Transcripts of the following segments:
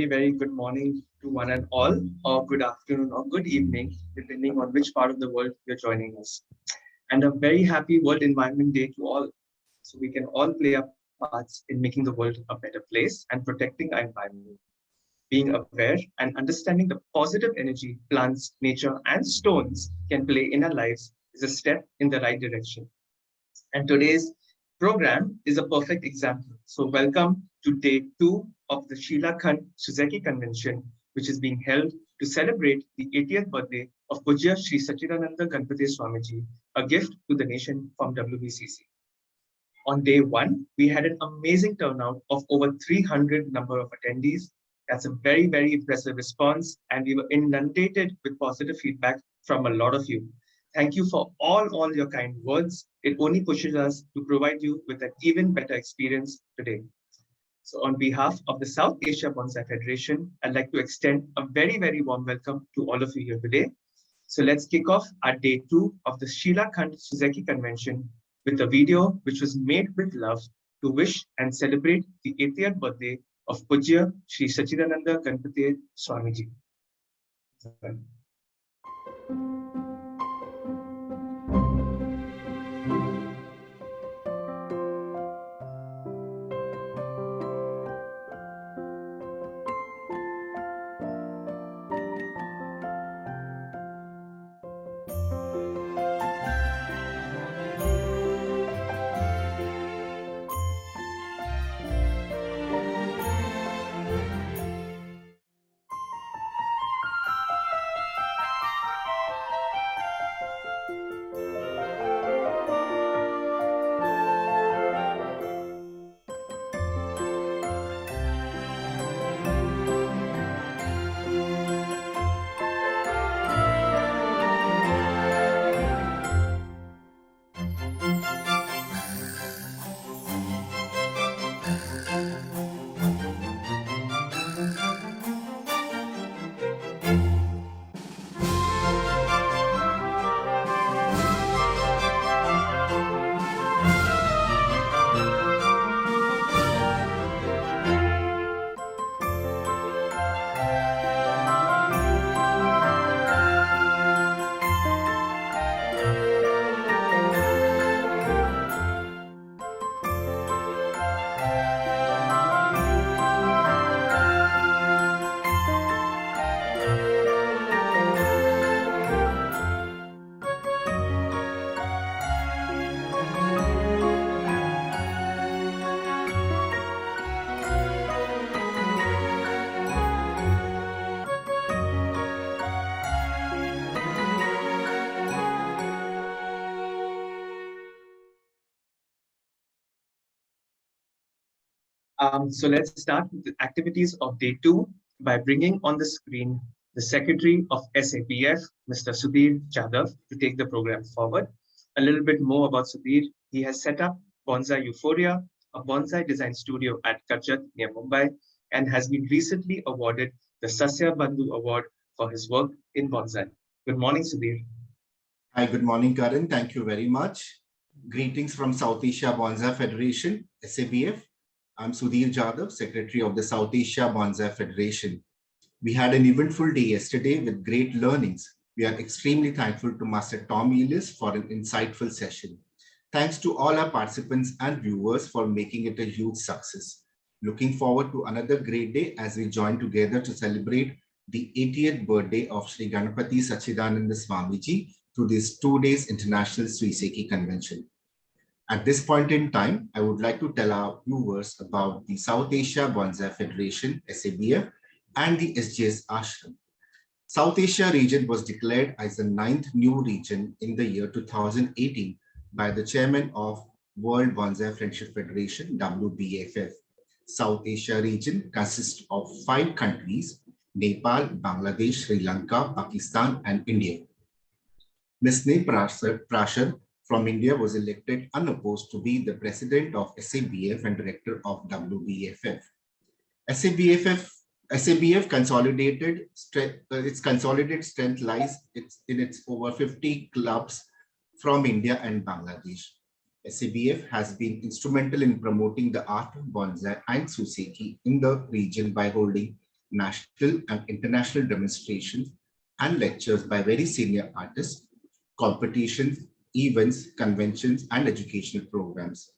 very good morning to one and all, or good afternoon or good evening, depending on which part of the world you're joining us. And a very happy World Environment Day to all. So we can all play our parts in making the world a better place and protecting our environment. Being aware and understanding the positive energy plants, nature, and stones can play in our lives is a step in the right direction. And today's program is a perfect example. So welcome to day 2 of the Shila Suiseki Convention, which is being held to celebrate the 80th birthday of Pujya Sri Sachidananda Ganapathy Swamiji, a gift to the nation from WBCC. On day 1, we had an amazing turnout of over 300 number of attendees. That's a very, very impressive response, and we were inundated with positive feedback from a lot of you. Thank you for all your kind words. It only pushes us to provide you with an even better experience today. So on behalf of the South Asia Bonsai Federation, I'd like to extend a very, very warm welcome to all of you here today. So let's kick off our day 2 of the Shila Suiseki Convention with a video which was made with love to wish and celebrate the 80th birthday of Pujya Sri Sachidananda Ganapathy Swamiji. So let's start with the activities of day 2 by bringing on the screen the Secretary of SAPF, Mr. Sudhir Jadhav, to take the program forward. A little bit more about Sudhir. He has set up Bonsai Euphoria, a bonsai design studio at Karjat near Mumbai, and has been recently awarded the Sasya Bandhu Award for his work in bonsai. Good morning, Sudhir. Hi, good morning, Karan. Thank you very much. Greetings from South Asia Bonsai Federation, SABF. I'm Sudhir Jadhav, Secretary of the South Asia Bonsai Federation. We had an eventful day yesterday with great learnings. We are extremely thankful to Master Tom Elias for an insightful session. Thanks to all our participants and viewers for making it a huge success. Looking forward to another great day as we join together to celebrate the 80th birthday of Sri Ganapathy Sachidananda Swamiji through this 2 days International Suiseki Convention. At this point in time, I would like to tell our viewers about the South Asia Bonsai Federation, SABF, and the SJS Ashram. South Asia region was declared as the 9th new region in the year 2018 by the chairman of World Bonsai Friendship Federation, WBFF. South Asia region consists of 5 countries, Nepal, Bangladesh, Sri Lanka, Pakistan, and India. Ms. Sneh Prasar from India was elected unopposed to be the president of SABF and director of WBFF. SABF consolidated its consolidated strength lies in its over 50 clubs from India and Bangladesh. SABF has been instrumental in promoting the art of bonsai and Suiseki in the region by holding national and international demonstrations and lectures by very senior artists, competitions, events, conventions, and educational programs.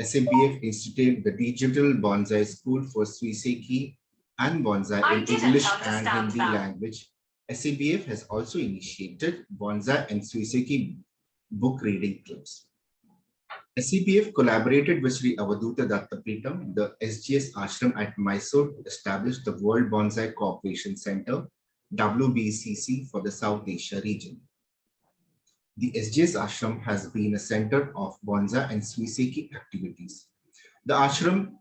SABF instituted the Digital Bonsai School for Suiseki and Bonsai in English and Hindi language. SABF has also initiated Bonsai and Suiseki book reading clubs. SABF collaborated with Sri Avaduta Dattapeetham, the SJS Ashram at Mysore, to establish the World Bonsai Cooperation Center, WBCC, for the South Asia region. The SJS Ashram has been a center of Bonsai and Suiseki activities. The Ashram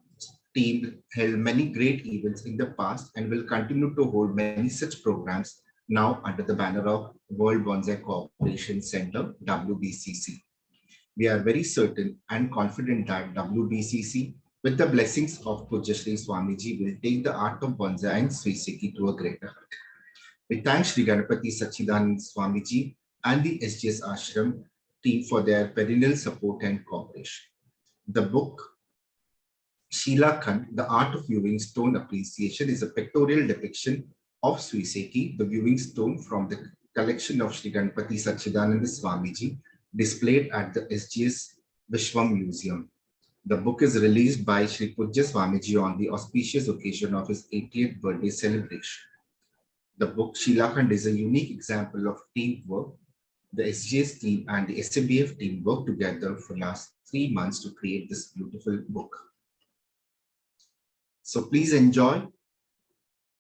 team held many great events in the past and will continue to hold many such programs now under the banner of World Bonsai Cooperation Center, WBCC. We are very certain and confident that WBCC, with the blessings of Pujya Shri Swamiji, will take the art of Bonsai and Suiseki to a greater height. We thank Shri Ganapathy Sachidananda Swamiji and the SJS Ashram team for their perennial support and cooperation. The book Shila, The Art of Viewing Stone Appreciation, is a pictorial depiction of Suiseki, the viewing stone, from the collection of Shri Ganapathy Sachidananda Swamiji, displayed at the SJS Vishwam Museum. The book is released by Shri Pujya Swamiji on the auspicious occasion of his 80th birthday celebration. The book Shilakand is a unique example of teamwork. The SJS team and the SABF team worked together for the last 3 months to create this beautiful book. So please enjoy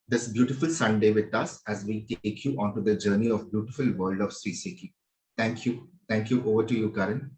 this beautiful Sunday with us as we take you onto the journey of beautiful world of Suiseki. Thank you. Thank you. Over to you, Karan.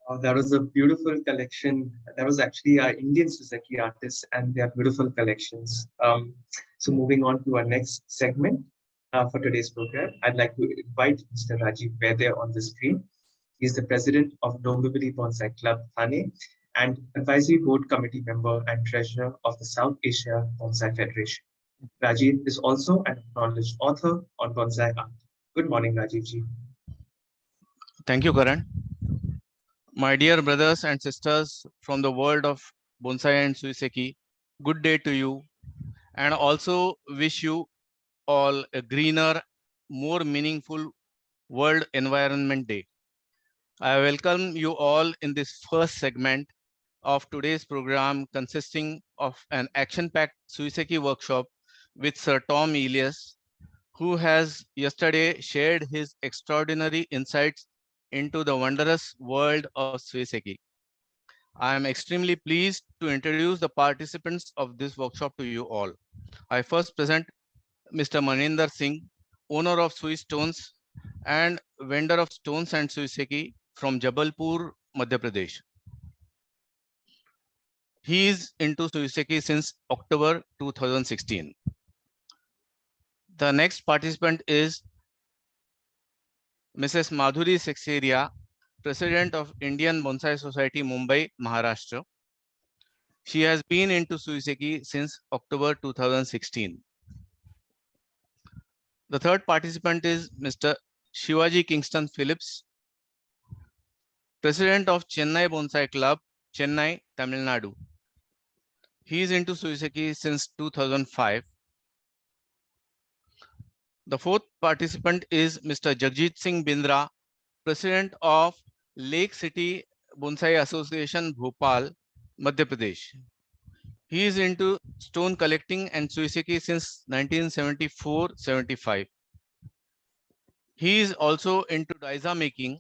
That was a beautiful collection. That was actually our Indian Suiseki artists, and they are beautiful collections. So moving on to our next segment for today's program, I'd like to invite Mr. Rajiv Vaidya on the screen. He is the president of Dombivli Bonsai Club, Thane, and advisory board committee member and treasurer of the South Asia Bonsai Federation. Rajiv is also an acknowledged author on bonsai art. Good morning, Rajiv ji. Thank you, Karan. My dear brothers and sisters from the world of bonsai and Suiseki, good day to you, and also wish you all a greener, more meaningful World Environment Day. I welcome you all in this first segment of today's program consisting of an action-packed Suiseki workshop with Sir Tom Elias, who has yesterday shared his extraordinary insights into the wondrous world of Suiseki. I am extremely pleased to introduce the participants of this workshop to you all. I first present Mr. Maninder Singh, owner of Suis Stones and vendor of stones and Suiseki from Jabalpur, Madhya Pradesh. He is into Suiseki since October 2016. The next participant is Mrs. Madhuri Seksaria, President of Indian Bonsai Society, Mumbai, Maharashtra. She has been into Suiseki since October 2016. The third participant is Mr. Sivaji Kingston Phillips, President of Chennai Bonsai Club, Chennai, Tamil Nadu. He is into Suiseki since 2005. The fourth participant is Mr. Jagjit Singh Bindra, President of Lake City Bonsai Association, Bhopal, Madhya Pradesh. He is into stone collecting and Suiseki since 1974-75. He is also into daisa making.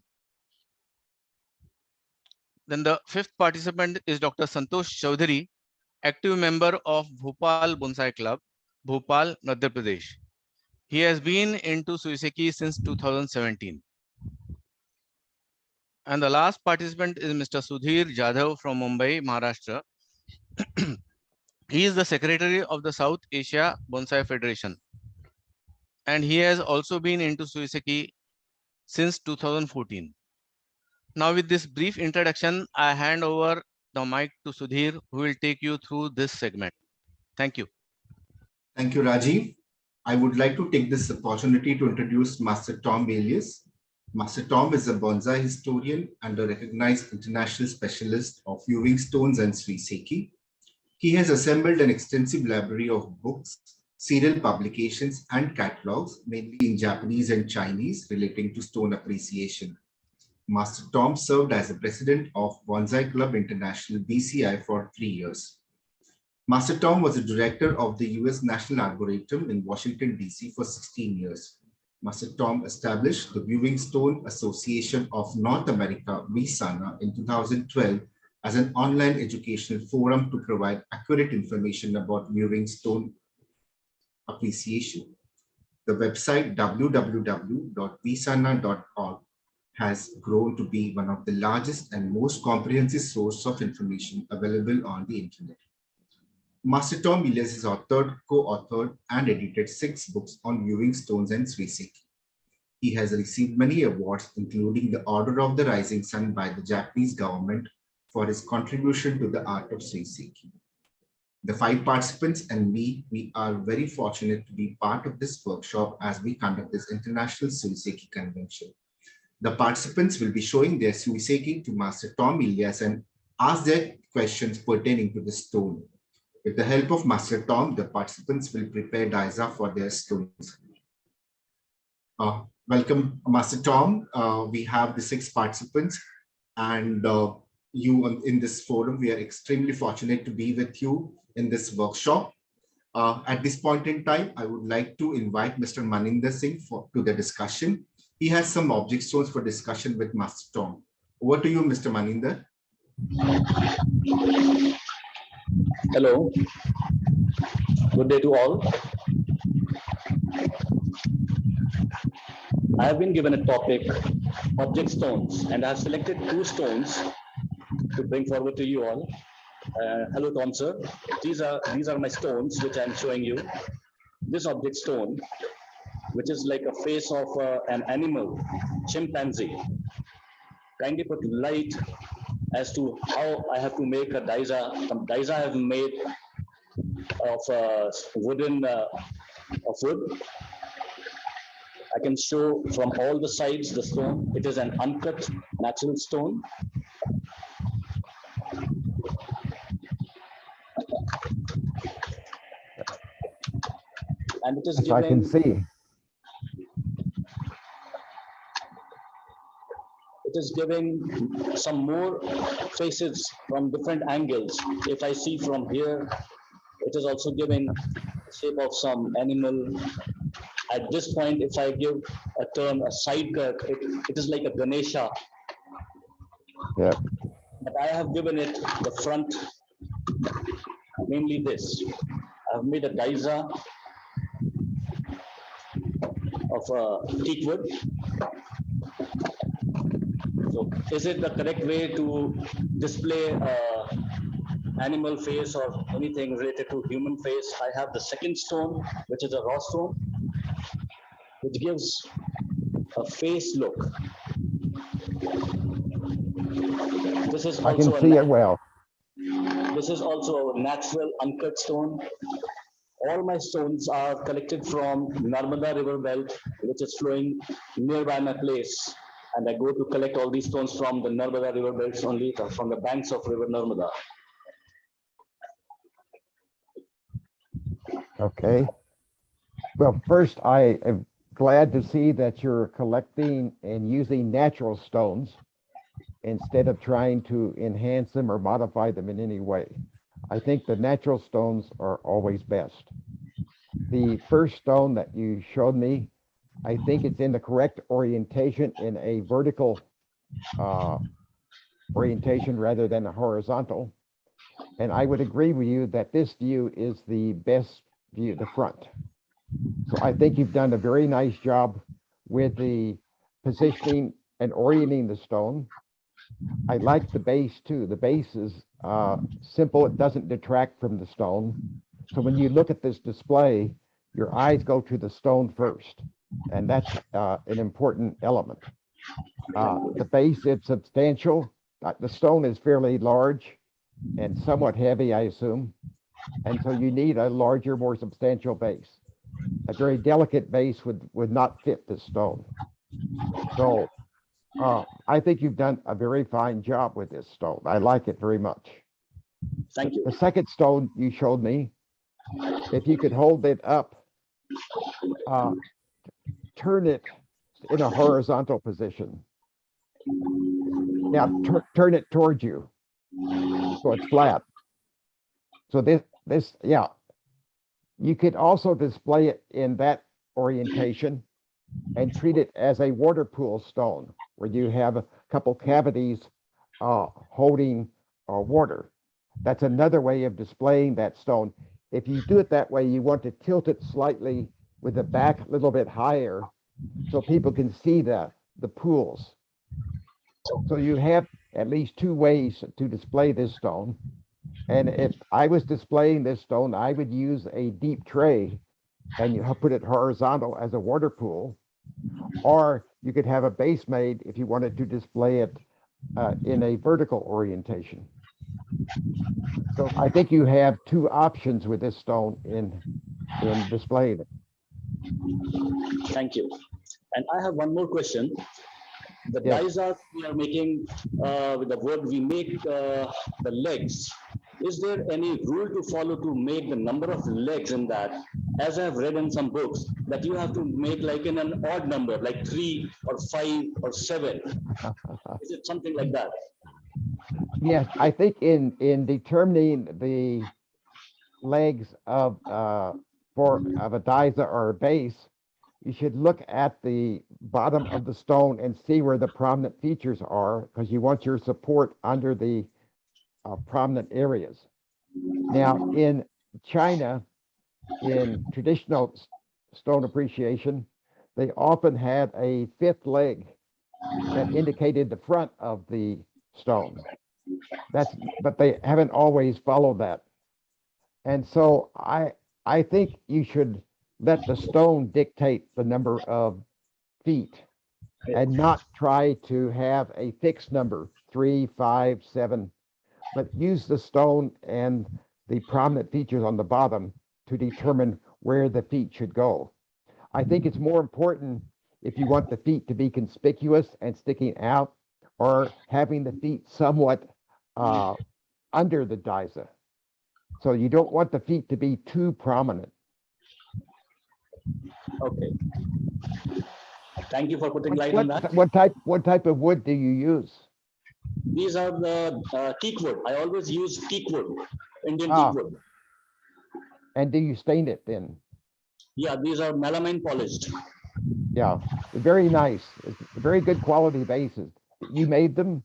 Then the fifth participant is Dr. Santosh Chawdhary, active member of Bhopal Bonsai Club, Bhopal, Madhya Pradesh. He has been into Suiseki since 2017. And the last participant is Mr. Sudhir Jadhav from Mumbai, Maharashtra. He is the secretary of the South Asia Bonsai Federation. And he has also been into Suiseki since 2014. Now with this brief introduction, I hand over the mic to Sudhir, who will take you through this segment. Thank you. Thank you, Rajiv. I would like to take this opportunity to introduce Master Tom Elias. Master Tom is a bonsai historian and a recognized international specialist of viewing stones and Suiseki. He has assembled an extensive library of books, serial publications, and catalogs, mainly in Japanese and Chinese, relating to stone appreciation. Master Tom served as the president of Bonsai Club International BCI for 3 years. Master Tom was the director of the US National Arboretum in Washington, D.C. for 16 years. Master Tom established the Viewing Stone Association of North America, VSANA, in 2012 as an online educational forum to provide accurate information about viewing stone appreciation. The website www.vsana.org has grown to be one of the largest and most comprehensive source of information available on the internet. Master Tom Elias has authored, co-authored, and edited 6 books on viewing stones and Suiseki. He has received many awards, including the Order of the Rising Sun by the Japanese government for his contribution to the art of Suiseki. The 5 participants and me, we are very fortunate to be part of this workshop as we conduct this International Suiseki Convention. The participants will be showing their Suiseki to Master Tom Elias and ask their questions pertaining to the stone. With the help of Master Tom, the participants will prepare daisa for their stones. Welcome, Master Tom. We have the 6 participants, and you in this forum. We are extremely fortunate to be with you in this workshop. At this point in time, I would like to invite Mr. Maninder Singh to the discussion. He has some object stones for discussion with Master Tom. Over to you, Mr. Maninder. Hello. Good day to all. I have been given a topic, object stones, and I have selected 2 stones to bring forward to you all. Hello, Tom, sir. These are my stones, which I'm showing you. This object stone, which is like a face of an animal, chimpanzee. Kindly put light as to how I have to make a daisa. Some daisa I have made of wood. I can show from all the sides the stone. It is an uncut natural stone. And it is Yes, I can see. It is giving some more faces from different angles. If I see from here, it is also giving the shape of some animal. At this point, if I give a turn, a side cut, it is like a Ganesha. Yeah. But I have given it the front, mainly this. I have made a daisa of teak wood. So is it the correct way to display animal face or anything related to human face? I have the second stone, which is a raw stone, which gives a face look. This is I can also see it well. This is also a natural uncut stone. All my stones are collected from Narmada river belt, which is flowing nearby my place. And I go to collect all these stones from the Narmada river belts only, from the banks of river Narmada. Okay. Well, first, I am glad to see that you're collecting and using natural stones instead of trying to enhance them or modify them in any way. I think the natural stones are always best. The first stone that you showed me, I think it's in the correct orientation in a vertical orientation rather than a horizontal. And I would agree with you that this view is the best view, the front. So I think you've done a very nice job with the positioning and orienting the stone. I like the base too. The base is simple. It doesn't detract from the stone. So when you look at this display, your eyes go to the stone first. And that's an important element. The base is substantial. The stone is fairly large and somewhat heavy, I assume. And so you need a larger, more substantial base. A very delicate base would not fit the stone. So I think you've done a very fine job with this stone. I like it very much. Thank you. The second stone you showed me, if you could hold it up, turn it in a horizontal position. Now turn it towards you, so it's flat. So yeah, you could also display it in that orientation and treat it as a water pool stone, where you have a couple cavities holding water. That's another way of displaying that stone. If you do it that way, you want to tilt it slightly with the back a little bit higher so people can see the pools. So you have at least two ways to display this stone. And if I was displaying this stone, I would use a deep tray and you put it horizontal as a water pool, or you could have a base made if you wanted to display it in a vertical orientation. So I think you have two options with this stone in displaying it. Thank you. And I have one more question. The daisa we are making with the wood, we make the legs. Is there any rule to follow to make the number of legs in that? As I have read in some books, that you have to make like in an odd number, like 3 or 5 or 7. Is it something like that? Yes, I think in determining the legs of a daisa or a base, you should look at the bottom of the stone and see where the prominent features are, because you want your support under the prominent areas. Now, in China, in traditional stone appreciation, they often had a fifth leg that indicated the front of the stone. but they haven't always followed that. And so I think you should let the stone dictate the number of feet and not try to have a fixed number, 3, 5, 7, but use the stone and the prominent features on the bottom to determine where the feet should go. I think it's more important if you want the feet to be conspicuous and sticking out, or having the feet somewhat under the daisa. So you don't want the feet to be too prominent. Okay. Thank you for putting light on that. What type of wood do you use? These are the teak wood. I always use teak wood, Indian teak wood. And do you stain it then? Yeah, these are melamine polished. Yeah, very nice. It's very good quality bases. You made them?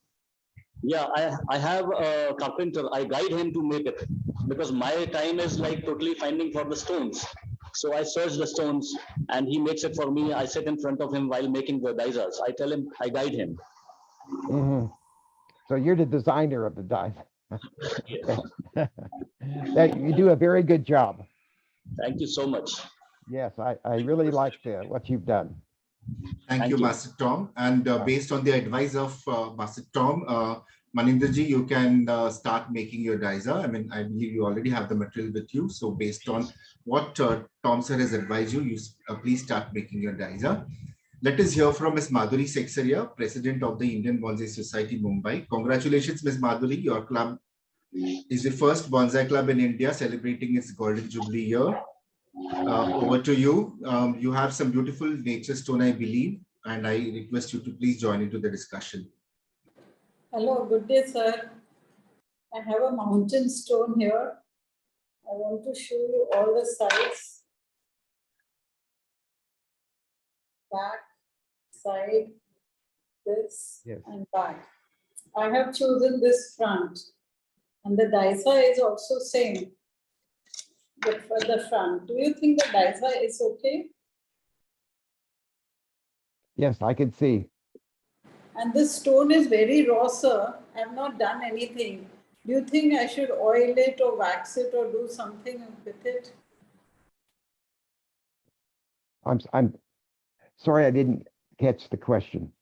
Yeah, I have a carpenter. I guide him to make it because my time is like totally finding for the stones. So I search the stones and he makes it for me. I sit in front of him while making the daisas. I tell him, I guide him. Mm-hmm. So you're the designer of the die. You do a very good job. Thank you so much. Yes, I really like what you've done. Thank you, Master Tom. And based on the advice of Master Tom, Maninderji, you can start making your daisa. I mean, I believe you already have the material with you. So based on what Tom sir has advised you, please start making your daisa. Let us hear from Ms. Madhuri Seksaria, President of the Indian Bonsai Society, Mumbai. Congratulations, Ms. Madhuri. Your club is the first bonsai club in India celebrating its Golden Jubilee year. Over to you. You have some beautiful nature stone, I believe, and I request you to please join into the discussion. Hello, good day, sir. I have a mountain stone here. I want to show you all the sides. Back, side, this, yes, and back. I have chosen this front. And the daisa is also same. But for the front, do you think the daisa is okay? Yes, I can see. And this stone is very raw, sir. I have not done anything. Do you think I should oil it or wax it or do something with it? I'm sorry, I didn't catch the question.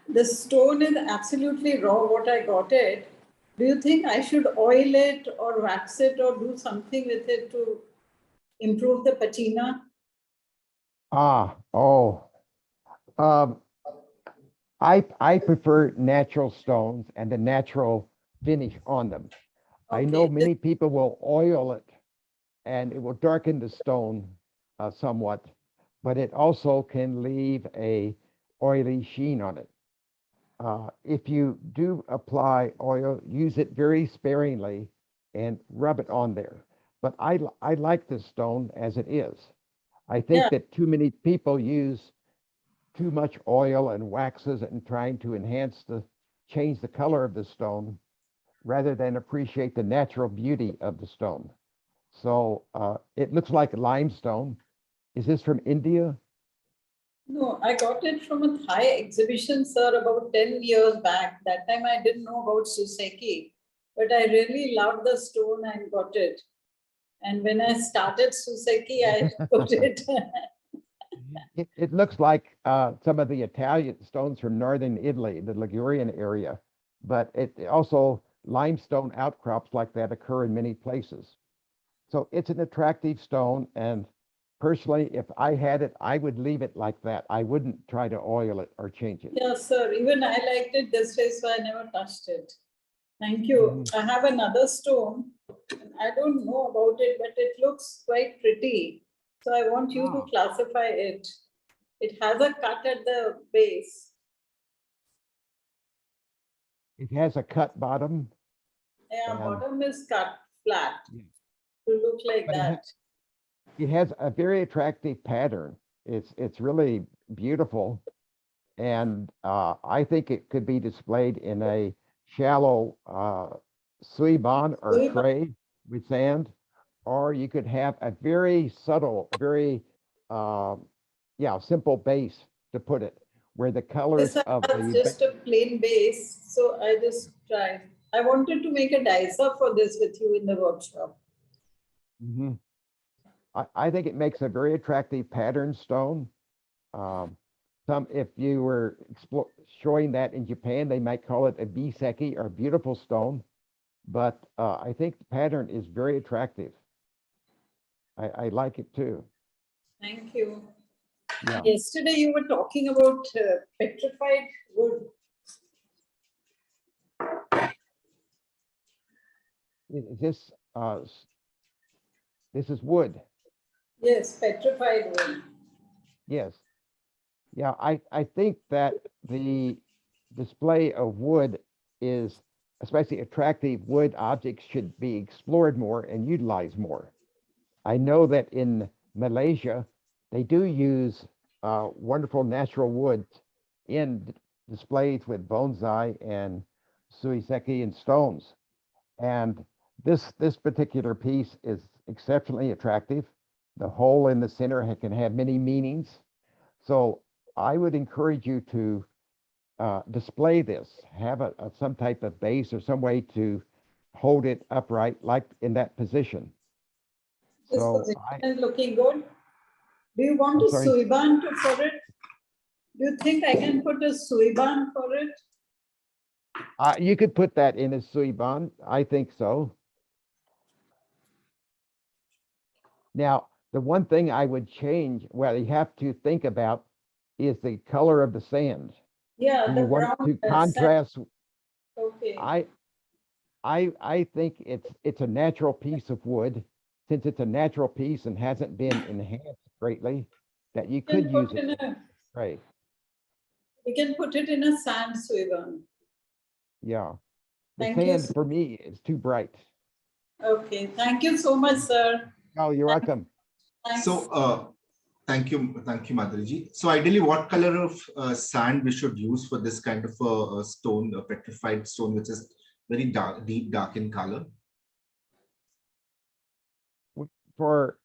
The stone is absolutely raw, what I got it. Do you think I should oil it or wax it or do something with it to improve the patina? I prefer natural stones and the natural finish on them. Okay. I know many people will oil it and it will darken the stone somewhat, but it also can leave a oily sheen on it. If you do apply oil, use it very sparingly and rub it on there. But I like this stone as it is. I think that too many people use too much oil and waxes and trying to change the color of the stone rather than appreciate the natural beauty of the stone. So it looks like limestone. Is this from India? No, I got it from a Thai exhibition, sir, about 10 years back. That time I didn't know about Suiseki, but I really loved the stone and got it. And when I started Suiseki, I put it. It looks like some of the Italian stones from northern Italy, the Ligurian area, but it also limestone outcrops like that occur in many places. So it's an attractive stone, and personally, if I had it, I would leave it like that. I wouldn't try to oil it or change it. Yes, sir. Even I liked it this way, so I never touched it. Thank you. I have another stone. I don't know about it, but it looks quite pretty. So I want you to classify it. It has a cut at the base. It has a cut bottom. Yeah, bottom is cut flat to look like that. It has a very attractive pattern. It's really beautiful. And I think it could be displayed in a shallow suiban or tray with sand, or you could have a very subtle, very simple base to put it, where the colors of the just a plain base, so I just tried. I wanted to make a dicer for this with you in the workshop. Mhm. I think it makes a very attractive pattern stone. If you were showing that in Japan, they might call it a biseki or beautiful stone. But I think the pattern is very attractive. I like it too. Thank you. Yeah. Yesterday you were talking about petrified wood. This is wood. Yes, petrified wood. Yes. Yeah, I think that the display of wood is, especially attractive wood objects, should be explored more and utilized more. I know that in Malaysia, they do use wonderful natural wood in displays with bonsai and suiseki and stones. And this particular piece is exceptionally attractive. The hole in the center can have many meanings. So I would encourage you to display this, have some type of base or some way to hold it upright, like in that position. This So position is looking good. Do you want I'm a sorry? suiban for it? Do you think I can put a suiban for it? You could put that in a suiban. I think so. Now, the one thing I would change, well, you have to think about, is the color of the sand. Yeah, Do the you want brown to contrast? Okay. I think it's a natural piece of wood. Since it's a natural piece and hasn't been enhanced greatly, that you could use it. Right. We can put it in a sand suiban. Yeah. The Thank you. sand for me is too bright. Okay, thank you so much, sir. Oh, you're welcome. Thanks. So, thank you, Madhuri. So ideally, what color of sand we should use for this kind of a stone, a petrified stone, which is very dark, deep dark in color? For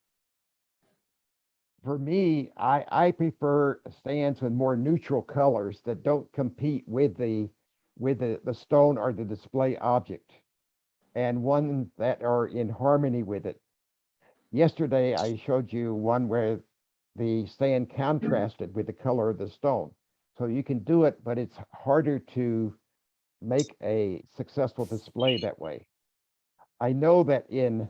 me, I prefer sands with more neutral colors that don't compete with the stone or the display object, and ones that are in harmony with it. Yesterday, I showed you one where the sand contrasted with the color of the stone. So you can do it, but it's harder to make a successful display that way. I know that in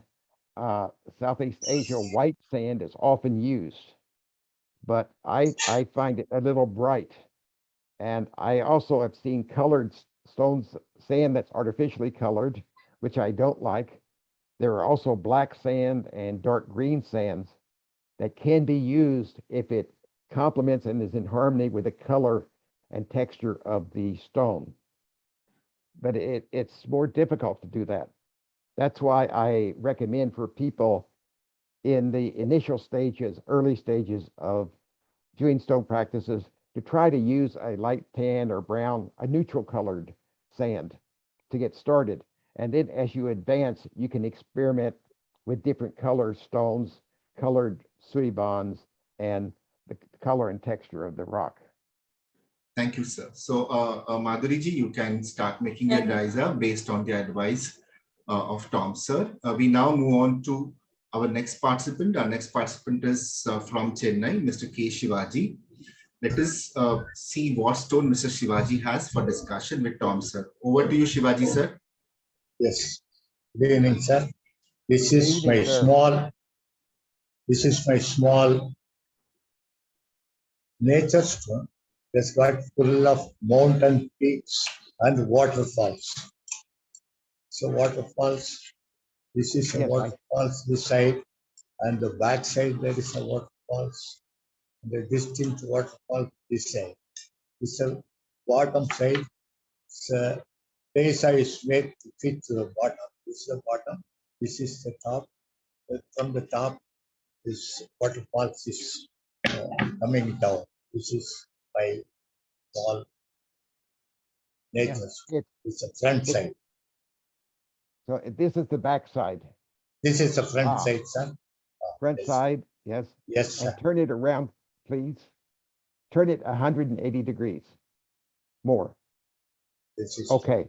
Southeast Asia, white sand is often used, but I find it a little bright. And I also have seen colored stones, sand that's artificially colored, which I don't like. There are also black sand and dark green sands that can be used if it complements and is in harmony with the color and texture of the stone. But it's more difficult to do that. That's why I recommend for people in the initial stages, early stages of doing stone practices, to try to use a light tan or brown, a neutral colored sand to get started. And then as you advance, you can experiment with different color stones, colored suibans, and the color and texture of the rock. Thank you, sir. So, Madhuri ji, you can start making your diza based on the advice of Tom, sir. We now move on to our next participant. Our next participant is from Chennai, Mr. K. Sivaji. Let us see what stone Mr. Sivaji has for discussion with Tom, sir. Over to you, Sivaji, sir. Yes. Good evening, sir. This is my small nature stone that's got full of mountain peaks and waterfalls. So waterfalls, this is a waterfalls this side, and the back side there is a waterfalls, and the distinct waterfall this side. This is the bottom side. So base is made to fit to the bottom. This is the bottom. This is the top. From the top, this waterfalls is coming down. This is my small nature. It's the front side. So this is the back side. This is the front side, sir. Front side, yes. Yes, sir. And turn it around, please. Turn it 180 degrees. More. This is okay.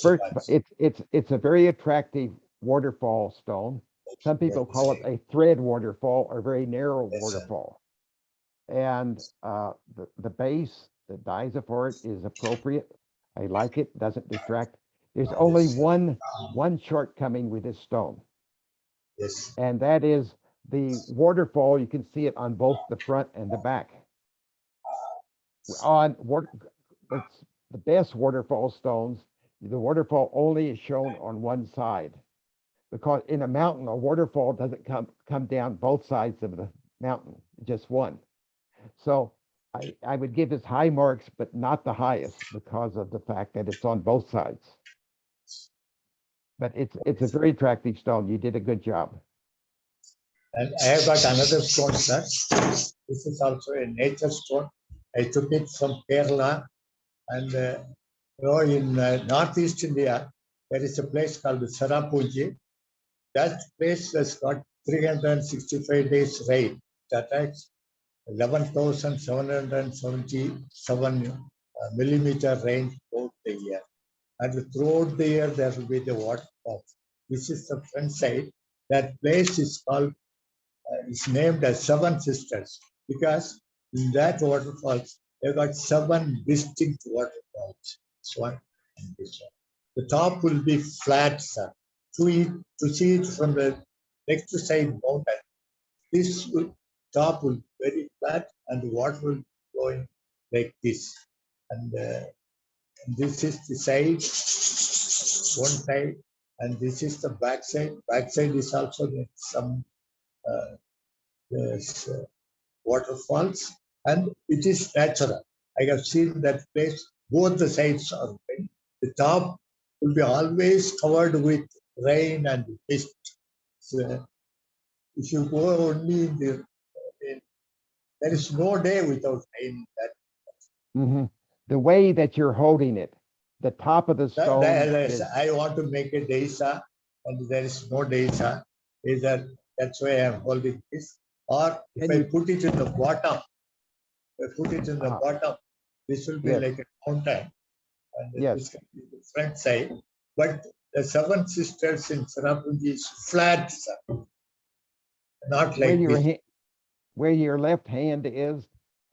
First, much. it's a very attractive waterfall stone. Some people call it a thread waterfall or very narrow Yes, sir. waterfall. And the base, the diza for it is appropriate. I like it, doesn't distract. There's only Yes, sir. one shortcoming with this stone, Yes. and that is the waterfall. You can see it on both the front and the back. On water, that's the best waterfall stones. The waterfall only is shown on one side, because in a mountain, a waterfall doesn't come down both sides of the mountain, just one. So I would give this high marks, but not the highest because of the fact that it's on both sides. But it's a very attractive stone. You did a good job. And I have got another stone, sir. This is also a nature stone. I took it from Kerala. And in Northeast India, there is a place called Serapunji. That place has got 365 days rain. That is 11,777 millimeter rain throughout the year. And throughout the year, there will be the waterfall. This is the front side. That place is called, is named as Seven Sisters, because in that waterfalls, they've got 7 distinct waterfalls. This one and this one. The top will be flat, sir. To see it from the next side mountain, top will be very flat and the water will be flowing like this. And this is the side, one side, and this is the back side. Back side is also some waterfalls, and it is natural. I have seen that place, both the sides are rain. The top will be always covered with rain and mist. So if you go only there is no day without rain. The way that you're holding it, the top of the stone. I want to make a daisa, and there is no daisa. That's why I'm holding this. Or if I put it in the bottom, this will be like a mountain. And this can be the front side. But the 7 sisters in Serapunji is flat, sir. Not like this. Where your left hand is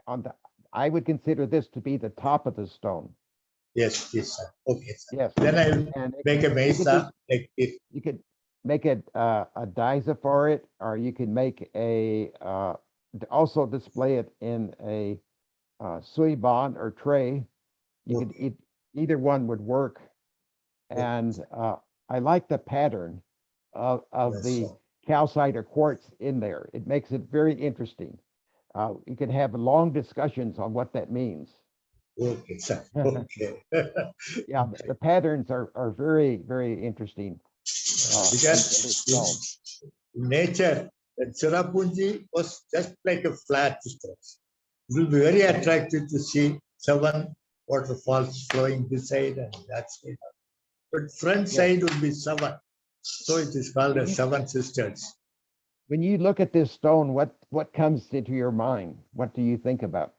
on the, I would consider this to be the top of the stone. Yes, sir. Okay, sir. Yes. Then I will make a mesa like this. You could make a diza for it, or you can make a also display it in a suiban or tray. You could either one would work. And I like the pattern of the calcite or quartz in there. It makes it very interesting. You can have long discussions on what that means. Okay, sir. Okay. Yeah, the patterns are very, very interesting. Because in nature, the Serapunji was just like a flat stone. It will be very attractive to see 7 waterfalls flowing this side and that side. But front side will be 7. So it is called as 7 sisters. When you look at this stone, what comes into your mind? What do you think about?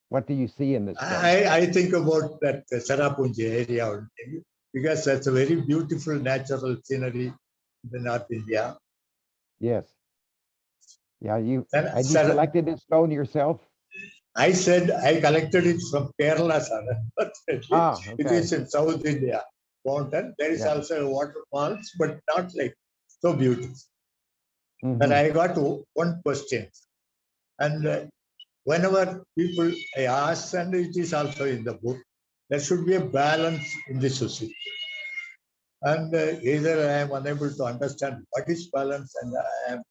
What do you see in this stone? I think about that Serapunji area because that's a very beautiful natural scenery in the North India. Yes. Yeah, you collected this stone yourself? I said I collected it from Kerala, sir. Okay. It is in South India mountain. There is also waterfalls, but not like so beautiful. But I got one question, and whenever people I ask, and it is also in the book, there should be a balance in the society. And either I am unable to understand what is balance, and I am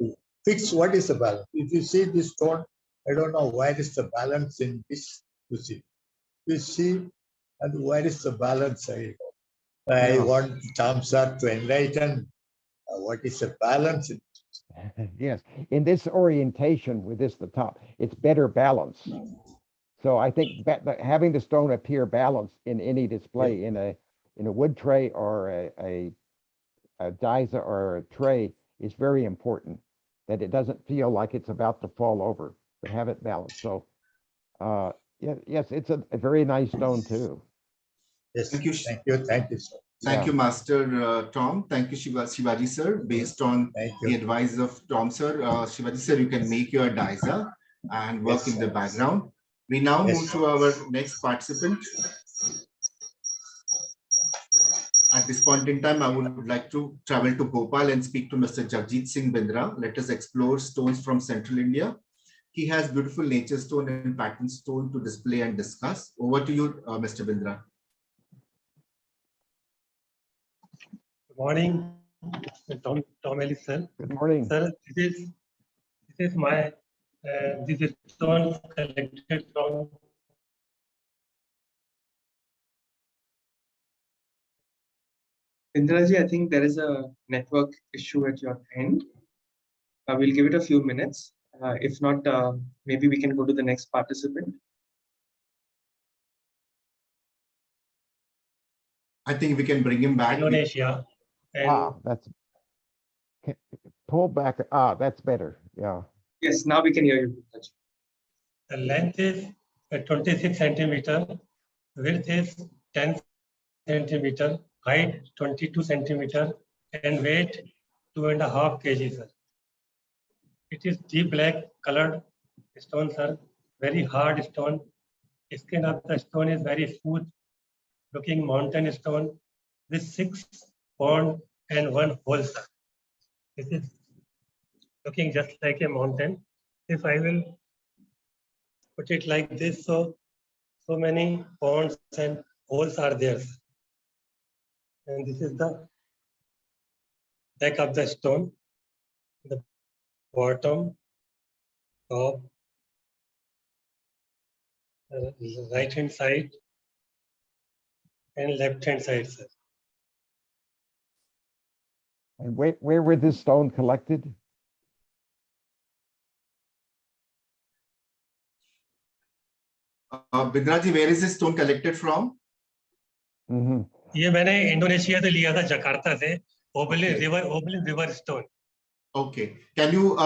able to fix what is the balance. If you see this stone, I don't know where is the balance in this society. You see, and where is the balance? I want Tom sir to enlighten what is the balance in. Yes, in this orientation with this the top, it's better balance. So I think having the stone appear balanced in any display in a wood tray or a diza or a tray is very important. That it doesn't feel like it's about to fall over, but have it balanced. So yes, it's a very nice stone too. Yes. Thank you. Thank you, sir. Thank you, Master Tom. Thank you, Shivaji sir. Based on the advice of Tom sir, Shivaji sir, you can make your Daisa and work in the background. We now move to our next participant. At this point in time, I would like to travel to Bhopal and speak to Mr. Jagjit Singh Bindra. Let us explore stones from Central India. He has beautiful nature stone and pattern stone to display and discuss. Over to you, Mr. Bindra. Good morning, Tom Elias, sir. Good morning. Sir, this is my this is stone collected from Indraji, I think there is a network issue at your end. We'll give it a few minutes. If not, maybe we can go to the next participant. I think we can bring him back. Indonesia. And that's pull back. That's better. Yeah. Yes, now we can hear you. the length is 26 centimeter, width is 10 centimeter, height 22 centimeter, and weight 2.5 kg, sir. It is deep black colored stone, sir. Very hard stone. Skin of the stone is very smooth looking mountain stone with 6 pond and 1 hole, sir. This is looking just like a mountain. If I will put it like this, so many ponds and holes are there. And this is the back of the stone, the bottom, top, right hand side, and left hand side, sir. And where were this stone collected? Bindraji, where is this stone collected from? ये मैंने Indonesia से लिया था, Jakarta से, Oberlin river stone. Okay. Can you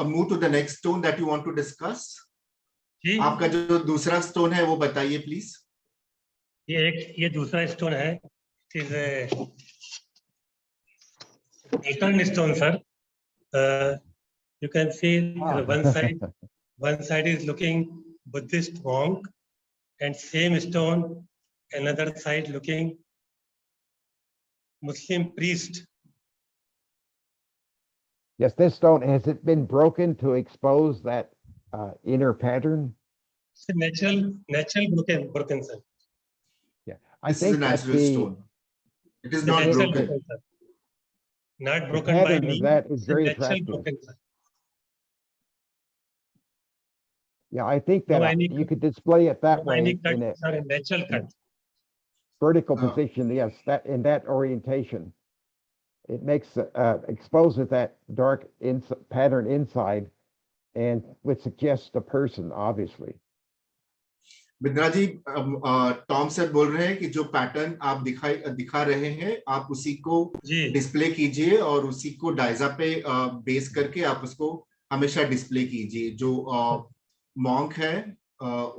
move to the next stone that you want to discuss? जी. आपका जो दूसरा stone है वो बताइए please. ये दूसरा stone है. It is a Eastern stone, sir. You can see one side is looking Buddhist monk, and same stone, another side looking Muslim priest. Yes, this stone, has it been broken to expose that inner pattern? It's a natural broken, sir. Yeah, this is a natural stone. It is not broken. Not broken by me. That is very attractive. Broken, yeah, I think that you could display it that way in a natural cut. Vertical position. Yes, that in that orientation, it makes exposes that dark pattern inside, and would suggest the person, obviously. Bindra ji, Tom sir बोल रहे हैं कि जो pattern आप दिखा रहे हैं, आप उसी को डिस्प्ले कीजिए और उसी को डाइजा पे बेस करके आप उसको हमेशा डिस्प्ले कीजिए. जो मॉन्क है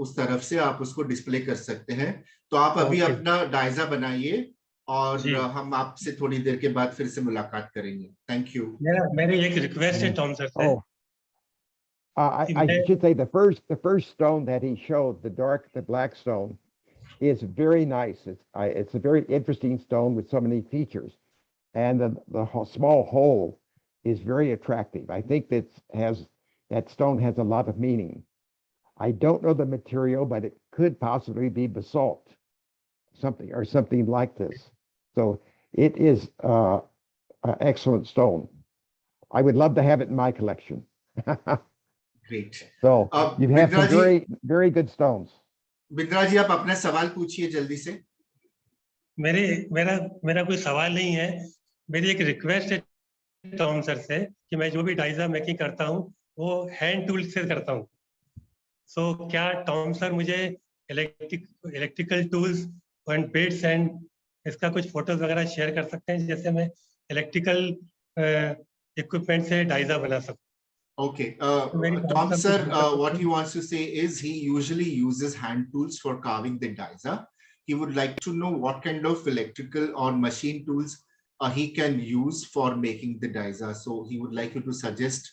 उस तरफ से आप उसको डिस्प्ले कर सकते हैं. तो आप अभी अपना डाइजा बनाइए और हम आपसे थोड़ी देर के बाद फिर से मुलाकात करेंगे. Thank you. मेरी एक रिक्वेस्ट है टॉम सर से. I should say the first stone that he showed, the black stone, is very nice. It's a very interesting stone with so many features, and the small hole is very attractive. I think that stone has a lot of meaning. I don't know the material, but it could possibly be basalt, something like this. So it is an excellent stone. I would love to have it in my collection. Great. So you have some very, very good stones. Bindra ji, आप अपना सवाल पूछिए जल्दी से. मेरा कोई सवाल नहीं है. मेरी एक रिक्वेस्ट है टॉम सर से कि मैं जो भी डाइजा मेकिंग करता हूँ वो हैंड टूल से करता हूँ. सो क्या टॉम सर मुझे electrical tools and bits and इसका कुछ फोटोज वगैरह शेयर कर सकते हैं, जैसे मैं इलेक्ट्रिकल इक्विपमेंट से डाइजा बना सकूं. Okay, Tom sir, what he wants to say is he usually uses hand tools for carving the daisa. he would like to know what kind of electrical or machine tools he can use for making the daisa. So he would like you to suggest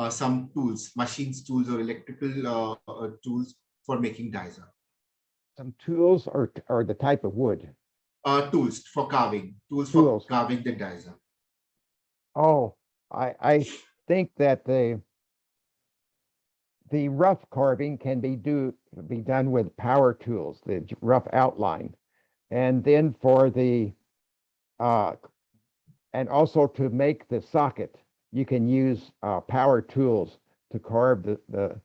some tools, machines tools or electrical tools for making daisa. Some tools or the type of wood? Tools for carving, tools Tools. for carving the daisa. Oh, I think that the rough carving can be done with power tools, the rough outline. And then for the and also to make the socket, you can use power tools to carve the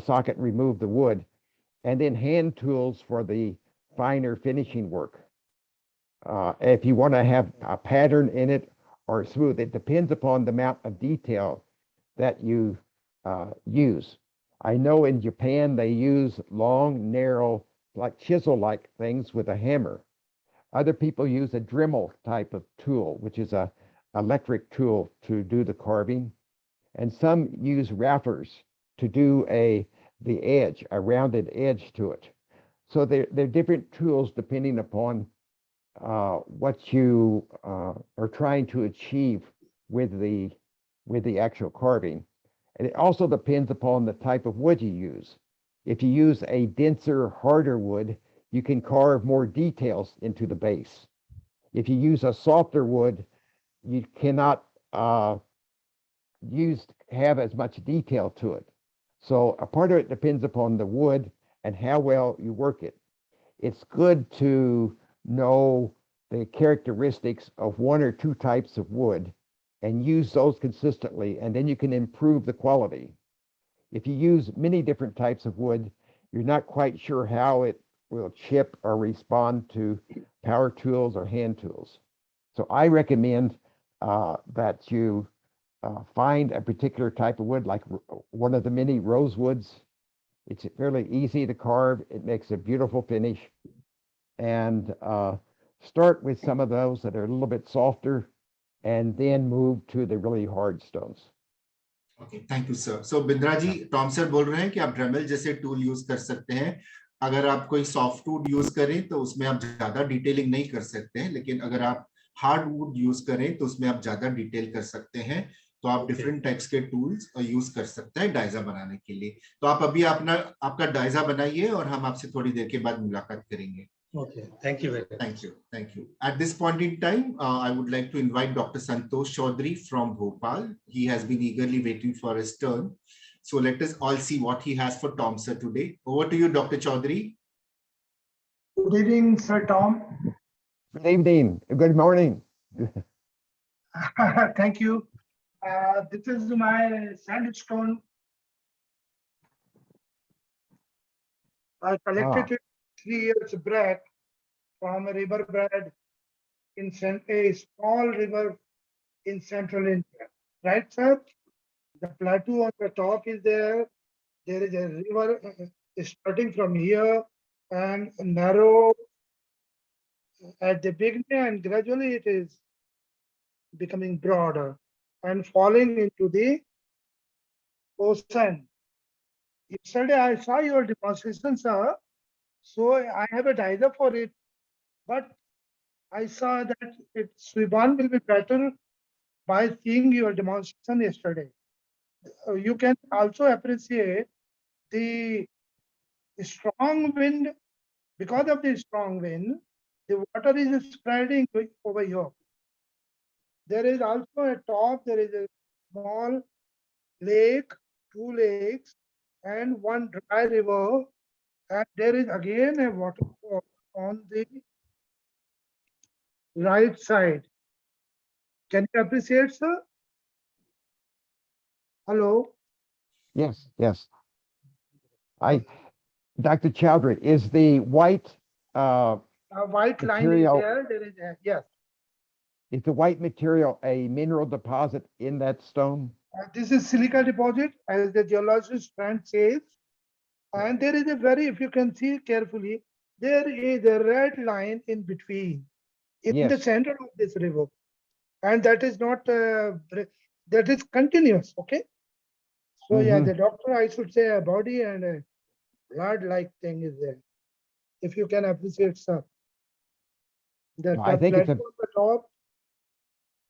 socket and remove the wood, and then hand tools for the finer finishing work. If you want to have a pattern in it or smooth, it depends upon the amount of detail that you use. I know in Japan they use long, narrow, like chisel-like things with a hammer. Other people use a Dremel type of tool, which is a electric tool to do the carving. And some use routers to do the edge, a rounded edge to it. So they're different tools depending upon what you are trying to achieve with the actual carving. And it also depends upon the type of wood you use. If you use a denser, harder wood, you can carve more details into the base. If you use a softer wood, you cannot have as much detail to it. So a part of it depends upon the wood and how well you work it. It's good to know the characteristics of one or two types of wood and use those consistently, and then you can improve the quality. If you use many different types of wood, you're not quite sure how it will chip or respond to power tools or hand tools. So I recommend that you find a particular type of wood, like one of the many rosewoods. It's fairly easy to carve. It makes a beautiful finish. And start with some of those that are a little bit softer, and then move to the really hard stones. Okay, thank you, sir. So Bindra ji, Tom sir बोल रहे हैं कि आप Dremel जैसे tool use कर सकते हैं. अगर आप कोई सॉफ्ट वुड यूज करें तो उसमें आप ज्यादा डिटेलिंग नहीं कर सकते हैं, लेकिन अगर आप हार्ड वुड यूज करें तो उसमें आप ज्यादा डिटेल कर सकते हैं. तो आप डिफरेंट टाइप्स के टूल्स यूज कर सकते हैं डायजा बनाने के लिए. तो आप अभी आपका डायजा बनाइए और हम आपसे थोड़ी देर के बाद मुलाकात करेंगे. Okay, thank you very much. Thank you. Thank you. At this point in time, I would like to invite Dr. Santosh Chowdhary from Bhopal. He has been eagerly waiting for his turn. So let us all see what he has for Tom sir today. Over to you, Dr. Chowdhary. Good evening, Sir Tom. Good evening. Good morning. Thank you. This is my sandstone. I collected it 3 years back from a riverbed in a small river in central India. Right, sir? The plateau on the top is there. There is a river starting from here and narrow at the beginning, and gradually it is becoming broader and falling into the ocean. Yesterday I saw your demonstration, sir. So I have a diagram for it, but I saw that Swiban will be better by seeing your demonstration yesterday. You can also appreciate the strong wind. Because of the strong wind, the water is spreading over here. There is also a top, there is a small lake, 2 lakes, and 1 dry river. And there is again a waterfall on the right side. Can you appreciate, sir? Hello? Yes, yes. Dr. Chowdhary, is the white white line is material, there. There is a, yes. is the white material a mineral deposit in that stone? This is silica deposit, as the geologist friend says. And there is a if you can see carefully, there is a red line in between, in the center of this river. And that is not, that is continuous, okay? So yeah, the doctor, I should say, a body and a blood-like thing is there. if you can appreciate, sir. That I think it's a, platform at the top,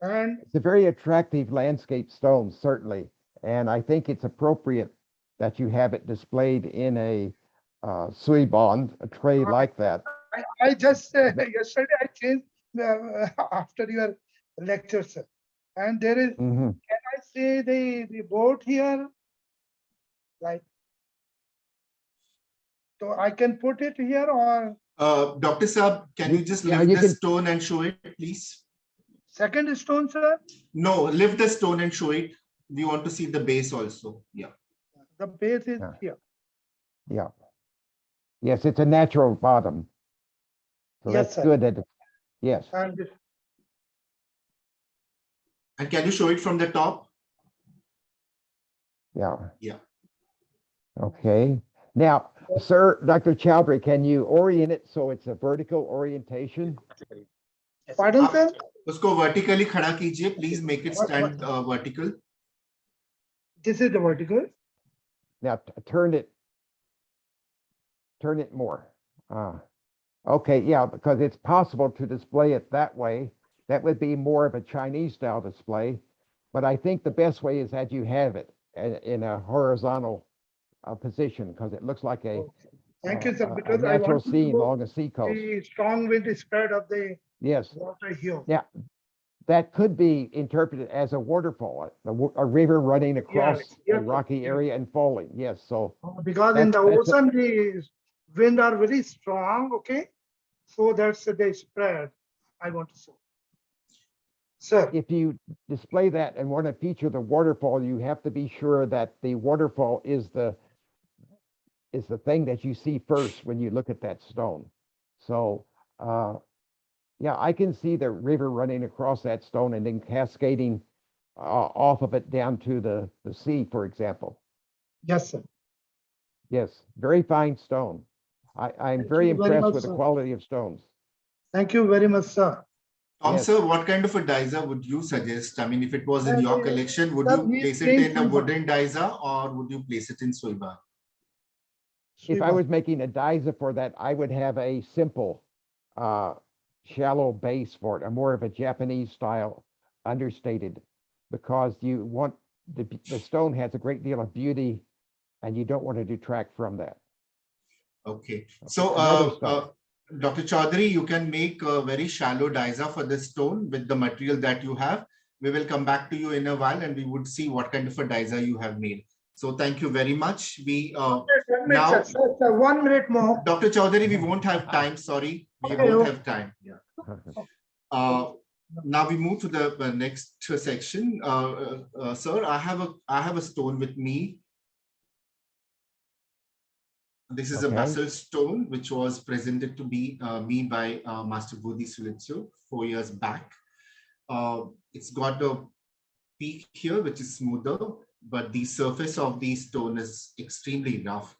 and it's a very attractive landscape stone, certainly. And I think it's appropriate that you have it displayed in a suibon, a tray like that. I just yesterday I changed after your lecture, sir. And there is, Mhm. can I say the board here? Like, so I can put it here or Dr. Saab, can you just Yeah, lift you the can- stone and show it, please? second stone, sir? No, lift the stone and show it. We want to see the base also. Yeah. The base is Yeah. here. Yeah. Yes, it's a natural bottom. So Yes, that's sir. good. That, yes. And this, And can you show it from the top? Yeah. Yeah. Okay. Now, sir, Dr. Chowdhary, can you orient it so it's a vertical orientation? pardon, आप sir? उसको vertically खड़ा कीजिए. Please make it stand vertical. This is the vertical. Now turn it more. Okay, yeah, because it's possible to display it that way. That would be more of a Chinese style display. But I think the best way is that you have it in a horizontal position, because it looks like a, Thank you, sir, a because I natural want to scene know along a seacoast. the strong wind spread of the Yes. water here. Yeah, that could be interpreted as a waterfall, a river running across yes, a rocky area and falling. Yes, so Because in the that's a- ocean, the wind are very strong, okay? So that's the spread I want to say. Sir, if you display that and want to feature the waterfall, you have to be sure that the waterfall is the thing that you see first when you look at that stone. So, yeah, I can see the river running across that stone and then cascading off of it down to the sea, for example. yes, sir. Yes, very fine stone. I'm Thank very you very impressed much, with the sir. quality of stones. Thank you very much, sir. Tom, Yes. sir, what kind of a diza would you suggest? I mean, if it was in your collection, would Sir, you we place it think in a Suiban. wooden diza or would you place it in soiba? If I Suiban. was making a diza for that, I would have a simple, shallow base for it, a more of a Japanese style, understated, because you want the stone has a great deal of beauty, and you don't want to detract from that. Okay. So, Another stone. Dr. Chowdhary, you can make a very shallow diza for this stone with the material that you have. We will come back to you in a while and we would see what kind of a diza you have made. So thank you very much. We One minute, now, sir, 1 minute more. Dr. Chowdhary, we won't have time. Sorry, we Okay, won't okay. have time. Yeah. Now we move to the next section. Sir, I have a stone with me. This is a Okay. basalt stone, which was presented to me by Master Budi Sulistyo 4 years back. It's got a peak here, which is smoother, but the surface of the stone is extremely rough.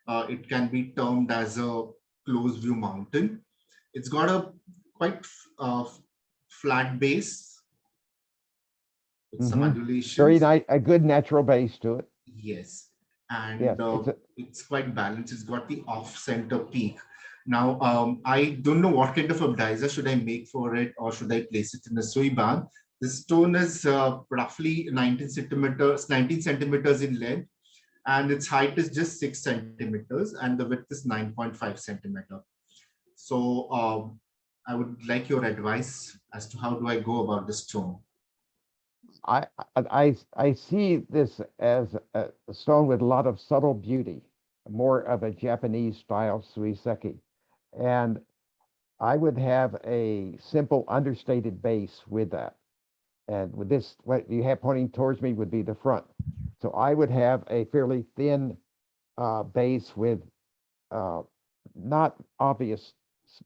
It can be termed as a closed view mountain. It's got a quite flat base with some undulations. Very nice, a good natural base to it. Yes. And Yes, it's quite balanced. It's got the off-center peak. Now, I don't know what kind of a diza should I make for it, or should I place it in a suiban. The stone is roughly 19 centimeters in length, and its height is just 6 centimeters, and the width is 9.5 centimeter. So I would like your advice as to how do I go about the stone. I see this as a stone with a lot of subtle beauty, more of a Japanese style Suiseki. And I would have a simple understated base with that. And with this, what you have pointing towards me would be the front. So I would have a fairly thin base with not obvious,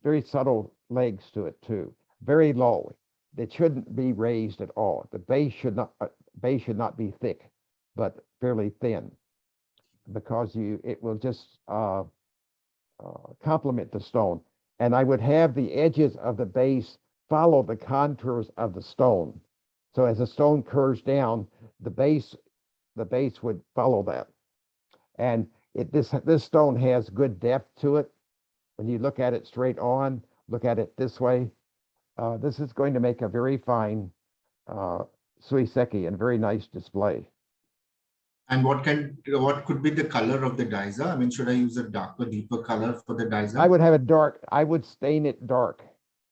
very subtle legs to it too, very low. It shouldn't be raised at all. The base should not be thick, but fairly thin, because it will just complement the stone. And I would have the edges of the base follow the contours of the stone. So as the stone curves down, the base would follow that. And this stone has good depth to it. when you look at it straight on, look at it this way, this is going to make a very fine Suiseki and very nice display. And what could be the color of the diza? I mean, should I use a darker, deeper color for the diza? I would have it dark. I would stain it dark.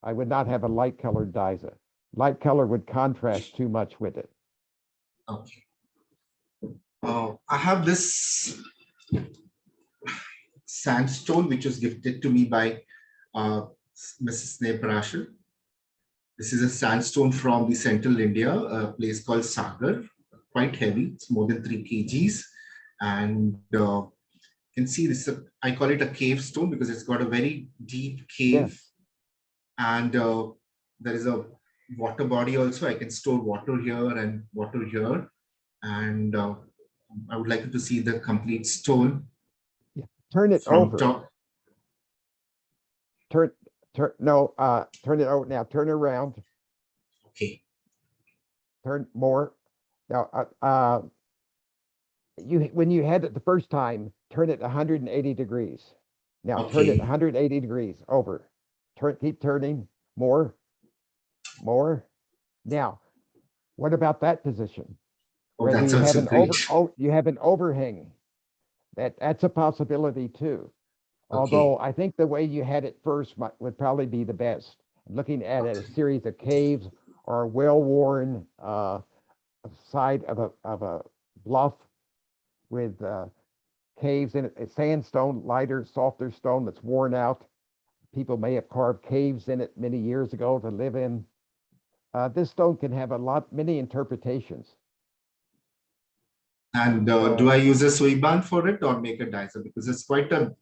I would not have a light colored diza. Light color would contrast too much with it. Okay. I have this sandstone which was gifted to me by Mrs. Sneh Prasar. This is a sandstone from the central India, a place called Sagar, quite heavy. It's more than 3 kgs. And you can see this, I call it a cave stone because it's got a very deep cave. Yes. And there is a water body also. I can store water here and water here. And I would like you to see the complete stone. Yeah. Turn it from over. Top. Turn it over now. Turn around. Okay. Turn more. Now, when you had it the first time, turn it 180 degrees. Now turn it 180 degrees over. Keep turning more. Now, what about that position? Oh, Whether that's you have also great. you have an overhang. That's a possibility too. Although I think the way you had it first would probably be the best. Looking at a series of caves or a well-worn side of a bluff with caves in it, a sandstone, lighter, softer stone that's worn out. People may have carved caves in it many years ago to live in. This stone can have many interpretations. And do I use a suiban for it or make a dicer? Because it's quite a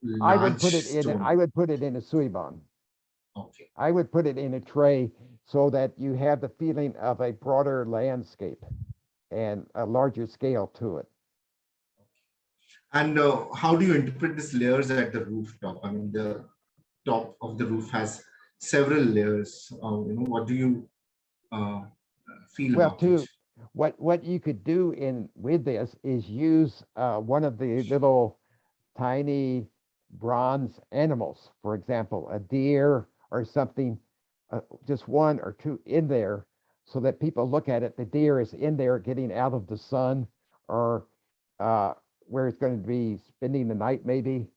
large I would put it in. stone. I would put it in a suiban. Okay. I would put it in a tray so that you have the feeling of a broader landscape and a larger scale to it. And how do you interpret these layers at the rooftop? I mean, the top of the roof has several layers. What do you feel about it? What you could do with this is use one of the little tiny bronze animals, for example, a deer or something, just one or two in there, so that people look at it. The deer is in there getting out of the sun, or where it's going to be spending the night maybe.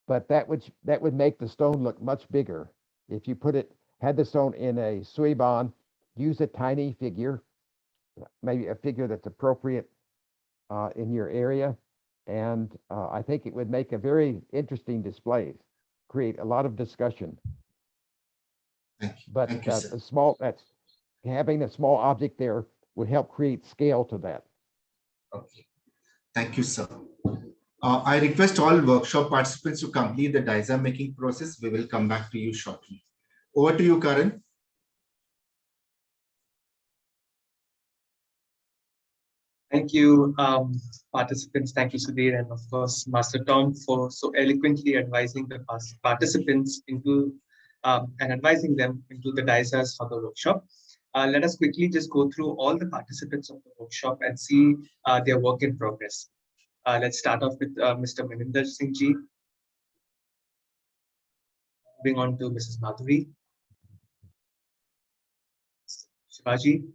But that would make the stone look much bigger. If you had the stone in a suiban, use a tiny figure, maybe a figure that's appropriate in your area. And I think it would make a very interesting display, create a lot of discussion. Thank you. But Thank you, having a small object there would help create scale to that. Okay. Thank you, sir. I request all workshop participants to complete the diza making process. We will come back to you shortly. Over to you, Karan. Thank you, participants. Thank you, Sudhir, and of course, Master Tom, for so eloquently advising the participants into and advising them into the dizas for the workshop. Let us quickly just go through all the participants of the workshop and see their work in progress. Let's start off with Mr. Maninder Singh ji. Moving on to Mrs. Madhuri, Sivaji,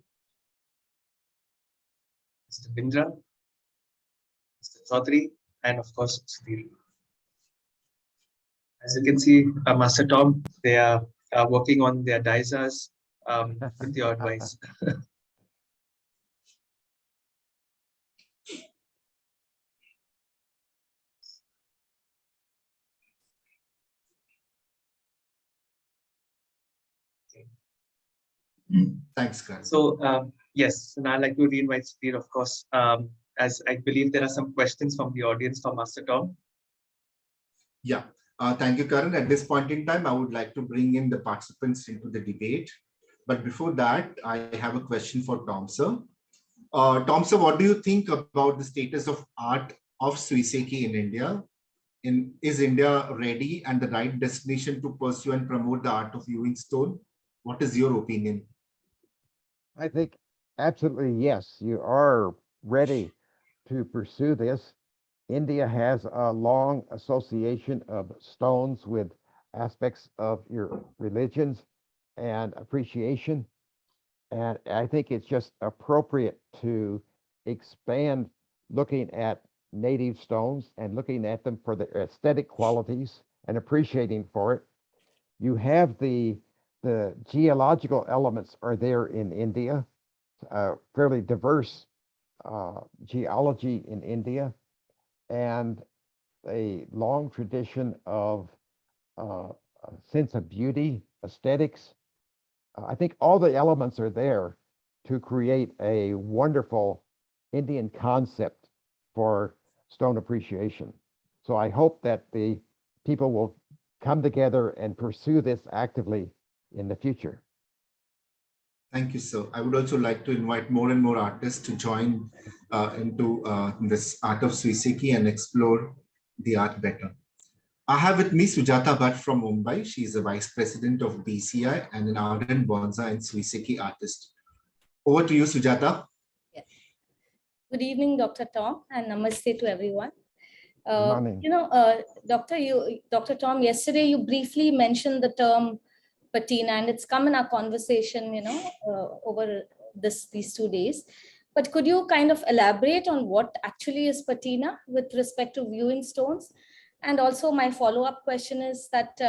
Mr. Bindra, Mr. Chawdhary, and of course, Sudhir. As you can see, Master Tom, they are working on their dizas with your advice. Thanks, Karan. So, yes, and I'd like to re-invite Sudhir, of course, as I believe there are some questions from the audience for Master Tom. Yeah, thank you, Karan. At this point in time, I would like to bring in the participants into the debate. But before that, I have a question for Tom, sir. Tom, sir, what do you think about the status of art of Suiseki in India? Is India ready and the right destination to pursue and promote the art of viewing stone? What is your opinion? I think absolutely yes, you are ready to pursue this India has a long association of stones with aspects of your religions and appreciation. And I think it's just appropriate to expand looking at native stones and looking at them for their aesthetic qualities and appreciating for it. You have the geological elements are there in India, fairly diverse geology in India, and a long tradition of a sense of beauty, aesthetics. I think all the elements are there to create a wonderful Indian concept for stone appreciation. So I hope that the people will come together and pursue this actively in the future. Thank you, sir. I would also like to invite more and more artists to join into this art of Suiseki and explore the art better. I have with me Sujata Bhatt from Mumbai. She is a vice president of BCI and an ardent bonsai and Suiseki artist. Over to you, Sujata. Yes. Good evening, Dr. Tom, and namaste to everyone. Good morning. Dr. Tom, yesterday you briefly mentioned the term patina, and it's come in our conversation, over these 2 days. But could you kind of elaborate on what actually is patina with respect to viewing stones? And also my follow-up question is that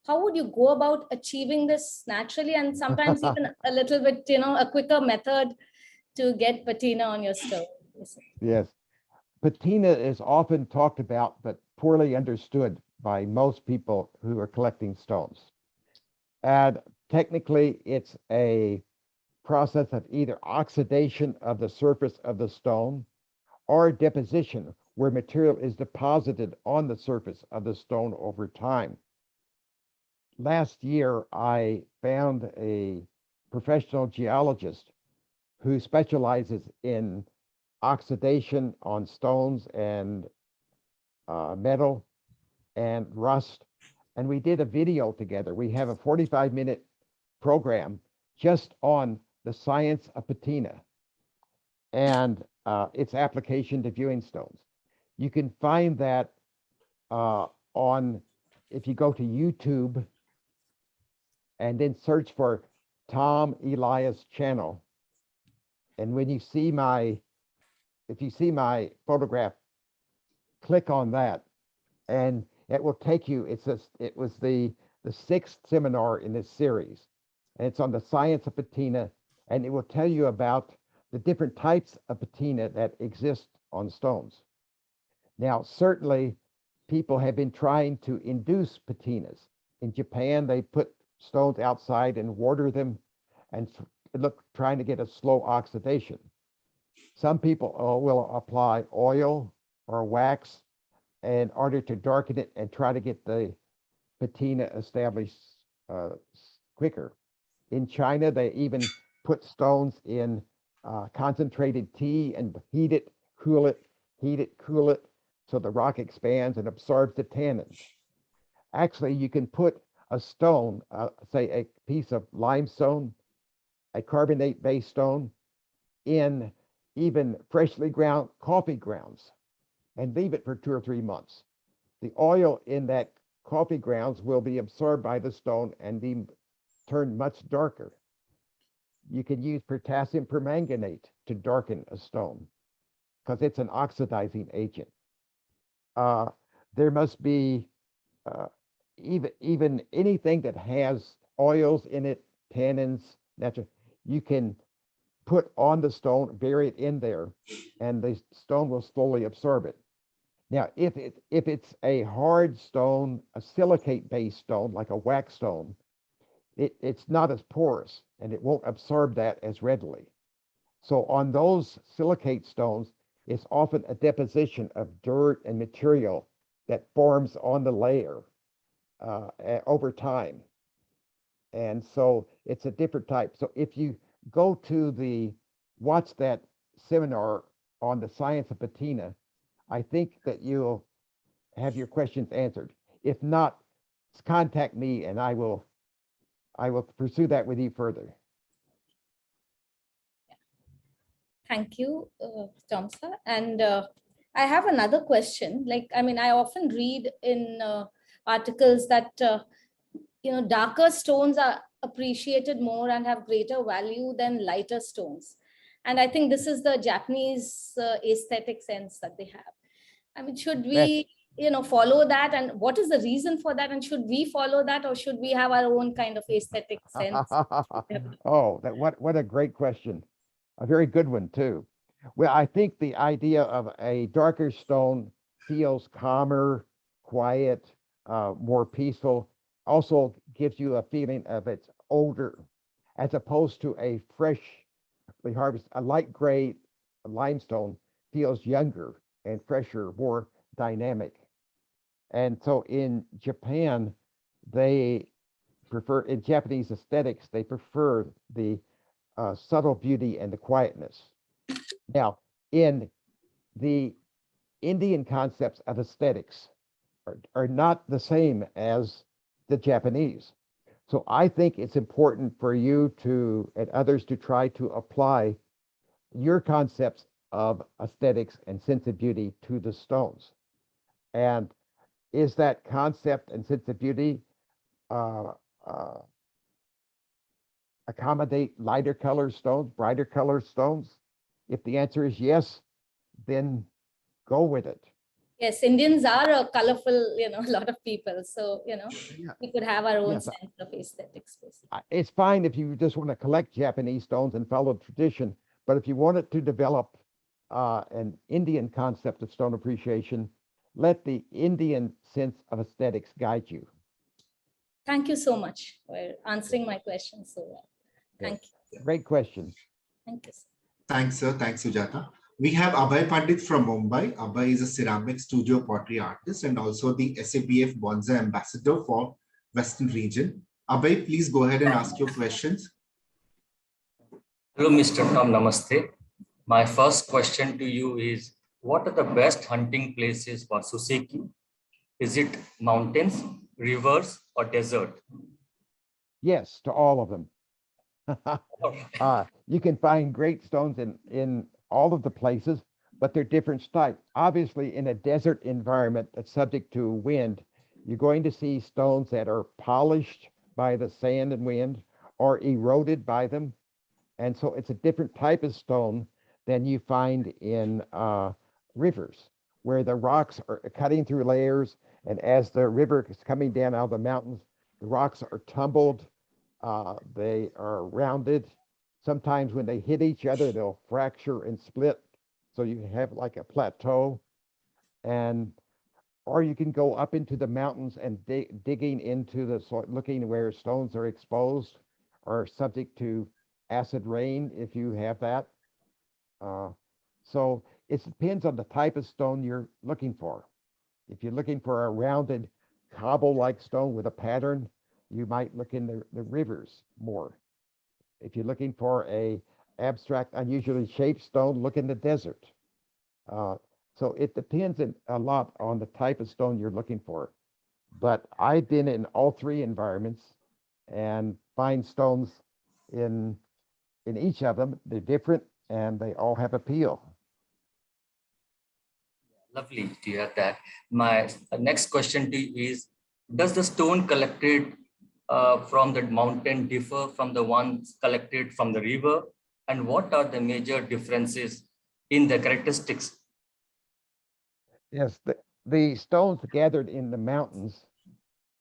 how would you go about achieving this naturally and sometimes even a little bit, a quicker method to get patina on your stone? Yes. Patina is often talked about, but poorly understood by most people who are collecting stones. And technically, it's a process of either oxidation of the surface of the stone or deposition, where material is deposited on the surface of the stone over time. Last year, I found a professional geologist who specializes in oxidation on stones and metal and rust. And we did a video together. We have a 45-minute program just on the science of patina and its application to viewing stones. You can find that if you go to YouTube and then search for Tom Elias channel. And when you see if you see my photograph, click on that and it will take you, it was the 6th seminar in this series. And it's on the science of patina, and it will tell you about the different types of patina that exist on stones. Now, certainly people have been trying to induce patinas. In Japan, they put stones outside and water them and trying to get a slow oxidation. Some people will apply oil or wax in order to darken it and try to get the patina established quicker. In China, they even put stones in concentrated tea and heat it, cool it, so the rock expands and absorbs the tannins. Actually, you can put a stone, say a piece of limestone, a carbonate-based stone, in even freshly ground coffee grounds and leave it for 2 or 3 months. The oil in that coffee grounds will be absorbed by the stone and be turned much darker. You can use potassium permanganate to darken a stone because it's an oxidizing agent. There must be even anything that has oils in it, tannins, natural, you can put on the stone, bury it in there, and the stone will slowly absorb it. Now, if it's a hard stone, a silicate-based stone, like a wax stone, it's not as porous, and it won't absorb that as readily. So on those silicate stones, it's often a deposition of dirt and material that forms on the layer over time. And so it's a different type. So if you go to watch that seminar on the science of patina, I think that you'll have your questions answered. If not, contact me and I will pursue that with you further. Thank you, Tom sir. And I have another question. Like, I mean, I often read in articles that, darker stones are appreciated more and have greater value than lighter stones. And I think this is the Japanese aesthetic sense that they have. I mean, should we, follow that? And what is the reason for that? And should we follow that, or should we have our own kind of aesthetic sense? Oh, what a great question. A very good one too. Well, I think the idea of a darker stone feels calmer, quiet, more peaceful, also gives you a feeling of it's older, as opposed to a freshly harvested, a light gray limestone feels younger and fresher, more dynamic. And so in Japan, they prefer, in Japanese aesthetics, they prefer the subtle beauty and the quietness. Now, in the Indian concepts of aesthetics are not the same as the Japanese. So I think it's important for you to, and others, to try to apply your concepts of aesthetics and sense of beauty to the stones. And is that concept and sense of beauty accommodate lighter color stones, brighter color stones? If the answer is yes, then go with it. Yes, Indians are a colorful, a lot of people. So, we could have our own sense of aesthetics. It's fine if you just want to collect Japanese stones and follow tradition, but if you wanted to develop an Indian concept of stone appreciation, let the Indian sense of aesthetics guide you. Thank you so much for answering my questions so well. Thank you. Great question. Thank you, sir. Thanks, sir. Thanks, Sujata. We have Abhay Pandit from Mumbai. Abhay is a ceramic studio pottery artist and also the SABF Bonsai ambassador for Western region. Abhay, please go ahead and ask your questions. Hello, Mr. Tom. Namaste. My first question to you is, what are the best hunting places for Suiseki? Is it mountains, rivers, or desert? Yes, to all of them. You can find great stones in all of the places, but they're different types. Obviously, in a desert environment that's subject to wind, you're going to see stones that are polished by the sand and wind or eroded by them. And so it's a different type of stone than you find in rivers, where the rocks are cutting through layers. And as the river is coming down out of the mountains, the rocks are tumbled, they are rounded. Sometimes when they hit each other, they'll fracture and split. So you have like a plateau. Or you can go up into the mountains and digging into the soil, looking where stones are exposed or subject to acid rain, if you have that. So it depends on the type of stone you're looking for. If you're looking for a rounded cobble-like stone with a pattern, you might look in the rivers more. If you're looking for a abstract, unusually shaped stone, look in the desert. So it depends a lot on the type of stone you're looking for. But I've been in all three environments and find stones in each of them. They're different and they all have appeal. Lovely to hear that. My next question to you is, does the stone collected from the mountain differ from the ones collected from the river? And what are the major differences in the characteristics? Yes, the stones gathered in the mountains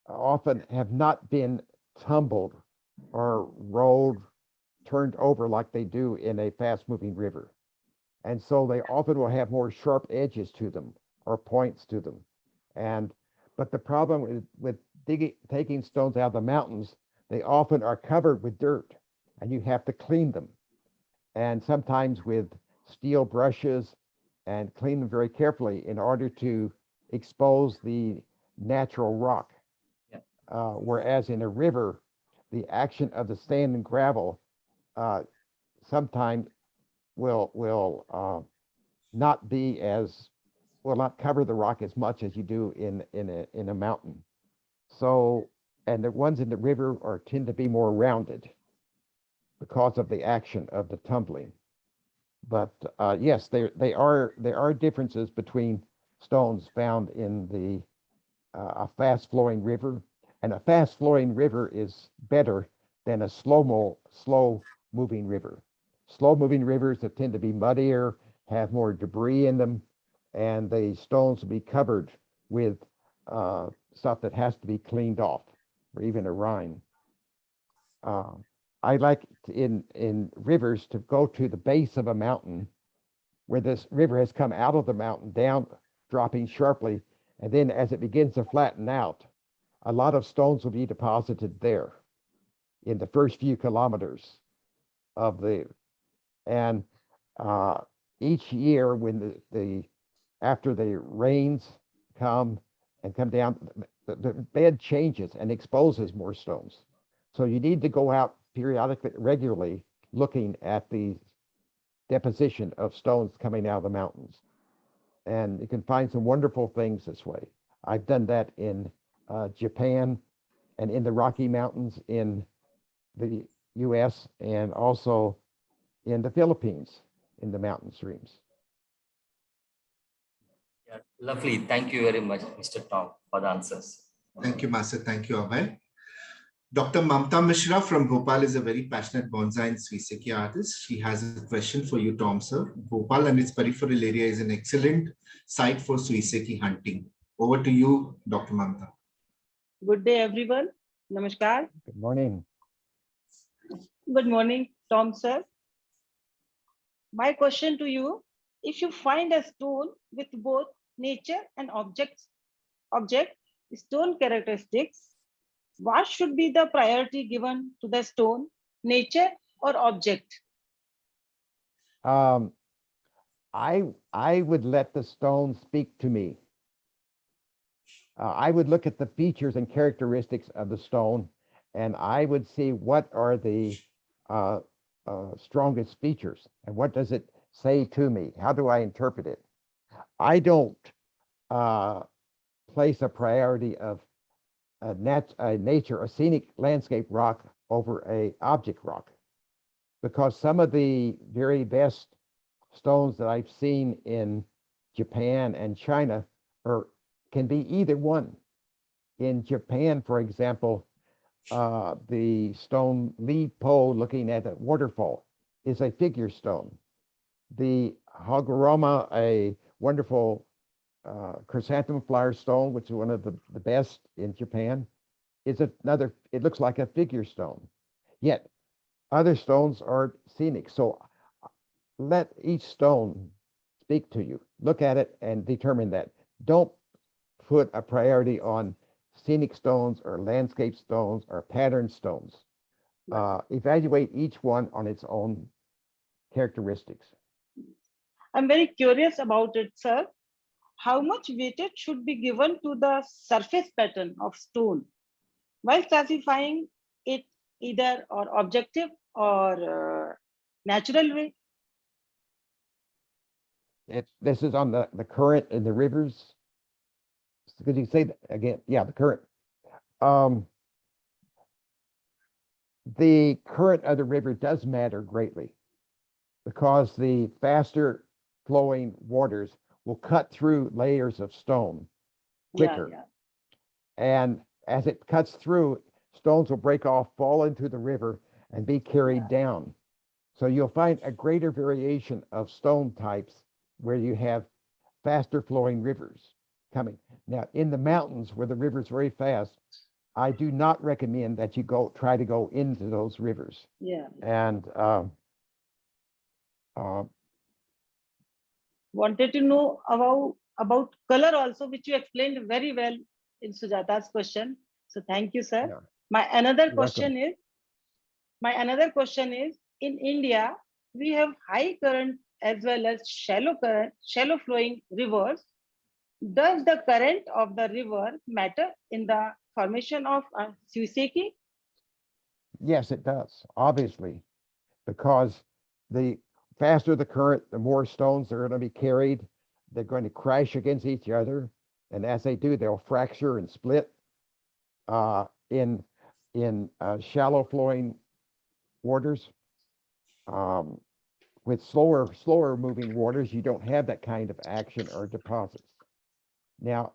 often have not been tumbled or rolled, turned over like they do in a fast-moving river. And so they often will have more sharp edges to them or points to them. But the problem with taking stones out of the mountains, they often are covered with dirt and you have to clean them. And sometimes with steel brushes, and clean them very carefully in order to expose the natural rock. Yeah. Whereas in a river, the action of the sand and gravel sometimes will not cover the rock as much as you do in a mountain. So, and the ones in the river tend to be more rounded because of the action of the tumbling. But yes, there are differences between stones found in the a fast flowing river, and a fast flowing river is better than a slow moving river. Slow moving rivers that tend to be muddier, have more debris in them, and the stones will be covered with stuff that has to be cleaned off, or even a rime. I like in rivers to go to the base of a mountain where this river has come out of the mountain down, dropping sharply, and then as it begins to flatten out, a lot of stones will be deposited there in the first few kilometers of and each year when after the rains come and come down, the bed changes and exposes more stones. So you need to go out periodically, regularly, looking at the deposition of stones coming out of the mountains. And you can find some wonderful things this way. I've done that in Japan and in the Rocky Mountains in the US, and also in the Philippines in the mountain streams. Yeah, lovely. Thank you very much, Mr. Tom, for the answers. Thank you, Master. Thank you, Abhay. Dr. Mamta Mishra from Bhopal is a very passionate bonsai and Suiseki artist. She has a question for you, Tom, sir. Bhopal and its peripheral area is an excellent site for Suiseki hunting. Over to you, Dr. Mamta. Good day, everyone. Namaskar. Good morning. Good morning, Tom, sir. My question to you, if you find a stone with both nature and object stone characteristics, what should be the priority given to the stone, nature or object? I would let the stone speak to me. I would look at the features and characteristics of the stone, and I would see what are the strongest features and what does it say to me? How do I interpret it? I don't place a priority of nature, a scenic landscape rock over a object rock, because some of the very best stones that I've seen in Japan and China can be either one. In Japan, for example, the stone Li Po looking at a waterfall is a figure stone. The Hagurama, a wonderful chrysanthemum flower stone, which is one of the best in Japan, is another, it looks like a figure stone. Yet other stones are scenic. So let each stone speak to you. Look at it and determine that. Don't put a priority on scenic stones or landscape stones or pattern stones. Evaluate each one on its own characteristics. I'm very curious about it, sir. How much weightage should be given to the surface pattern of stone while classifying it either or objective or natural way? This is on the current in the rivers. Could you say that again? Yeah, the current. The current of the river does matter greatly, because the faster flowing waters will cut through layers of stone quicker. Yeah. And as it cuts through, stones will break off, fall into the river, and be carried down. So you'll find a greater variation of stone types where you have faster flowing rivers coming. Now, in the mountains where the river's very fast, I do not recommend that you try to go into those rivers. Yeah. And wanted to know about color also, which you explained very well in Sujata's question. So thank you, sir. Yeah. My another You're question is, in India, we have high current as well as shallow flowing rivers. Does the current of the river matter in the formation of Suiseki? Yes, it does, obviously, because the faster the current, the more stones are going to be carried. They're going to crash against each other, and as they do, they'll fracture and split. In shallow flowing waters, when with slower moving waters, you don't have that kind of action or deposits. Now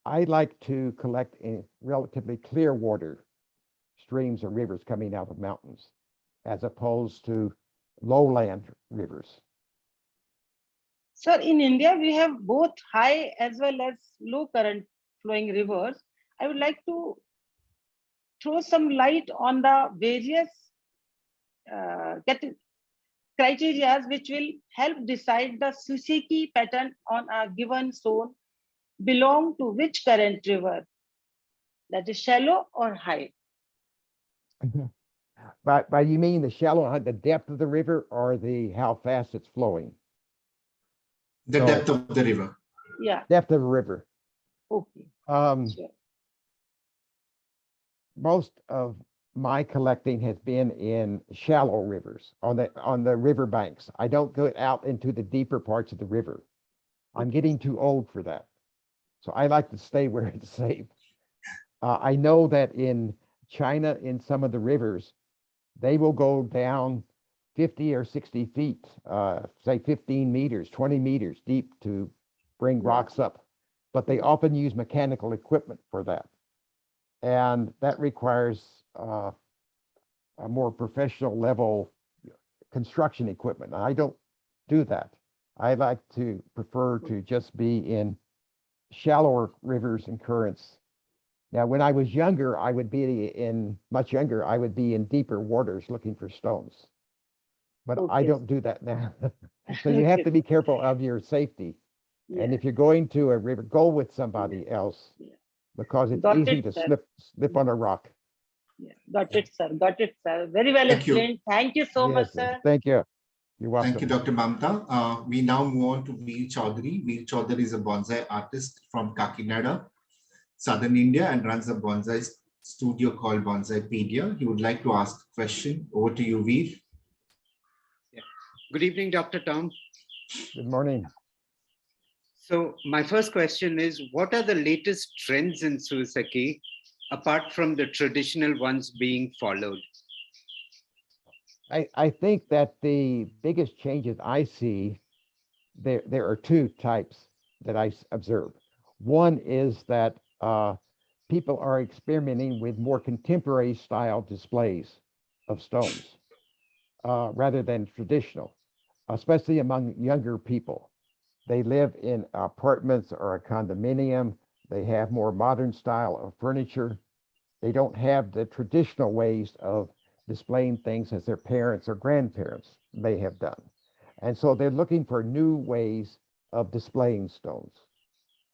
I like to collect in relatively clear water streams or rivers coming out of mountains, as opposed to lowland rivers. Sir, in India, we have both high as well as low current flowing rivers. I would like to throw some light on the various criteria which will help decide the Suiseki pattern on a given stone belong to which current river, that is shallow or high. But you mean the shallow, the depth of the river, or the how fast it's flowing? The depth of the river. Yeah. Depth of the river. Okay. Sure. Most of my collecting has been in shallow rivers on the river banks. I don't go out into the deeper parts of the river. I'm getting too old for that. So I like to stay where it's safe. I know that in China, in some of the rivers, they will go down 50 or 60 feet, say 15 meters, 20 meters deep to bring rocks up. But they often use mechanical equipment for that. And that requires a more professional level construction equipment. I don't do that. I like to prefer to just be in shallower rivers and currents. Now, when I was younger, I would be much younger, I would be in deeper waters looking for stones. But I don't do that now. So you have to be careful of your safety. Yeah. And if you're going to a river, go with somebody else, because it's easy to slip on a rock. Yeah. Got it, sir. Got it, sir. Very well explained. Thank you so much, sir. Thank you. You're welcome. Thank you, Dr. Mamta. We now move on to Veer Chawdhary. Veer Chawdhary is a bonsai artist from Kakinada, Southern India, and runs a bonsai studio called Bonsaipedia. He would like to ask a question. Over to you, Veer. Yeah. Good evening, Dr. Tom. Good morning. So my first question is, what are the latest trends in Suiseki, apart from the traditional ones being followed? I think that the biggest changes I see, there are two types that I observe. One is that people are experimenting with more contemporary style displays of stones rather than traditional, especially among younger people. They live in apartments or a condominium. They have more modern style of furniture. They don't have the traditional ways of displaying things as their parents or grandparents may have done. And so they're looking for new ways of displaying stones.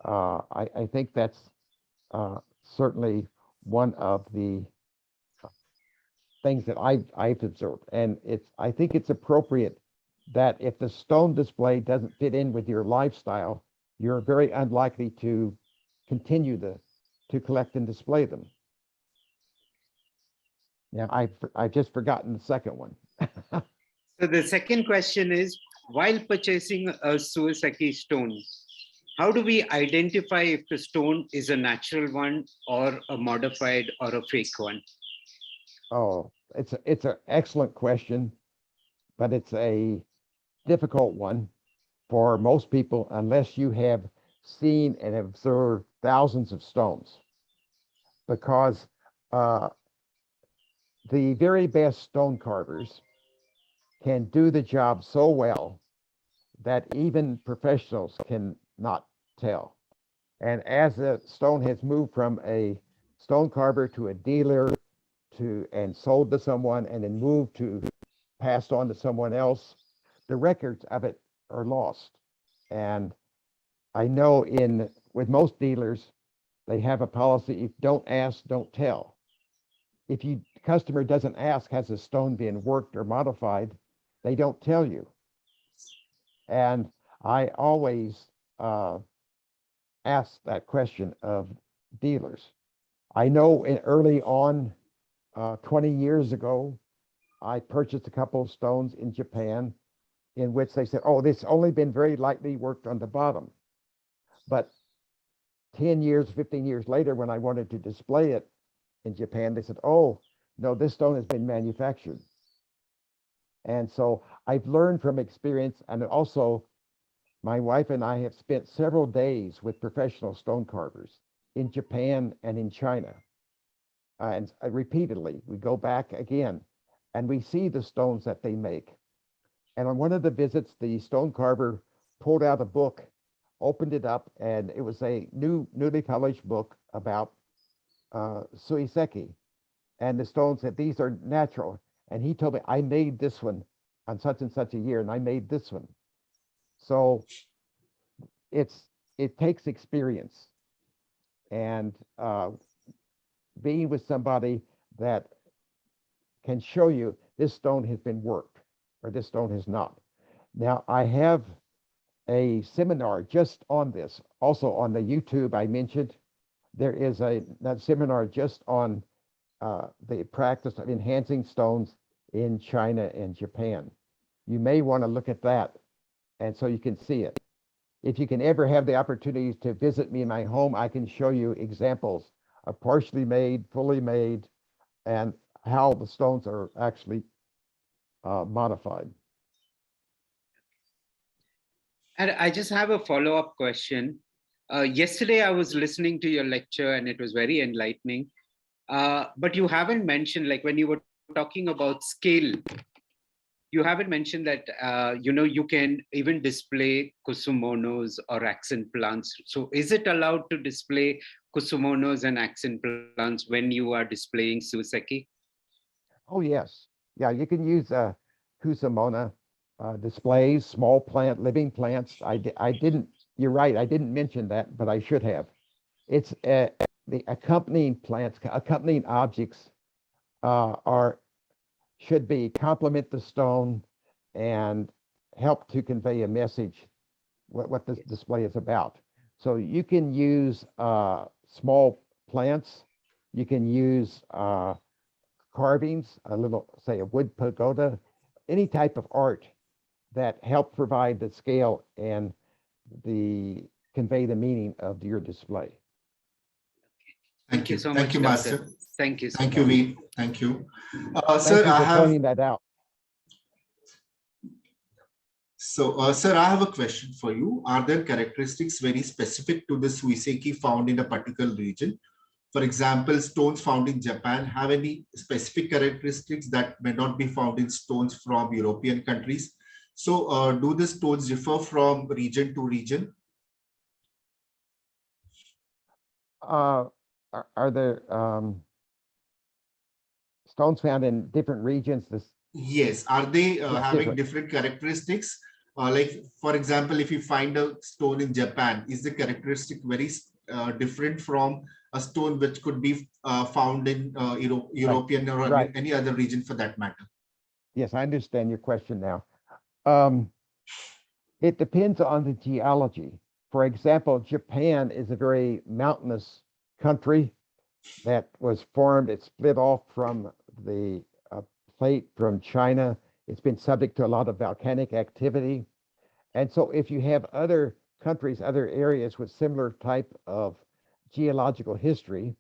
I think that's certainly one of the things that I've observed. And I think it's appropriate that if the stone display doesn't fit in with your lifestyle, you're very unlikely to continue to collect and display them. Yeah, I've just forgotten the second one. So the second question is, while purchasing a Suiseki stone, how do we identify if the stone is a natural one or a modified or a fake one? Oh, it's an excellent question, but it's a difficult one for most people unless you have seen and observed thousands of stones, because the very best stone carvers can do the job so well that even professionals cannot tell. And as the stone has moved from a stone carver to a dealer and sold to someone and then moved to passed on to someone else, the records of it are lost. And I know with most dealers, they have a policy: if don't ask, don't tell. If customer doesn't ask, has the stone been worked or modified, they don't tell you. And I always ask that question of dealers. I know early on, 20 years ago, I purchased a couple of stones in Japan in which they said, oh, this only been very lightly worked on the bottom. But 10 years, 15 years later, when I wanted to display it in Japan, they said, oh, no, this stone has been manufactured. And so I've learned from experience, and also my wife and I have spent several days with professional stone carvers in Japan and in China. And repeatedly, we go back again and we see the stones that they make. And on one of the visits, the stone carver pulled out a book, opened it up, and it was a newly published book about Suiseki. And the stones said, these are natural. And he told me, I made this one on such and such a year, and I made this one. So it takes experience, and being with somebody that can show you this stone has been worked or this stone has not. Now, I have a seminar just on this, also on the YouTube I mentioned. There is a seminar just on the practice of enhancing stones in China and Japan. You may want to look at that, and so you can see it. If you can ever have the opportunity to visit me in my home, I can show you examples of partially made, fully made, and how the stones are actually modified. And I just have a follow-up question. Yesterday, I was listening to your lecture and it was very enlightening. But you haven't mentioned, like when you were talking about scale, you haven't mentioned that, you can even display kusumonos or accent plants. So is it allowed to display kusumonos and accent plants when you are displaying Suiseki? Oh, yes. Yeah, you can use kusumona displays, small plant, living plants. I didn't, you're right, I didn't mention that, but I should have. It's the accompanying plants, accompanying objects should be complement the stone and help to convey a message, what this display is about. So you can use small plants, you can use carvings, a little, say a wood pagoda, any type of art that help provide the scale and convey the meaning of your display. Thank you so much. Thank you, Master. Thank you. Thank you, Veer. Thank you. Sir, I have pointing that out. So, sir, I have a question for you. Are there characteristics very specific to the Suiseki found in a particular region? For example, stones found in Japan have any specific characteristics that may not be found in stones from European countries? So, do the stones differ from region to region? Are there stones found in different regions? Yes. Are they having different characteristics? Like, for example, if you find a stone in Japan, is the characteristic very different from a stone which could be found in European or any other region for that matter? Yes, I understand your question now. It depends on the geology. For example, Japan is a very mountainous country that was formed. It split off from the plate from China. It's been subject to a lot of volcanic activity. And so if you have other countries, other areas with similar type of geological history,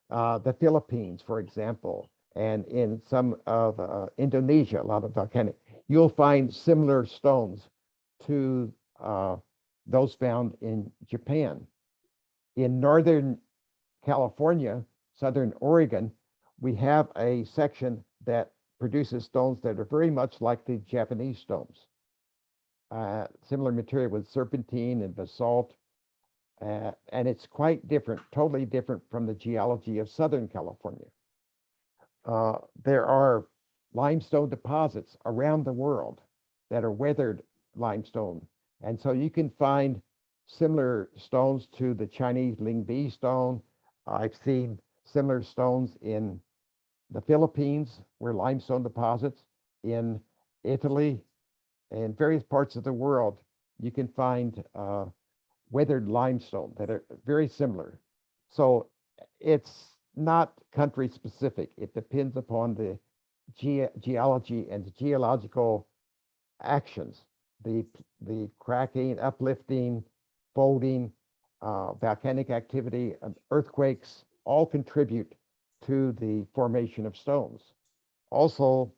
the Philippines, for example, and in some of Indonesia, a lot of volcanic, you'll find similar stones to those found in Japan. In Northern California, Southern Oregon, we have a section that produces stones that are very much like the Japanese stones. Similar material with serpentine and basalt, and it's quite different, totally different from the geology of Southern California. There are limestone deposits around the world that are weathered limestone, and so you can find similar stones to the Chinese Lingbi stone. I've seen similar stones in the Philippines, where limestone deposits, in Italy, and various parts of the world. You can find weathered limestone that are very similar. So it's not country specific. It depends upon the geology and the geological actions, the cracking, uplifting, folding, volcanic activity, earthquakes, all contribute to the formation of stones. Also,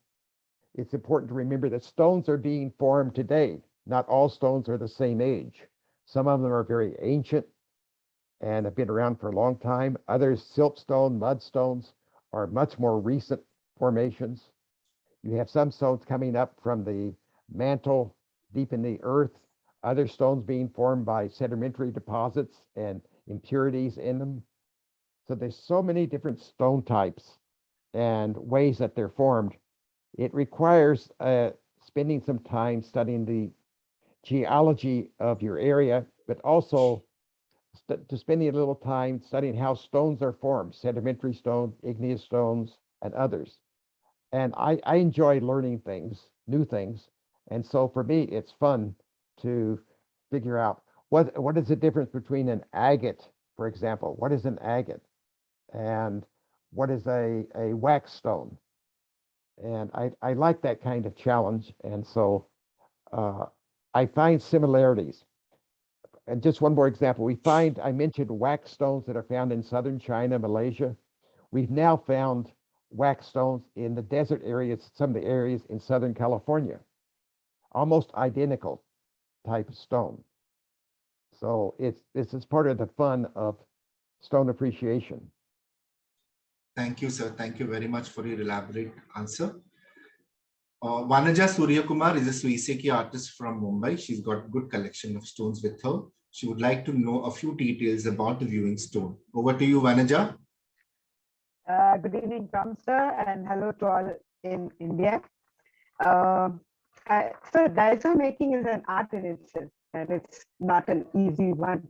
it's important to remember that stones are being formed today. Not all stones are the same age. Some of them are very ancient and have been around for a long time. Others, siltstone, mudstones, are much more recent formations. You have some stones coming up from the mantle deep in the earth, other stones being formed by sedimentary deposits and impurities in them. So there's so many different stone types and ways that they're formed. It requires spending some time studying the geology of your area, but also to spending a little time studying how stones are formed, sedimentary stones, igneous stones, and others. And I enjoy learning things, new things. And so for me, it's fun to figure out what is the difference between an agate, for example. What is an agate? And what is a wax stone? And I like that kind of challenge. And so I find similarities. And just one more example, I mentioned wax stones that are found in southern China, Malaysia. We've now found wax stones in the desert areas, some of the areas in Southern California, almost identical type of stone. So this is part of the fun of stone appreciation. Thank you, sir. Thank you very much for your elaborate answer. Vanaja Suryakumar is a Suiseki artist from Mumbai. She's got a good collection of stones with her. She would like to know a few details about the viewing stone. Over to you, Vanaja. Good evening, Tom, sir, and hello to all in India. So diagram making is an art in itself, and it's not an easy one.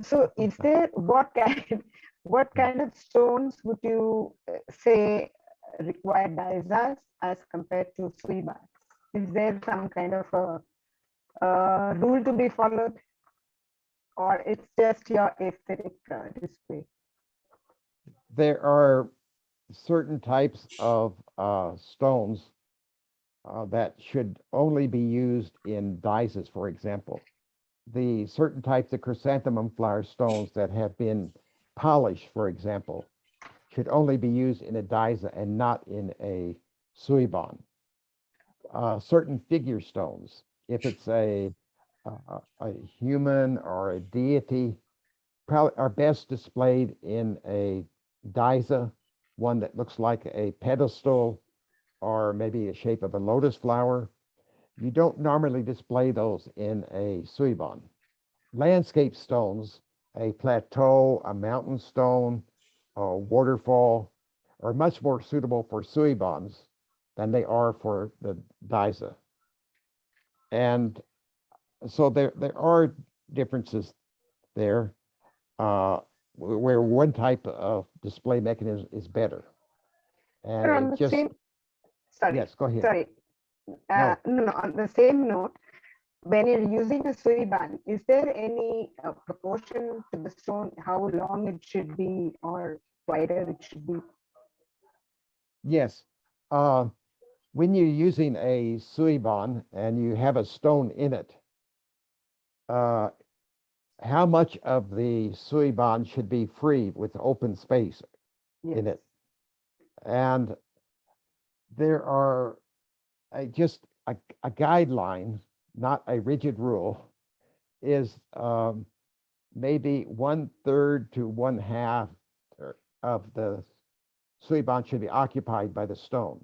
So is there, what kind of stones would you say require daisas as compared to suibans? Is there some kind of a rule to be followed, or it's just your aesthetic display? There are certain types of stones that should only be used in daisas, for example. The certain types of chrysanthemum flower stones that have been polished, for example, should only be used in a daisa and not in a suiban. Certain figure stones, if it's a human or a deity, probably are best displayed in a daisa, one that looks like a pedestal or maybe a shape of a lotus flower. You don't normally display those in a suiban. Landscape stones, a plateau, a mountain stone, a waterfall, are much more suitable for suibans than they are for the daisa. And so there are differences there where one type of display mechanism is better. And yes, go ahead. Sorry. No, on the same note, when you're using a suiban, is there any proportion to the stone, how long it should be or wider it should be? Yes. When you're using a suiban and you have a stone in it, how much of the suiban should be free with open space in it? And there are just a guideline, not a rigid rule, is maybe 1/3 to 1/2 of the suiban should be occupied by the stone.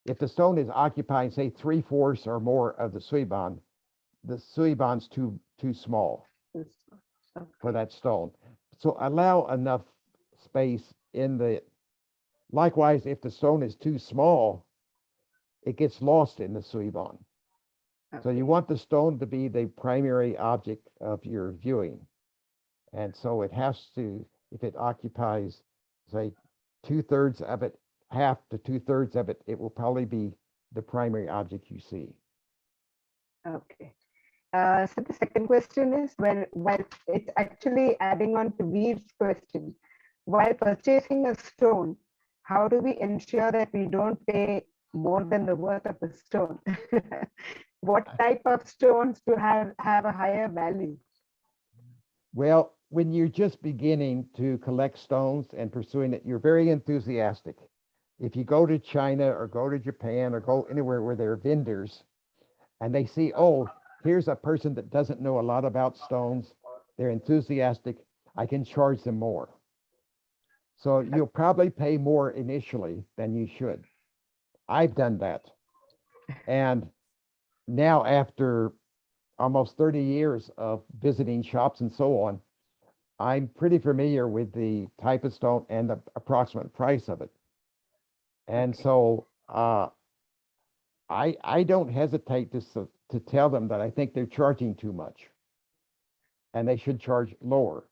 If the stone is occupying, say, 3/4 or more of the suiban's too small for that stone. So allow enough space in the. Likewise, if the stone is too small, it gets lost in the suiban. So you want the stone to be the primary object of your viewing. And so it has to, if it occupies, say, 2/3 of it, 1/2 to 2/3 of it, it will probably be the primary object you see. Okay. So the second question is, while it's actually adding on to Veer's question, while purchasing a stone, how do we ensure that we don't pay more than the worth of the stone? What type of stones to have a higher value? Well, when you're just beginning to collect stones and pursuing it, you're very enthusiastic. if you go to China or go to Japan or go anywhere where there are vendors and they see, oh, here's a person that doesn't know a lot about stones, they're enthusiastic, I can charge them more. So you'll probably pay more initially than you should. I've done that. And now after almost 30 years of visiting shops and so on, I'm pretty familiar with the type of stone and the approximate price of it. And so I don't hesitate to tell them that I think they're charging too much and they should charge lower.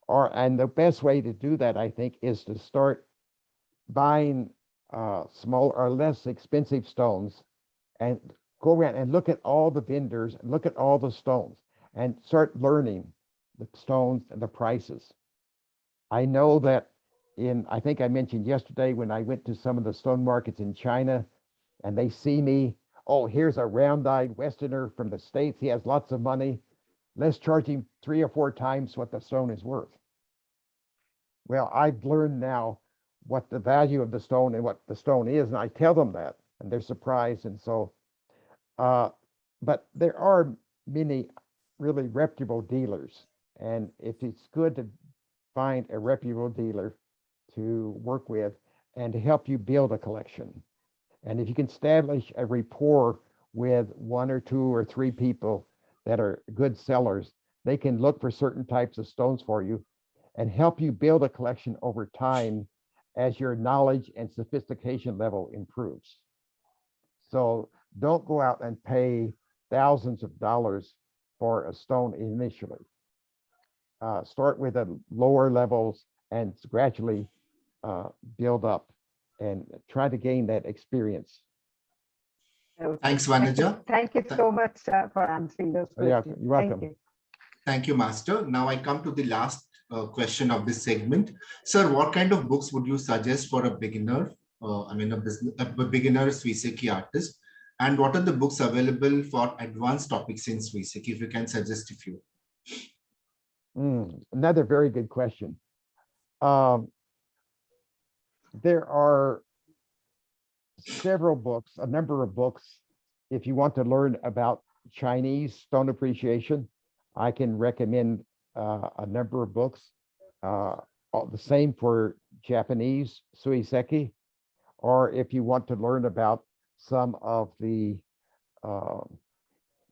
And the best way to do that, I think, is to start buying small or less expensive stones and go around and look at all the vendors and look at all the stones and start learning the stones and the prices. I know that I think I mentioned yesterday when I went to some of the stone markets in China and they see me, oh, here's a round-eyed Westerner from the States. He has lots of money. Let's charge him 3 or 4 times what the stone is worth. Well, I've learned now what the value of the stone and what the stone is, and I tell them that, and they're surprised. And so, but there are many really reputable dealers, and if it's good to find a reputable dealer to work with and to help you build a collection. And if you can establish a rapport with 1 or 2 or 3 people that are good sellers, they can look for certain types of stones for you and help you build a collection over time as your knowledge and sophistication level improves. So don't go out and pay thousands of dollars for a stone initially. Start with the lower levels and gradually build up and try to gain that experience. Thanks, Vanaja. Thank you so much for answering those questions. Yeah, you're welcome. Thank you. Thank you, Master. Now I come to the last question of this segment. Sir, what kind of books would you suggest for a beginner, a beginner Suiseki artist? And what are the books available for advanced topics in Suiseki, if you can suggest a few? Another very good question. There are several books, a number of books. If you want to learn about Chinese stone appreciation, I can recommend a number of books. The same for Japanese Suiseki, or if you want to learn about some of the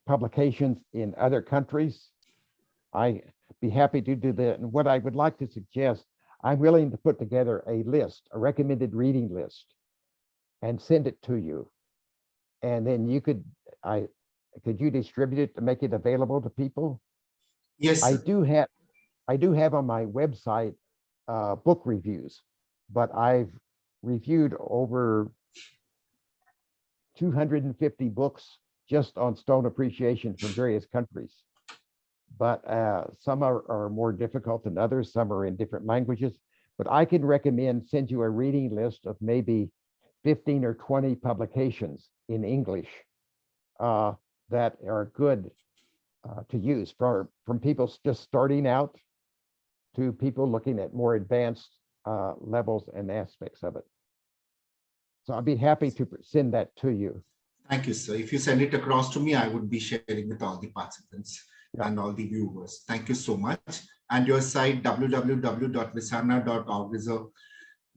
publications in other countries, I'd be happy to do that. And what I would like to suggest, I'm willing to put together a list, a recommended reading list, and send it to you. And then you could you distribute it to make it available to people? Yes, sir. I do have on my website book reviews, but I've reviewed over 250 books just on stone appreciation from various countries. But some are more difficult than others. Some are in different languages. But I can send you a reading list of maybe 15 or 20 publications in English that are good to use from people just starting out to people looking at more advanced levels and aspects of it. So I'd be happy to send that to you. Thank you, sir. If you send it across to me, I would be sharing with all the participants and all the viewers. Thank you so much. And your site, www.visana.org, is a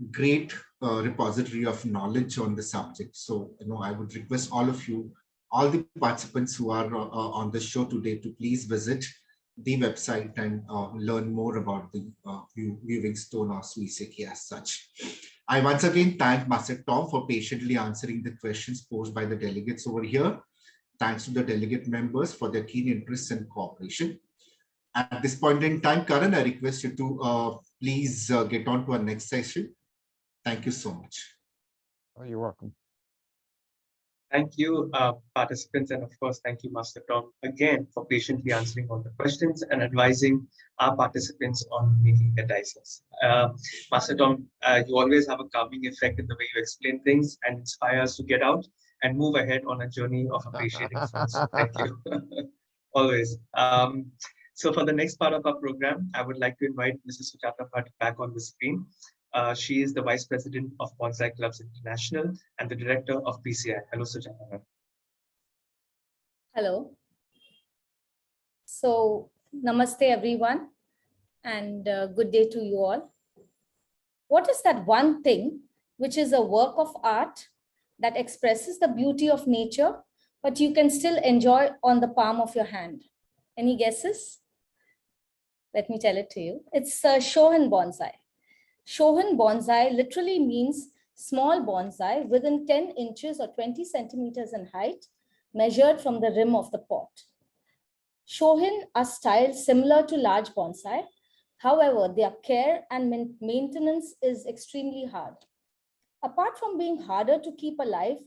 great repository of knowledge on the subject. So, I would request all of you, all the participants who are on the show today, to please visit the website and learn more about the viewing stone or Suiseki as such. I once again thank Master Tom for patiently answering the questions posed by the delegates over here. Thanks to the delegate members for their keen interest and cooperation. At this point in time, Karan, I request you to please get on to our next session. Thank you so much. Oh, you're welcome. Thank you, participants, and of course, thank you, Master Tom, again for patiently answering all the questions and advising our participants on making their dices. Master Tom, you always have a calming effect in the way you explain things and inspire us to get out and move ahead on a journey of appreciating stones. So thank you, always. So for the next part of our program, I would like to invite Mrs. Sujata Bhatt back on the screen She is the Vice President of Bonsai Clubs International and the Director of PCI. Hello, Suchana. Hello. So, namaste everyone, and good day to you all. What is that one thing which is a work of art that expresses the beauty of nature, but you can still enjoy on the palm of your hand? Any guesses? Let me tell it to you. It's Shohin bonsai. Shohin bonsai literally means small bonsai within 10 inches or 20 centimeters in height, measured from the rim of the pot. Shohin are styled similar to large bonsai. However, their care and maintenance is extremely hard. Apart from being harder to keep alive,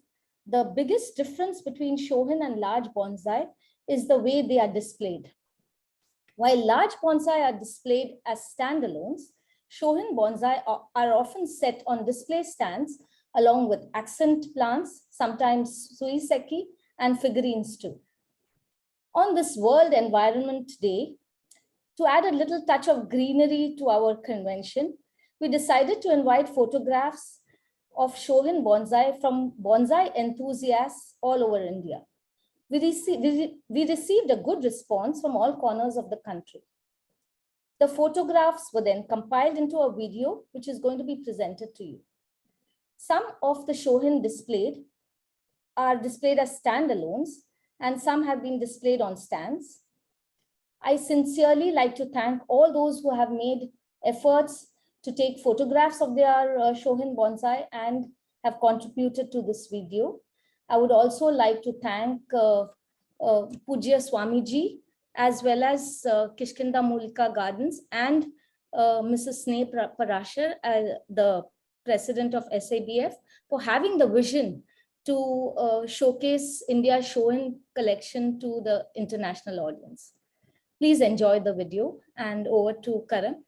the biggest difference between Shohin and large bonsai is the way they are displayed. While large bonsai are displayed as standalones, Shohin bonsai are often set on display stands along with accent plants, sometimes Suiseki, and figurines too. On this World Environment Day, to add a little touch of greenery to our convention, we decided to invite photographs of Shohin bonsai from bonsai enthusiasts all over India. We received a good response from all corners of the country. The photographs were then compiled into a video, which is going to be presented to you. Some of the Shohin are displayed as standalones, and some have been displayed on stands. I sincerely like to thank all those who have made efforts to take photographs of their Shohin bonsai and have contributed to this video. I would also like to thank Pujya Swamiji, as well as Kishkinda Mulika Gardens and Mrs. Sneh Prasar, the president of SABF, for having the vision to showcase India's Shohin collection to the international audience. Please enjoy the video, and over to Karan.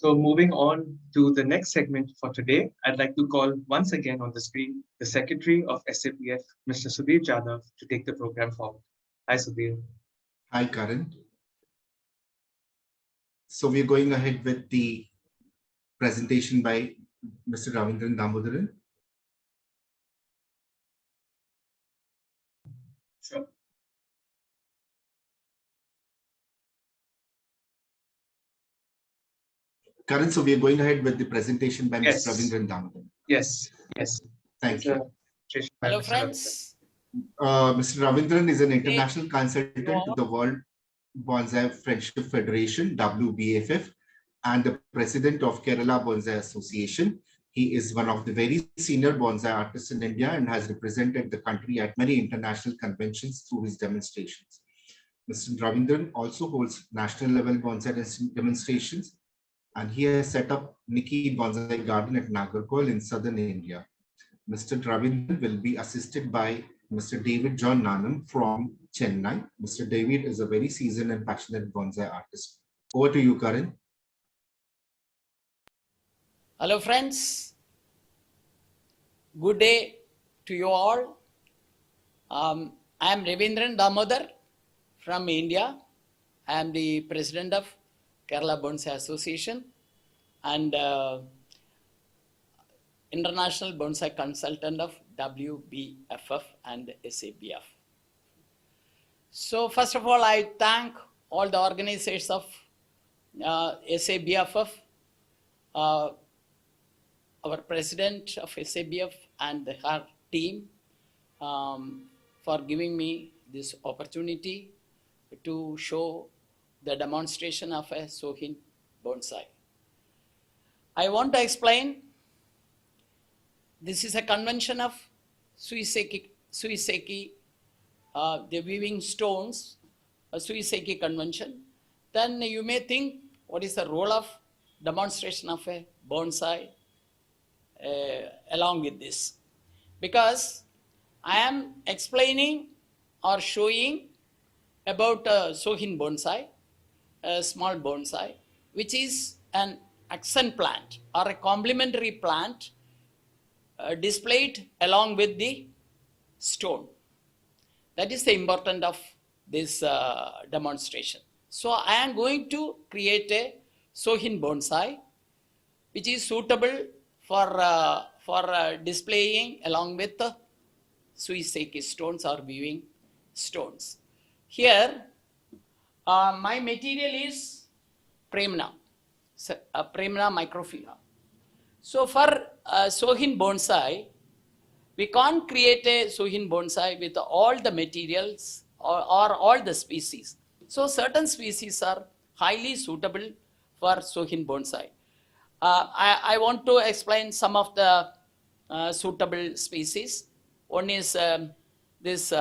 So moving on to the next segment for today, I'd like to call once again on the screen the Secretary of SAPF, Mr. Sudhir Jadhav, to take the program forward. Hi, Sudhir. Hi, Karan. So we're going ahead with the presentation by Mr. Ravindran Damodaran. Sure. Karan, so we are going ahead with the presentation by Yes. Mr. Ravindran Damodaran. Yes, yes. Thank you. Hello, friends. Mr. Ravindran is an international consultant to the World Bonsai Friendship Federation, WBFF, and the president of Kerala Bonsai Association. He is one of the very senior bonsai artists in India and has represented the country at many international conventions through his demonstrations. Mr. Ravindran also holds national level bonsai demonstrations, and he has set up Nikki Bonsai Garden at Nagarkol in southern India. Mr. Ravindran will be assisted by Mr. David John Nanam from Chennai. Mr. David is a very seasoned and passionate bonsai artist. Over to you, Karan. Hello, friends. Good day to you all. I am Ravindran Damodar from India. I am the president of Kerala Bonsai Association and international bonsai consultant of WBFF and SABF. So first of all, I thank all the organizers of SABFF, our president of SABF and her team for giving me this opportunity to show the demonstration of a Shohin bonsai. I want to explain. This is a convention of Suiseki, the weaving stones, a Suiseki convention. Then you may think, what is the role of demonstration of a bonsai along with this? Because I am explaining or showing about Shohin bonsai, a small bonsai, which is an accent plant or a complementary plant displayed along with the stone. That is the importance of this demonstration. So I am going to create a Shohin bonsai which is suitable for displaying along with the Suiseki stones or weaving stones. Here my material is Premna, Premna microphylla. So for Shohin bonsai, we can't create a Shohin bonsai with all the materials or all the species. So certain species are highly suitable for Shohin bonsai. I want to explain some of the suitable species. One is this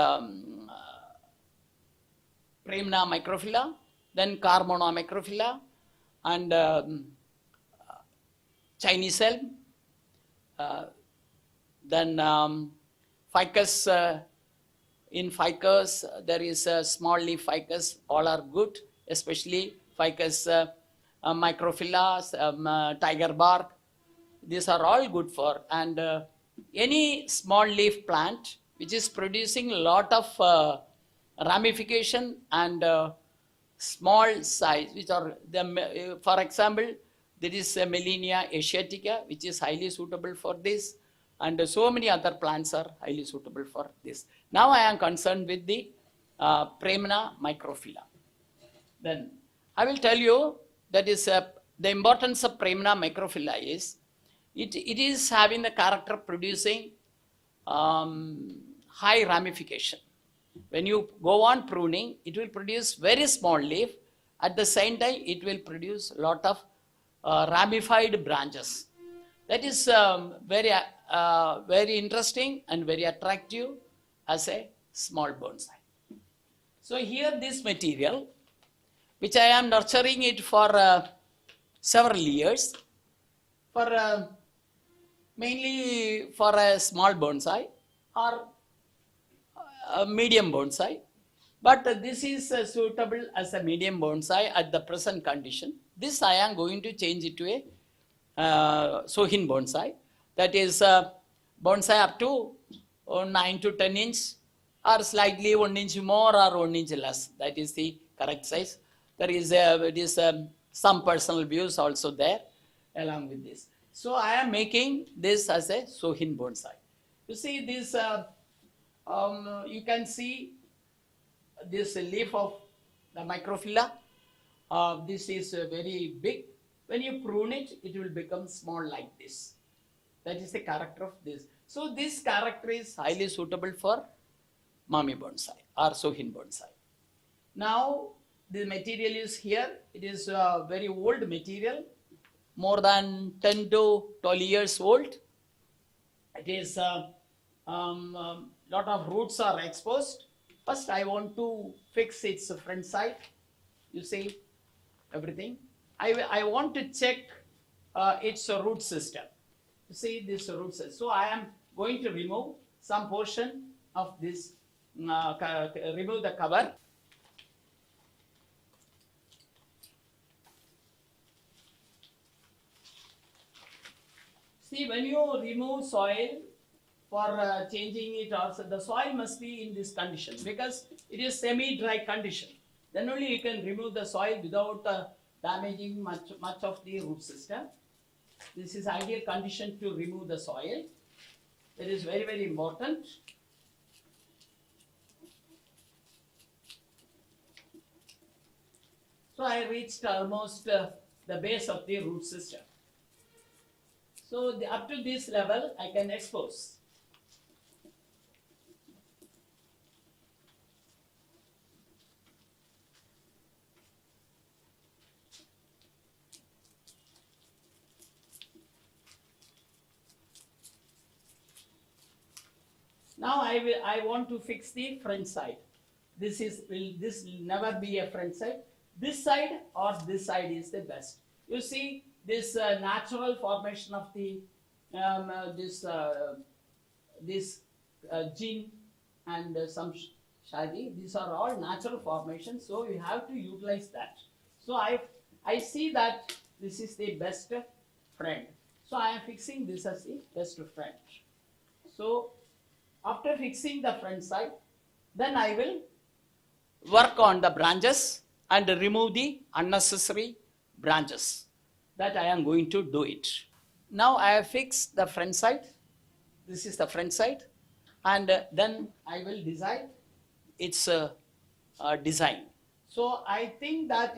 Premna microphylla, then Carmona microphylla, and Chinese elm, then ficus. In ficus, there is a small leaf ficus. All are good, especially ficus microphylla, tiger bark. These are all good for. And any small leaf plant which is producing a lot of ramification and small size, which are the, for example, there is a Melania asiatica, which is highly suitable for this, and so many other plants are highly suitable for this. Now I am concerned with the Premna microphylla. Then I will tell you that is the importance of Premna microphylla is it is having the character producing high ramification. When you go on pruning, it will produce very small leaf. At the same time, it will produce a lot of ramified branches. That is very interesting and very attractive as a small bonsai. So here this material, which I am nurturing it for several years, for mainly for a small bonsai or a medium bonsai. But this is suitable as a medium bonsai at the present condition. This I am going to change it to a Shohin bonsai. That is bonsai up to 9 to 10 inch or slightly 1 inch more or 1 inch less. That is the correct size. There is some personal views also there along with this. So I am making this as a Shohin bonsai. You see this, you can see this leaf of the microphylla. This is very big. When you prune it, it will become small like this. That is the character of this. So this character is highly suitable for Mami bonsai or Shohin bonsai. Now the material is here. It is a very old material, more than 10 to 12 years old. It is lot of roots are exposed. First, I want to fix its front side. You see everything. I want to check its root system. You see this root system. So I am going to remove some portion of this, remove the cover. See, when you remove soil for changing it also, the soil must be in this condition because it is semi-dry condition. Then only you can remove the soil without damaging much of the root system. This is ideal condition to remove the soil. That is very, very important. So I reached almost the base of the root system. So up to this level, I can expose. Now I want to fix the front side. This will never be a front side. This side or this side is the best. You see this natural formation of the gene and some shadi. These are all natural formations, so you have to utilize that. So I see that this is the best friend. So I am fixing this as the best friend. So after fixing the front side, then I will work on the branches and remove the unnecessary branches. That I am going to do it. Now I have fixed the front side. This is the front side. And then I will decide its design. So I think that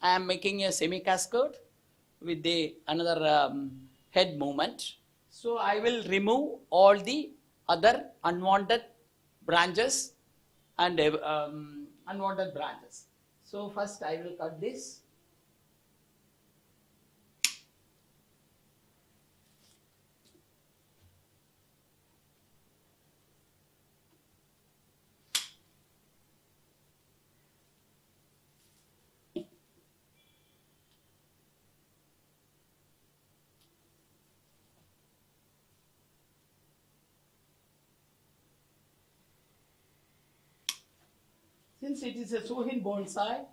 I am making a semi-cascade with the another head movement. So I will remove all the other unwanted branches and unwanted branches. So first I will cut this. Since it is a Shohin bonsai,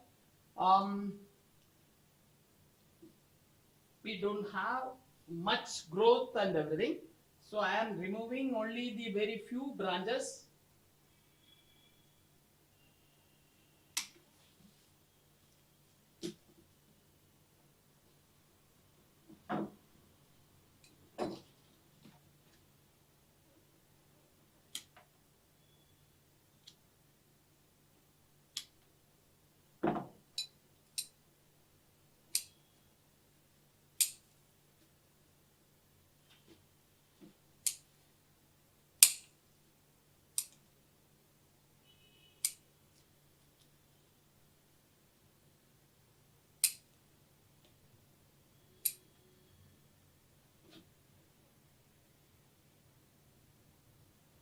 we don't have much growth and everything. So I am removing only the very few branches.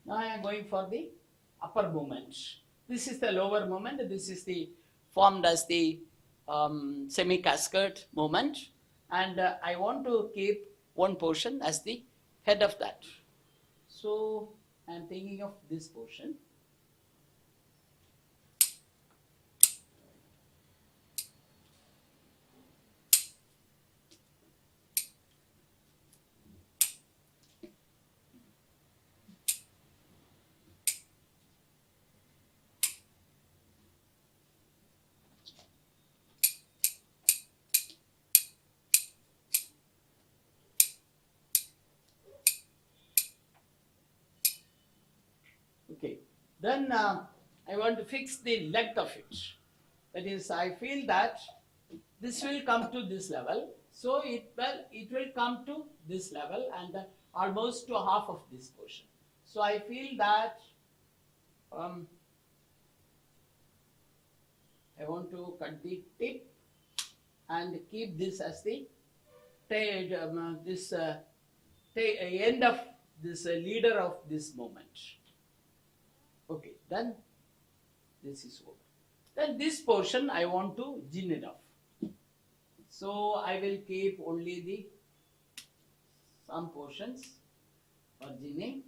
Now I am going for the upper movement. This is the lower movement. This is the formed as the semi-cascade movement. And I want to keep one portion as the head of that. So I am thinking of this portion. Then I want to fix the length of it. That is, I feel that this will come to this level. So it will come to this level and almost to half of this portion. So I feel that I want to cut the tip and keep this as the end of this leader of this moment. Okay, then this is over. Then this portion I want to gin it off. So I will keep only some portions for ginning.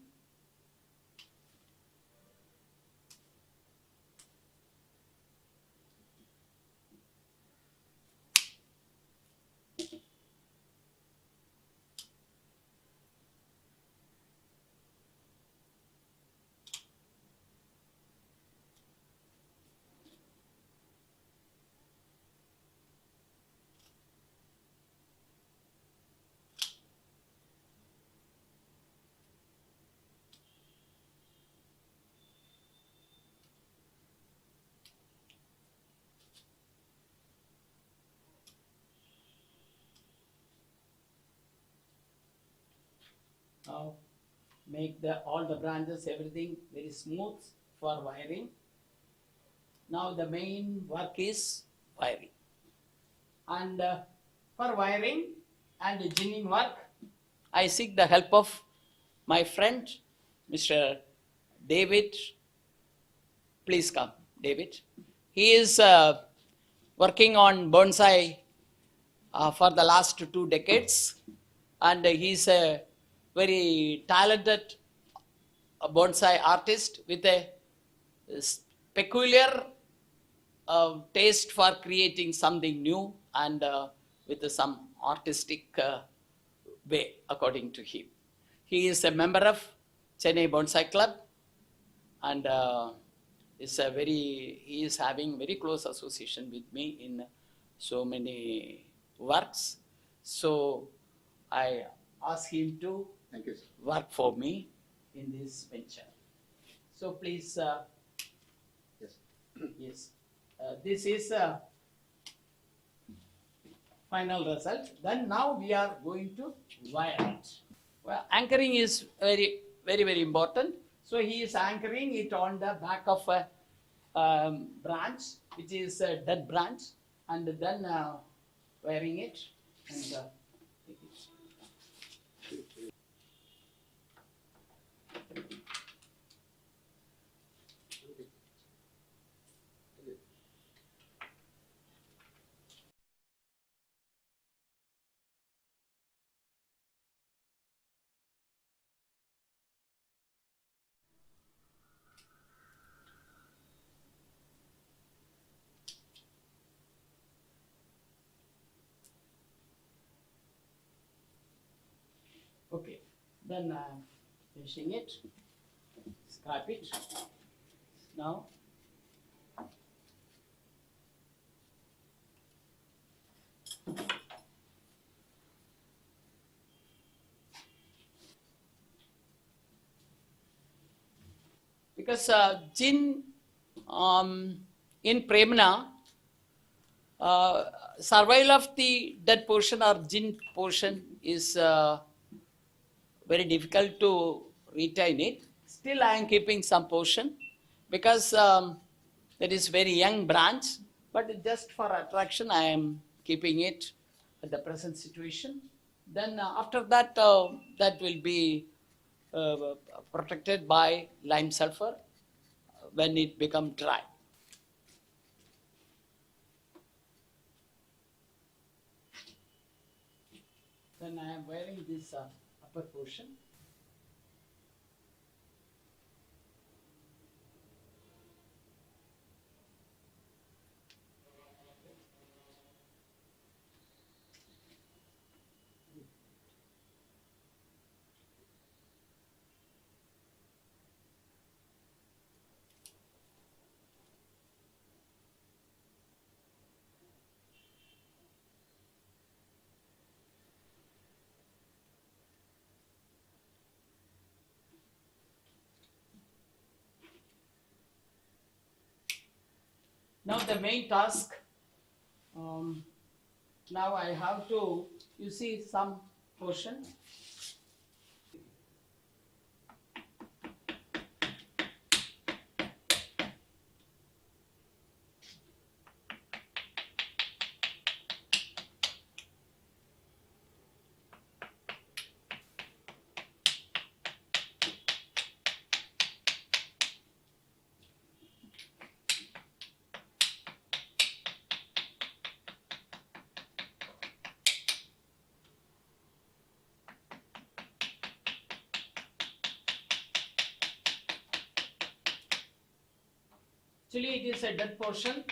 Now make all the branches, everything very smooth for wiring. Now the main work is wiring. And for wiring and ginning work, I seek the help of my friend, Mr. David. Please come, David. He is working on bonsai for the last 2 decades, and he's a very talented bonsai artist with a peculiar taste for creating something new and with some artistic way, according to him. He is a member of Chennai Bonsai Club, and he is having very close association with me in so many works. So I ask him to work for me in this venture. So please, yes, this is final result. Then now we are going to wire it. Well, anchoring is very, very important. So he is anchoring it on the back of a branch, which is a dead branch, and then wiring it and take it. Okay, then I'm finishing it, scrap it. Now, because gin in Premna, survival of the dead portion or gin portion is very difficult to retain it. Still I am keeping some portion because that is very young branch, but just for attraction I am keeping it at the present situation. Then after that, that will be protected by lime sulfur when it becomes dry. Then I am wearing this upper portion. Now the main task. Now I have to, you see some portion. Actually, it is a dead portion.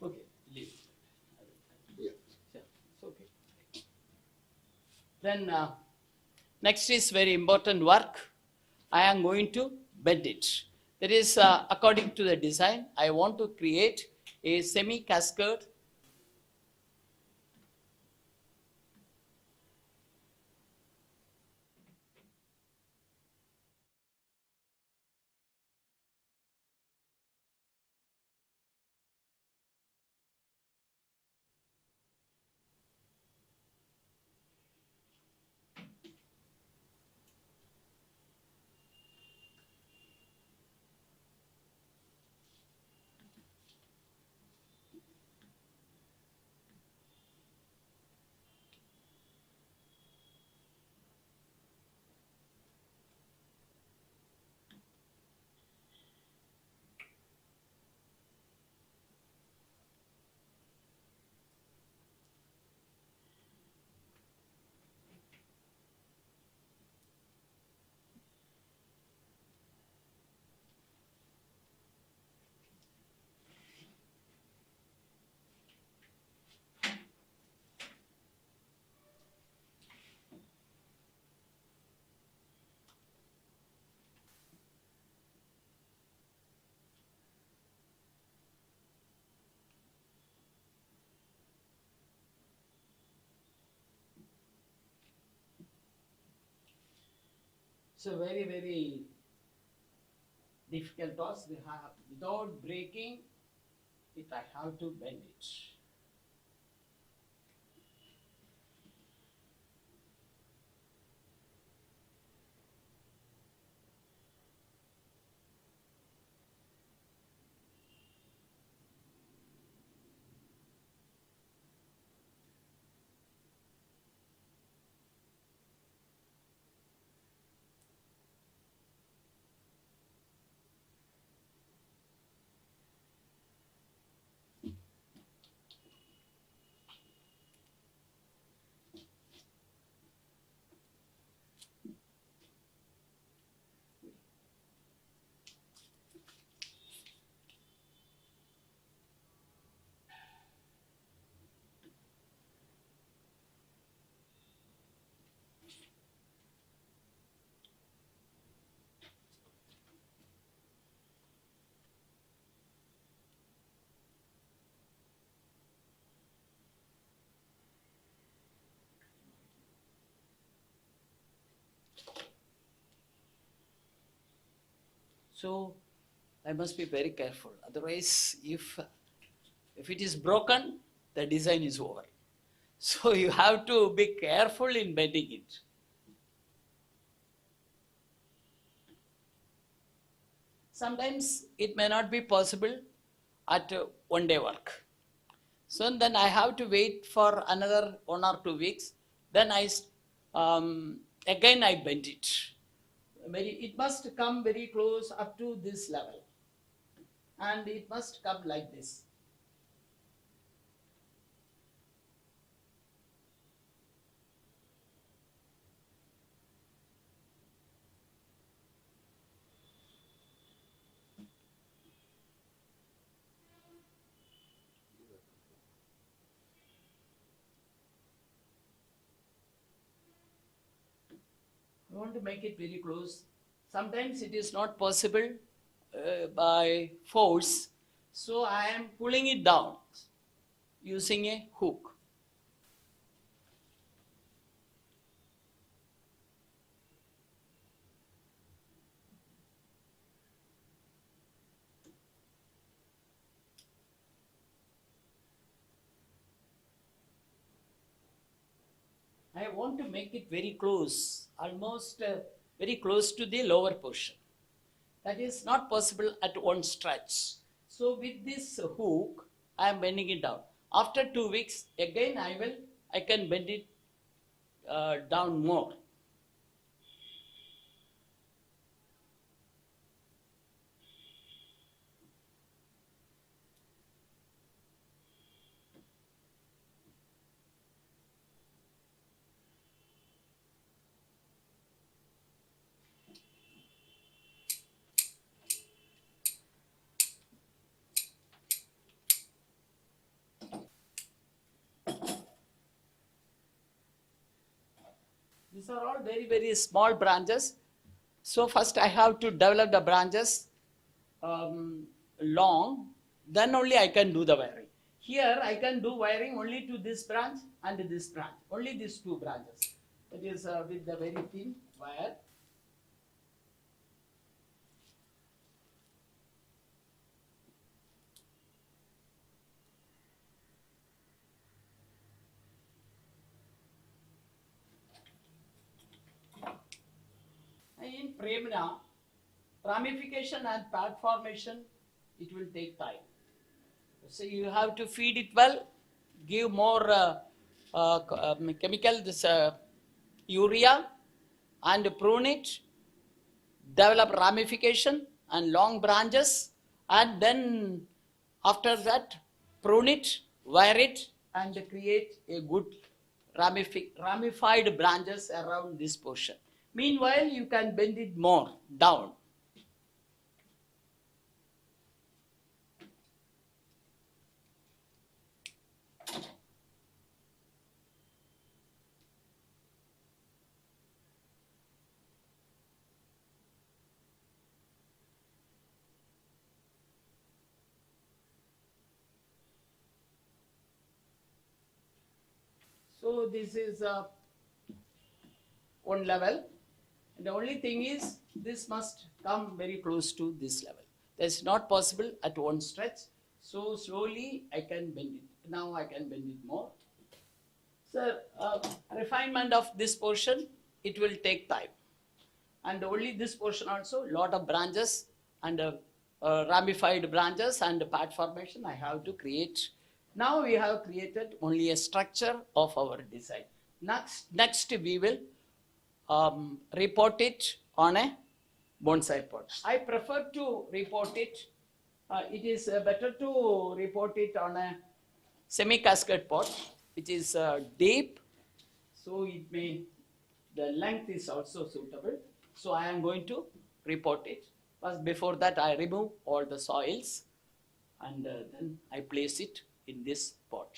Okay, leave. Yeah. It's okay. Then next is very important work. I am going to bend it. That is according to the design. I want to create a semi-cascade. So very, very difficult task. Without breaking it, I have to bend it. So I must be very careful. Otherwise, if it is broken, the design is over. So you have to be careful in bending it. Sometimes it may not be possible at one day work. So then I have to wait for another 1 or 2 weeks. Then again I bend it. It must come very close up to this level. And it must come like this. I want to make it very close. Sometimes it is not possible by force. So I am pulling it down using a hook. I want to make it very close, almost very close to the lower portion. That is not possible at one stretch. So with this hook, I am bending it down. After 2 weeks, again I can bend it down more. These are all very, very small branches. So first I have to develop the branches long, then only I can do the wiring. Here I can do wiring only to this branch and this branch, only these 2 branches. That is with the very thin wire. In Premna, ramification and pad formation, it will take time. So you have to feed it well, give more chemical, this urea, and prune it, develop ramification and long branches, and then after that prune it, wire it, and create a good ramified branches around this portion. Meanwhile, you can bend it more down. So this is one level. And the only thing is, this must come very close to this level. That's not possible at one stretch. So slowly I can bend it. Now I can bend it more. So refinement of this portion, it will take time. And only this portion also, lot of branches and ramified branches and pad formation I have to create. Now we have created only a structure of our design. Next we will report it on a bonsai pot. I prefer to report it. It is better to report it on a semi-cascade pot, which is deep. So the length is also suitable. So I am going to report it. But before that, I remove all the soils and then I place it in this pot.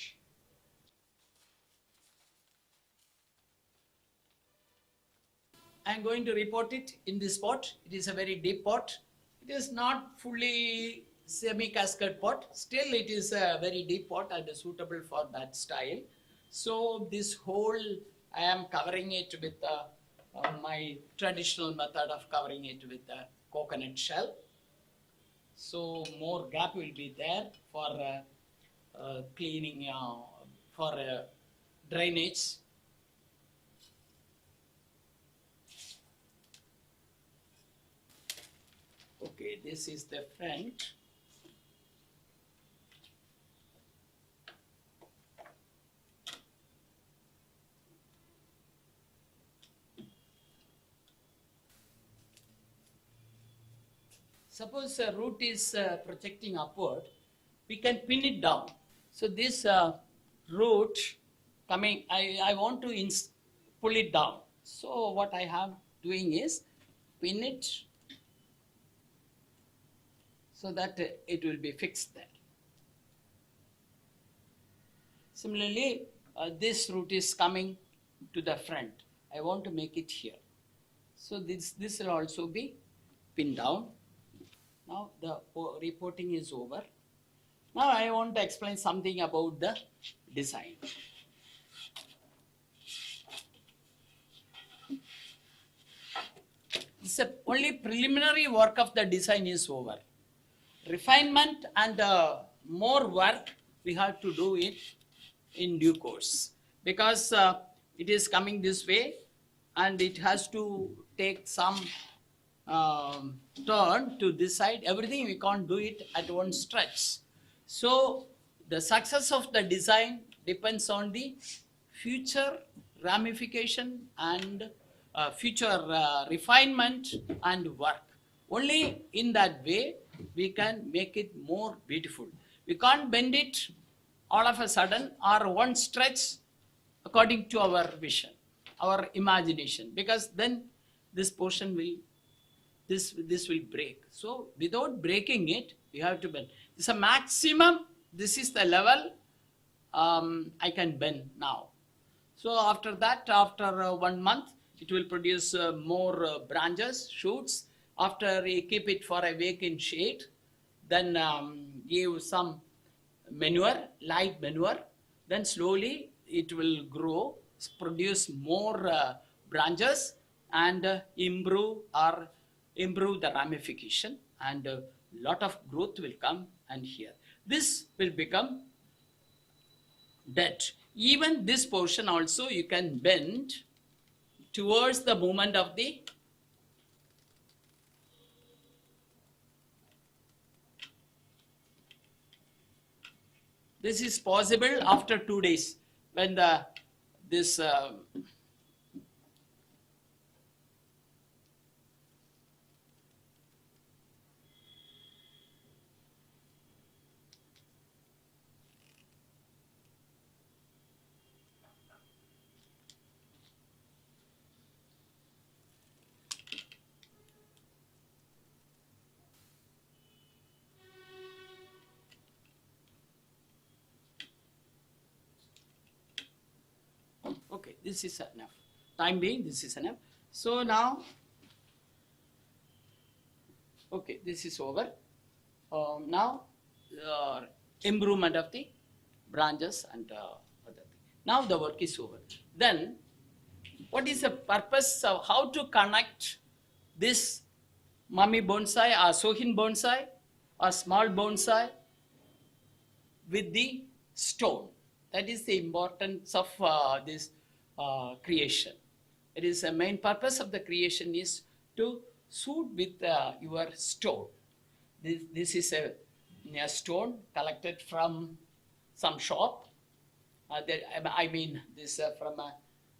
I am going to report it in this pot. It is a very deep pot. It is not fully semi-cascade pot. Still, it is a very deep pot and suitable for that style. So this whole, I am covering it with my traditional method of covering it with a coconut shell. So more gap will be there for cleaning, for drainage. Okay, this is the front. Suppose a root is projecting upward, we can pin it down. So this root coming, I want to pull it down. So what I have doing is pin it so that it will be fixed there. Similarly, this root is coming to the front. I want to make it here. So this will also be pinned down. Now the reporting is over. Now I want to explain something about the design. This is only preliminary work of the design is over. Refinement and more work we have to do it in due course, because it is coming this way and it has to take some turn to this side. Everything we can't do it at one stretch. So the success of the design depends on the future ramification and future refinement and work. Only in that way we can make it more beautiful. We can't bend it all of a sudden or one stretch according to our vision, our imagination, because then this portion will, this will break. So without breaking it, we have to bend. This is a maximum, this is the level I can bend now. So after that, after 1 month, it will produce more branches, shoots. After we keep it for a week in shade, then give some manure, light manure, then slowly it will grow, produce more branches and improve the ramification, and a lot of growth will come, and here. This will become dead. Even this portion also you can bend towards the movement of the this is possible after 2 days when this okay, this is enough. Time being, this is enough. So now, okay, this is over. Now, improvement of the branches and other thing. Now the work is over. Then, what is the purpose of how to connect this mummy bonsai or Shohin bonsai or small bonsai with the stone? That is the importance of this creation. It is the main purpose of the creation is to suit with your stone. This is a stone collected from some shop. I mean, this from a,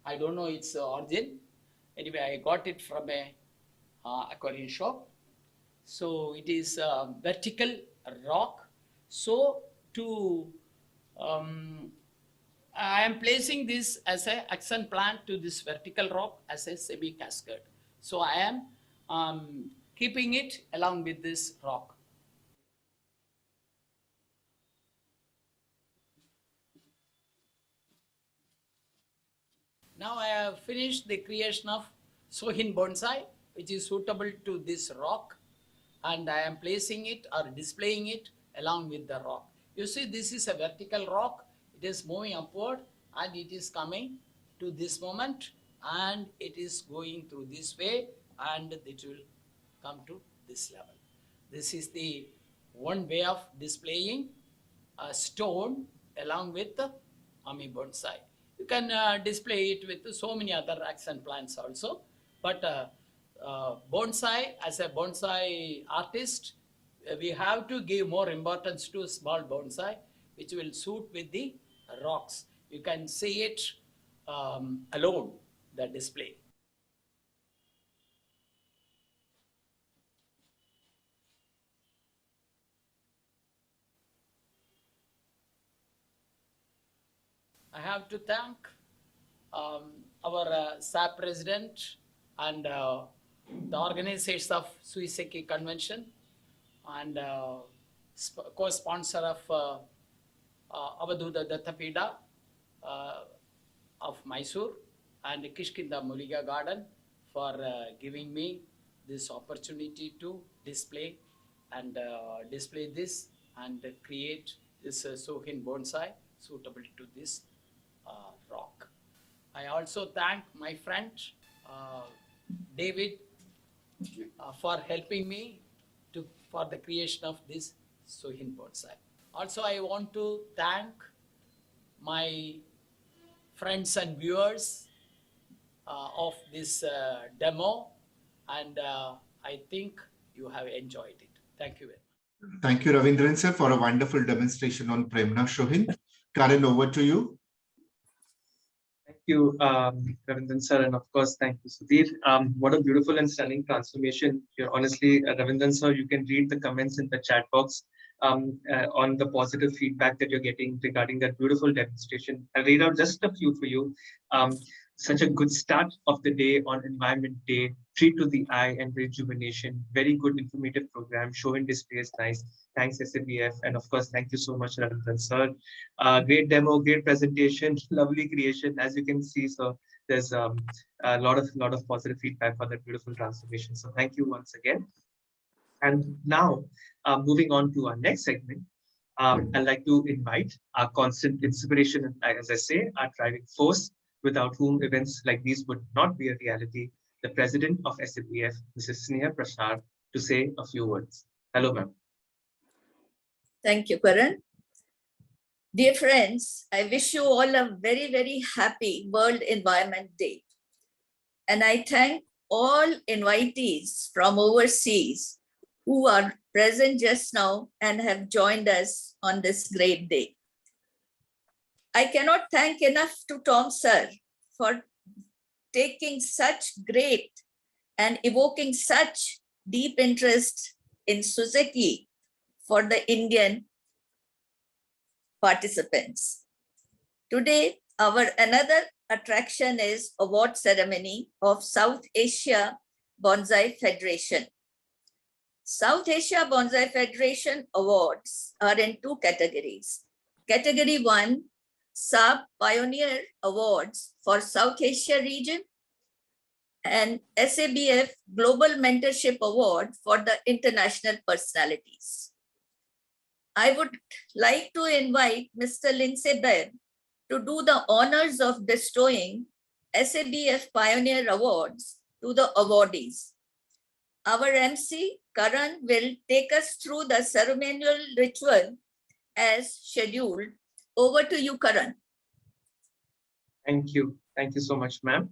I don't know its origin. Anyway, I got it from a aquarium shop. So it is a vertical rock. So to I am placing this as an accent plant to this vertical rock as a semi-cascade. So I am keeping it along with this rock. Now I have finished the creation of Shohin bonsai, which is suitable to this rock, and I am placing it or displaying it along with the rock. You see, this is a vertical rock. It is moving upward and it is coming to this moment and it is going through this way and it will come to this level. This is the one way of displaying a stone along with the mummy bonsai. You can display it with so many other accent plants also. But bonsai, as a bonsai artist, we have to give more importance to small bonsai, which will suit with the rocks. You can see it alone, the display. I have to thank our SAP president and the organizers of Suiseki convention and co-sponsor of Avaduda Dattapida of Mysore and Kishkinda Muliga Garden for giving me this opportunity to display this and create this Shohin bonsai suitable to this rock. I also thank my friend David for helping me for the creation of this Shohin bonsai. Also, I want to thank my friends and viewers of this demo, and I think you have enjoyed it. Thank you very much. Thank you, Ravindran sir, for a wonderful demonstration on Premna Shohin. Karan, over to you. Thank you, Ravindran sir, and of course, thank you, Sudhir. What a beautiful and stunning transformation here. Honestly, Ravindran sir, you can read the comments in the chat box on the positive feedback that you're getting regarding that beautiful demonstration. I'll read out just a few for you. Such a good start of the day on Environment Day. Treat to the eye and rejuvenation. Very good informative program. Showing displays nice. Thanks SABF, and of course, thank you so much, Ravindran sir. Great demo, great presentation, lovely creation. As you can see, so there's a lot of positive feedback for that beautiful transformation. So thank you once again. And now, moving on to our next segment, I'd like to invite our constant inspiration and, as I say, our driving force, without whom events like these would not be a reality, the president of SAPF, Mrs. Sneh Prasar, to say a few words. Hello, ma'am. Thank you, Karan. Dear friends, I wish you all a very, very happy World Environment Day. And I thank all invitees from overseas who are present just now and have joined us on this great day. I cannot thank enough to Tom sir for taking such great and evoking such deep interest in Suiseki for the Indian participants. Today, our another attraction is award ceremony of South Asia Bonsai Federation. South Asia Bonsai Federation awards are in two categories. Category 1, SAB Pioneer Awards for South Asia region, and SABF Global Mentorship Award for the international personalities. I would like to invite Mr. Lindsay Bebb to do the honors of bestowing SABF Pioneer Awards to the awardees. Our MC, Karan, will take us through the ceremonial ritual as scheduled. Over to you, Karan. Thank you. Thank you so much, ma'am.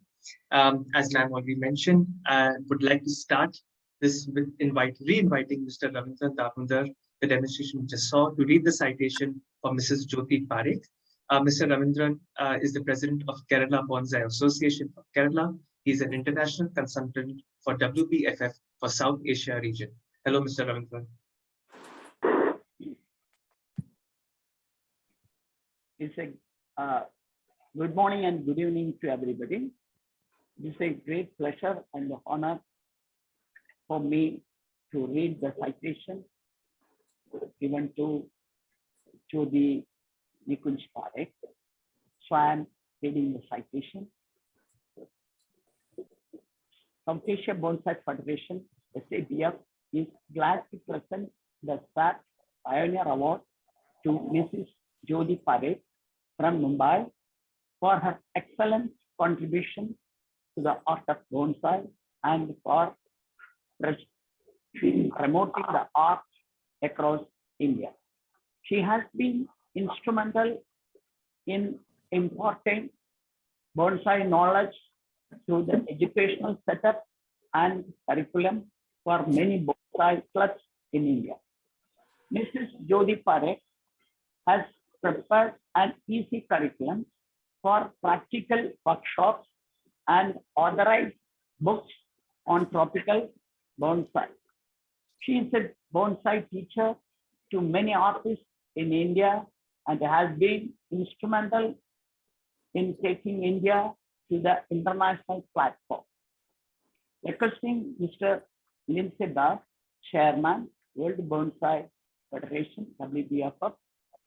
As ma'am already mentioned, I would like to start this with re-inviting Mr. Ravindran Damodaran, the demonstration we just saw, to read the citation for Mrs. Jyoti Parekh. Mr. Ravindran is the president of Kerala Bonsai Association of Kerala. He is an international consultant for WPFF for South Asia region. Hello, Mr. Ravindran. It's a good morning and good evening to everybody. It's a great pleasure and honor for me to read the citation given to the Nikunj Parekh. So I am reading the citation. South Asia Bonsai Federation, SABF, is glad to present the SAT Pioneer Award to Mrs. Jyoti Parekh from Mumbai for her excellent contribution to the art of bonsai and for promoting the art across India. She has been instrumental in imparting bonsai knowledge through the educational setup and curriculum for many bonsai clubs in India. Mrs. Jyoti Parekh has prepared an easy curriculum for practical workshops and authorized books on tropical bonsai. She is a bonsai teacher to many artists in India and has been instrumental in taking India to the international platform. Requesting Mr. Lindsay Bebb, Chairman, World Bonsai Federation, WBFF,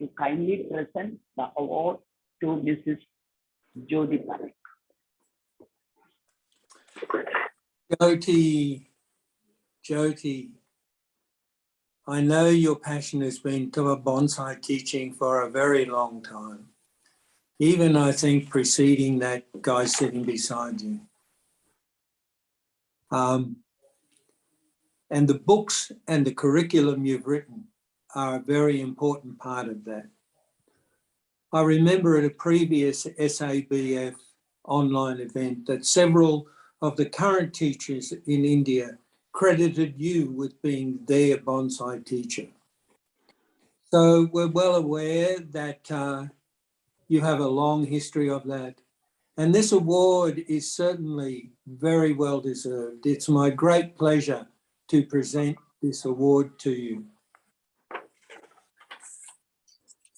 to kindly present the award to Mrs. Jyoti Parekh. Jyoti, I know your passion has been to bonsai teaching for a very long time. Even I think preceding that guy sitting beside you. And the books and the curriculum you've written are a very important part of that. I remember at a previous SABF online event that several of the current teachers in India credited you with being their bonsai teacher. So we're well aware that you have a long history of that. And this award is certainly very well deserved. It's my great pleasure to present this award to you.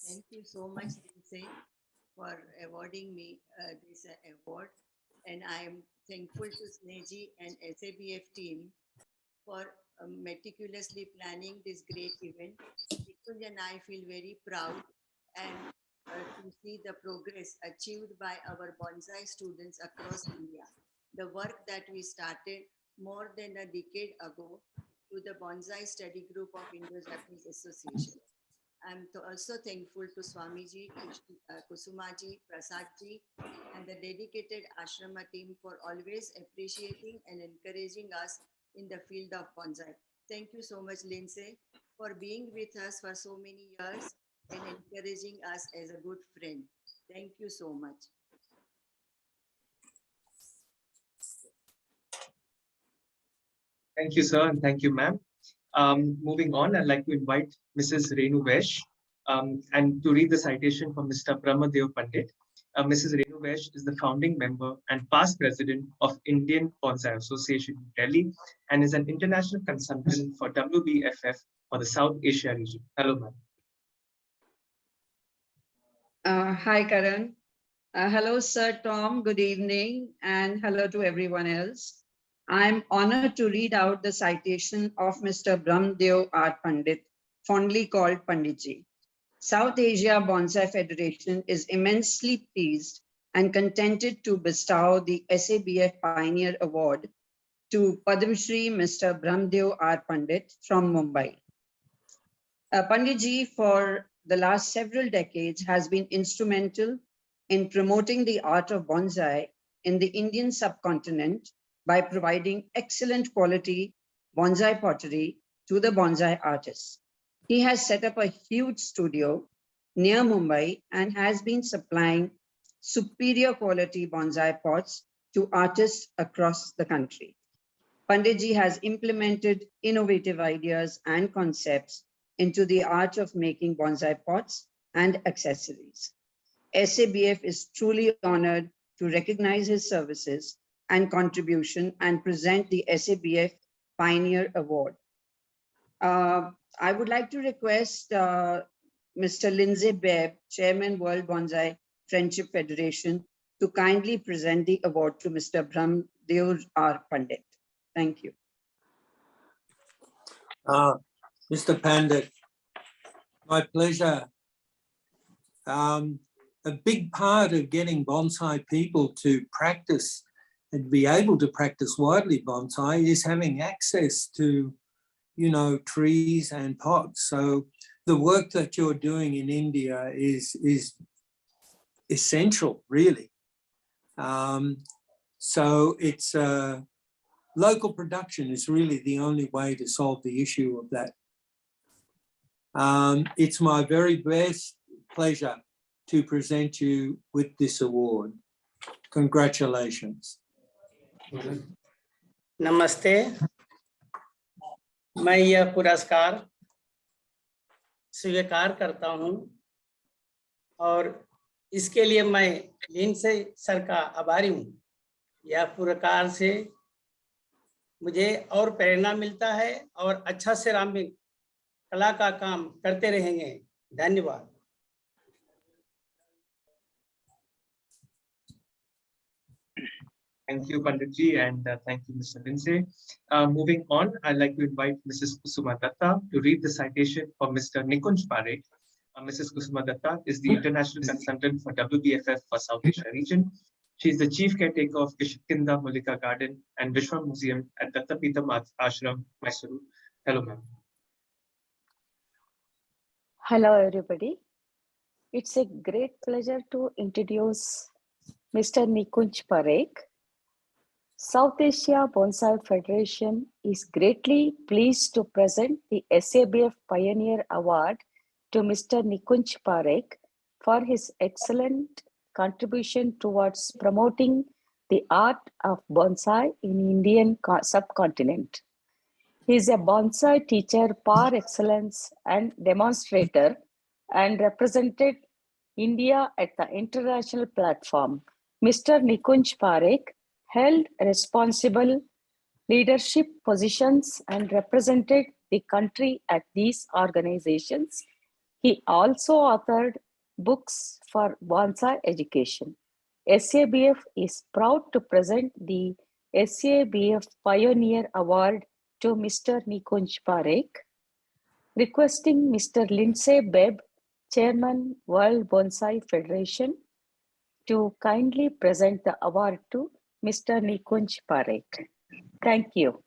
Thank you so much, Lindsay, for awarding me this award. And I'm thankful to Snehji and SABF team for meticulously planning this great event. Nikunj and I feel very proud and to see the progress achieved by our bonsai students across India. The work that we started more than a decade ago to the Bonsai Study Group of Indo-Japanese Association. I'm also thankful to Swamiji, Kusumaji, Prasadji, and the dedicated ashrama team for always appreciating and encouraging us in the field of bonsai. Thank you so much, Lindsay, for being with us for so many years and encouraging us as a good friend. Thank you so much. Thank you, sir, and thank you, ma'am. Moving on, I'd like to invite Mrs. Renu Vesh and to read the citation from Mr. Brahm Deo Pandit. Mrs. Renu Vesh is the founding member and past president of Indian Bonsai Association in Delhi and is an international consultant for WBFF for the South Asia region. Hello, ma'am. Hi, Karan. Hello, Sir Tom. Good evening, and hello to everyone else. I'm honored to read out the citation of Mr. Brahm Deo Pandit, fondly called Panditji. South Asia Bonsai Federation is immensely pleased and contented to bestow the SABF Pioneer Award to Padma Shri Mr. Brahm Deo Pandit from Mumbai. Panditji, for the last several decades, has been instrumental in promoting the art of bonsai in the Indian subcontinent by providing excellent quality bonsai pottery to the bonsai artists. He has set up a huge studio near Mumbai and has been supplying superior quality bonsai pots to artists across the country. Panditji has implemented innovative ideas and concepts into the art of making bonsai pots and accessories. SABF is truly honored to recognize his services and contribution and present the SABF Pioneer Award. I would like to request Mr. Lindsay Bebb, Chairman World Bonsai Friendship Federation, to kindly present the award to Mr. Brahm Deo Pandit. Thank you. Mr. Pandit, my pleasure. A big part of getting bonsai people to practice and be able to practice widely bonsai is having access to, you know, trees and pots. So the work that you're doing in India is essential, really. So it's local production is really the only way to solve the issue of that. It's my very best pleasure to present you with this award. Congratulations. नमस्ते, मैं यह पुरस्कार स्वीकार करता हूं और इसके लिए मैं लिंडसे सर का आभारी हूं। यह पुरस्कार से मुझे और प्रेरणा मिलता है और अच्छा से रामिक कला का काम करते रहेंगे। धन्यवाद। Thank you, Panditji, and thank you, Mr. Lindsay. Moving on, I'd like to invite Mrs. Kusuma Datta to read the citation for Mr. Nikunj Parekh. Mrs. Kusuma Datta is the International Consultant for WBFF for South Asia region. She is the Chief Caretaker of Kishkinda Mulika Garden and Vishwa Museum at Dattapita Ashram, Mysuru. Hello, ma'am. Hello, everybody. It's a great pleasure to introduce Mr. Nikunj Parekh. South Asia Bonsai Federation is greatly pleased to present the SABF Pioneer Award to Mr. Nikunj Parekh for his excellent contribution towards promoting the art of bonsai in Indian subcontinent. He is a bonsai teacher par excellence and demonstrator and represented India at the international platform. Mr. Nikunj Parekh held responsible leadership positions and represented the country at these organizations. He also authored books for bonsai education. SABF is proud to present the SABF Pioneer Award to Mr. Nikunj Parekh, requesting Mr. Lindsay Bebb, Chairman, World Bonsai Federation, to kindly present the award to Mr. Nikunj Parekh. Thank you.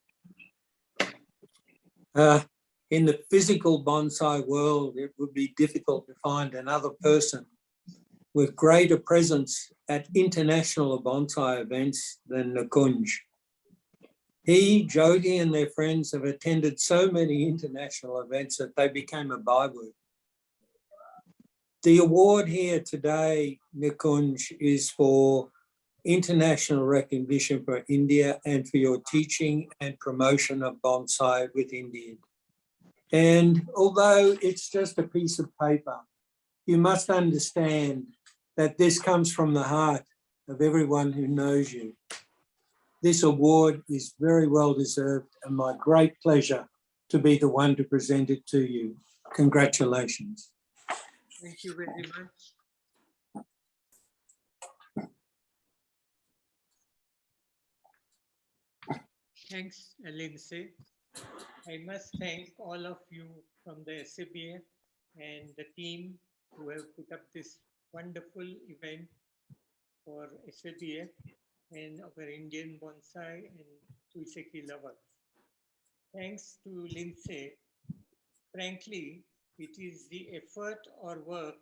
In the physical bonsai world, it would be difficult to find another person with greater presence at international bonsai events than Nikunj. He, Jyoti, and their friends have attended so many international events that they became a byword. The award here today, Nikunj, is for international recognition for India and for your teaching and promotion of bonsai with India. And although it's just a piece of paper, you must understand that this comes from the heart of everyone who knows you. This award is very well deserved and my great pleasure to be the one to present it to you. Congratulations. Thank you very much. Thanks, Lindsay. I must thank all of you from the SABF and the team who have put up this wonderful event for SABF and our Indian bonsai and Suiseki lovers. Thanks to Lindsay. Frankly, it is the effort or work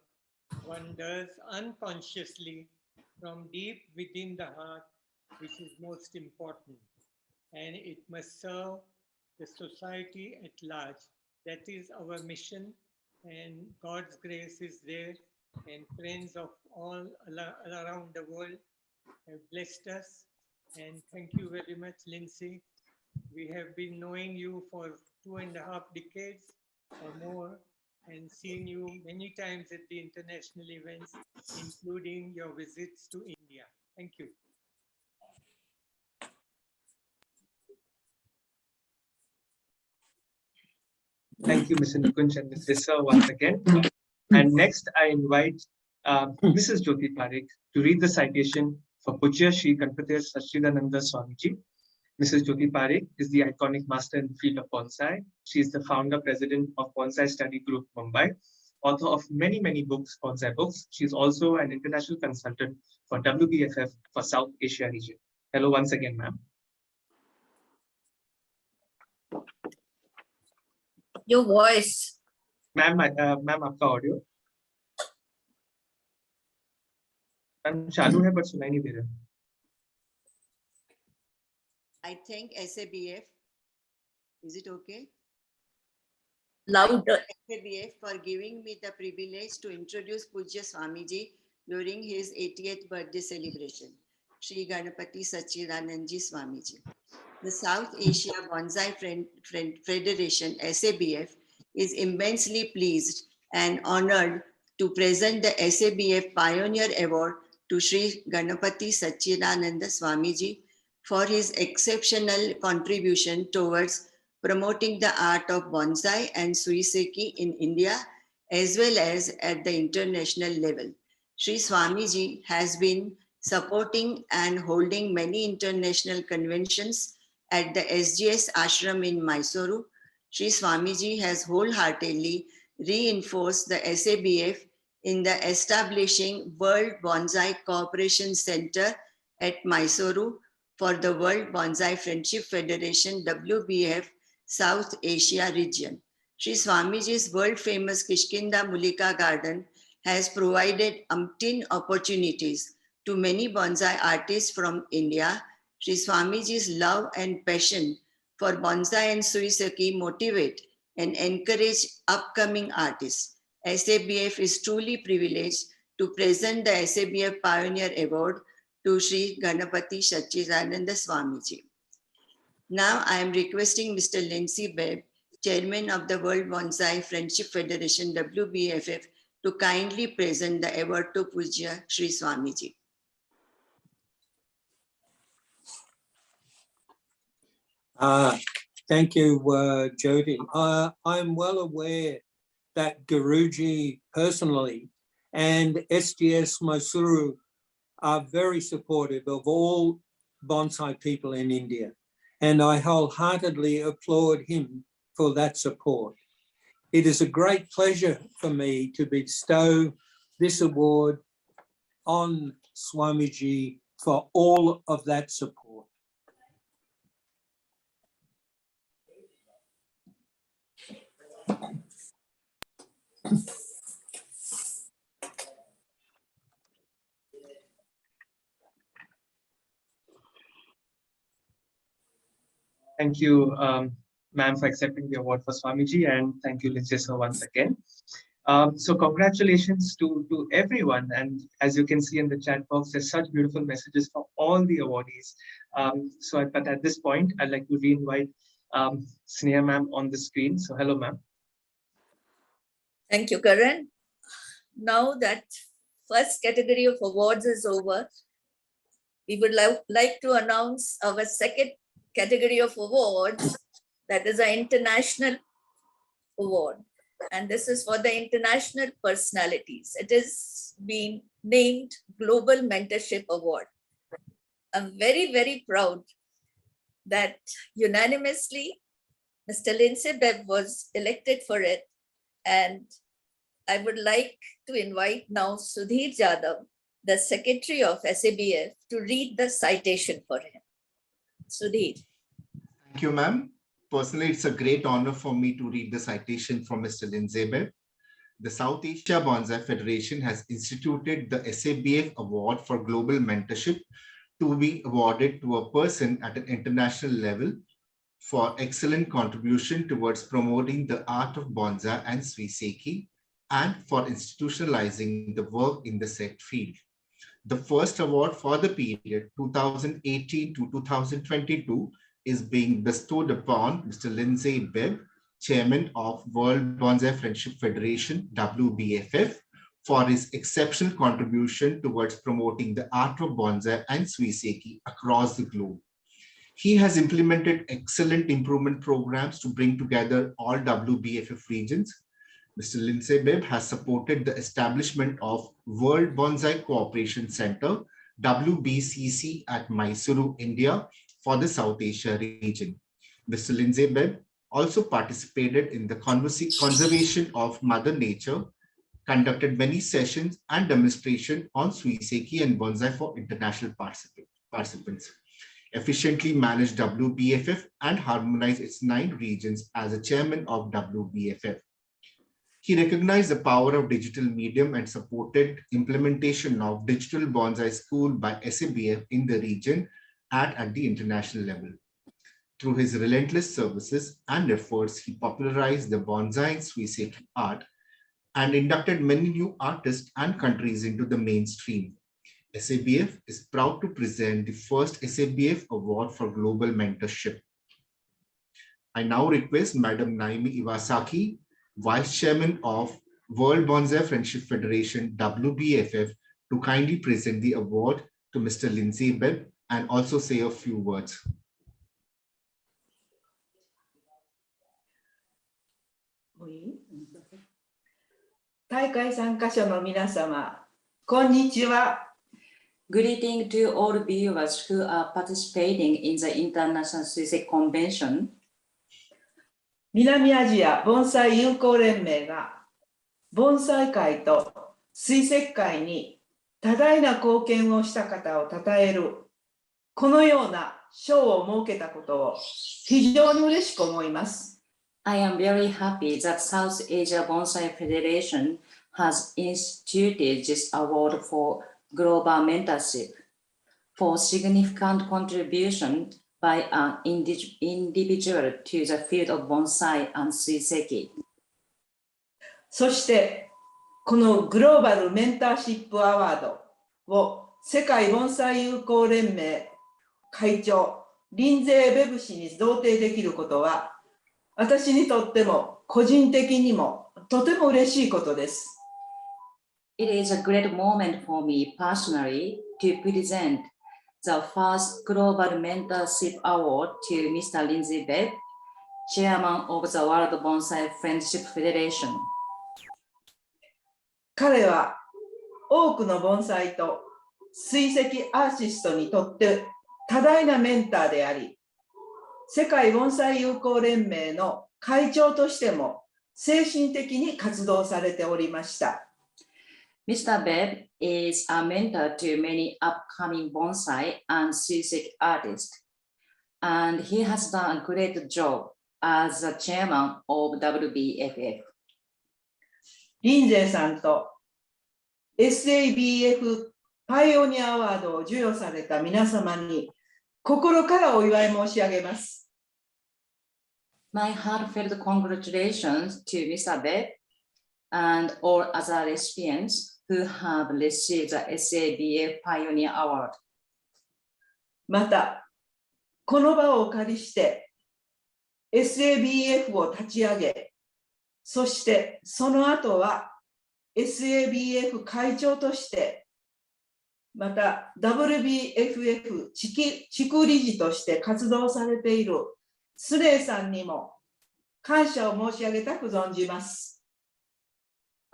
one does unconsciously from deep within the heart which is most important. And it must serve the society at large. That is our mission, and God's grace is there, and friends of all around the world have blessed us. And thank you very much, Lindsay. We have been knowing you for 2.5 decades or more and seen you many times at the international events, including your visits to India. Thank you. Thank you, Mr. Nikunj and Ms. Vissa once again. And next, I invite Mrs. Jyoti Parekh to read the citation for Pujya Shri Ganapathy Sachidananda Swamiji. Mrs. Jyoti Parekh is the iconic master in the field of bonsai. She is the founder, president of Bonsai Study Group, Mumbai, author of many, many books, bonsai books. She is also an international consultant for WBFF for South Asia region. Hello once again, ma'am. Your voice. Ma'am, आपका audio. Ma'am, चालू है but सुनाई नहीं दे रहा. I thank SABF. Is it okay? Louder. SABF for giving me the privilege to introduce Pujya Swamiji during his 80th birthday celebration. Sri Ganapathy Sachidananda Swamiji. The South Asia Bonsai Federation, SABF, is immensely pleased and honored to present the SABF Pioneer Award to Sri Ganapathy Sachidananda Swamiji for his exceptional contribution towards promoting the art of bonsai and Suiseki in India as well as at the international level. Sri Swamiji has been supporting and holding many international conventions at the SJS Ashram in Mysuru. Sri Swamiji has wholeheartedly reinforced the SABF in the establishing World Bonsai Cooperation Center at Mysuru for the World Bonsai Friendship Federation WBF South Asia region. Sri Swamiji's world-famous Kishkinda Mulika Garden has provided umpteen opportunities to many bonsai artists from India. Sri Swamiji's love and passion for bonsai and Suiseki motivate and encourage upcoming artists. SABF is truly privileged to present the SABF Pioneer Award to Sri Ganapathy Sachidananda Swamiji. Now I am requesting Mr. Lindsay Bebb, Chairman of the World Bonsai Friendship Federation WBFF, to kindly present the award to Pujya Sri Swamiji. Thank you, Jyoti. I'm well aware that Guruji personally and SJS Mysuru are very supportive of all bonsai people in India, and I wholeheartedly applaud him for that support. It is a great pleasure for me to bestow this award on Swamiji for all of that support. Thank you, ma'am, for accepting the award for Swamiji, and thank you, Lindsay, sir, once again. So congratulations to everyone. And as you can see in the chat box, there's such beautiful messages for all the awardees. But at this point, I'd like to re-invite Sneh ma'am on the screen. So hello, ma'am. Thank you, Karan. Now that first category of awards is over, we would like to announce our second category of awards, that is an international award. And this is for the international personalities. It is being named Global Mentorship Award. I'm very, very proud that unanimously Mr. Lindsay Bebb was elected for it. And I would like to invite now Sudhir Jadhav, the Secretary of SABF, to read the citation for him. Sudhir. Thank you, ma'am. Personally, it's a great honor for me to read the citation from Mr. Lindsay Bebb. The South Asia Bonsai Federation has instituted the SABF Award for Global Mentorship to be awarded to a person at an international level for excellent contribution towards promoting the art of bonsai and Suiseki and for institutionalizing the work in the said field. The first award for the period 2018 to 2022 is being bestowed upon Mr. Lindsay Bebb, Chairman of World Bonsai Friendship Federation, WBFF, for his exceptional contribution towards promoting the art of bonsai and Suiseki across the globe. He has implemented excellent improvement programs to bring together all WBFF regions. Mr. Lindsay Bebb has supported the establishment of World Bonsai Cooperation Center, WBCC, at Mysuru, India, for the South Asia region. Mr. Lindsay Bebb also participated in the conservation of Mother Nature, conducted many sessions and demonstrations on Suiseki and bonsai for international participants, efficiently managed WBFF and harmonized its 9 regions as a chairman of WBFF. He recognized the power of digital medium and supported implementation of digital bonsai school by SABF in the region at the international level. Through his relentless services and efforts, he popularized the bonsai and Suiseki art and inducted many new artists and countries into the mainstream. SABF is proud to present the first SABF Award for Global Mentorship. I now request Madam Naemi Iwasaki, Vice Chairman of World Bonsai Friendship Federation, WBFF, to kindly present the award to Mr. Lindsay Bebb and also say a few words. Greeting to all viewers who are participating in the International Suiseki Convention. 南アジア盆栽友好連盟が盆栽界と水石界に多大な貢献をした方を称えるこのような賞を設けたことを非常に嬉しく思います。I am very happy that South Asia Bonsai Federation has instituted this award for global mentorship for significant contribution by an individual to the field of bonsai and Suiseki. そしてこのグローバルメンターシップアワードを世界盆栽友好連盟会長リンゼー・ベブ氏に贈呈できることは私にとっても個人的にもとても嬉しいことです。It is a great moment for me personally to present the first Global Mentorship Award to Mr. Lindsay Bebb, Chairman of the World Bonsai Friendship Federation. 彼は多くの盆栽と水石アーティストにとって多大なメンターであり、世界盆栽友好連盟の会長としても精神的に活動されておりました。Mr. Bebb is a mentor to many upcoming bonsai and Suiseki artists, and he has done a great job as the chairman of WBFF. リンゼーさんと SABF パイオニアアワードを授与された皆様に心からお祝い申し上げます。My heartfelt congratulations to Mr. Bebb and all other recipients who have received the SABF Pioneer Award. また、この場をお借りして SABF を立ち上げ、そしてその後は SABF 会長として、また WBFF 地区理事として活動されているスネーさんにも感謝を申し上げたく存じます。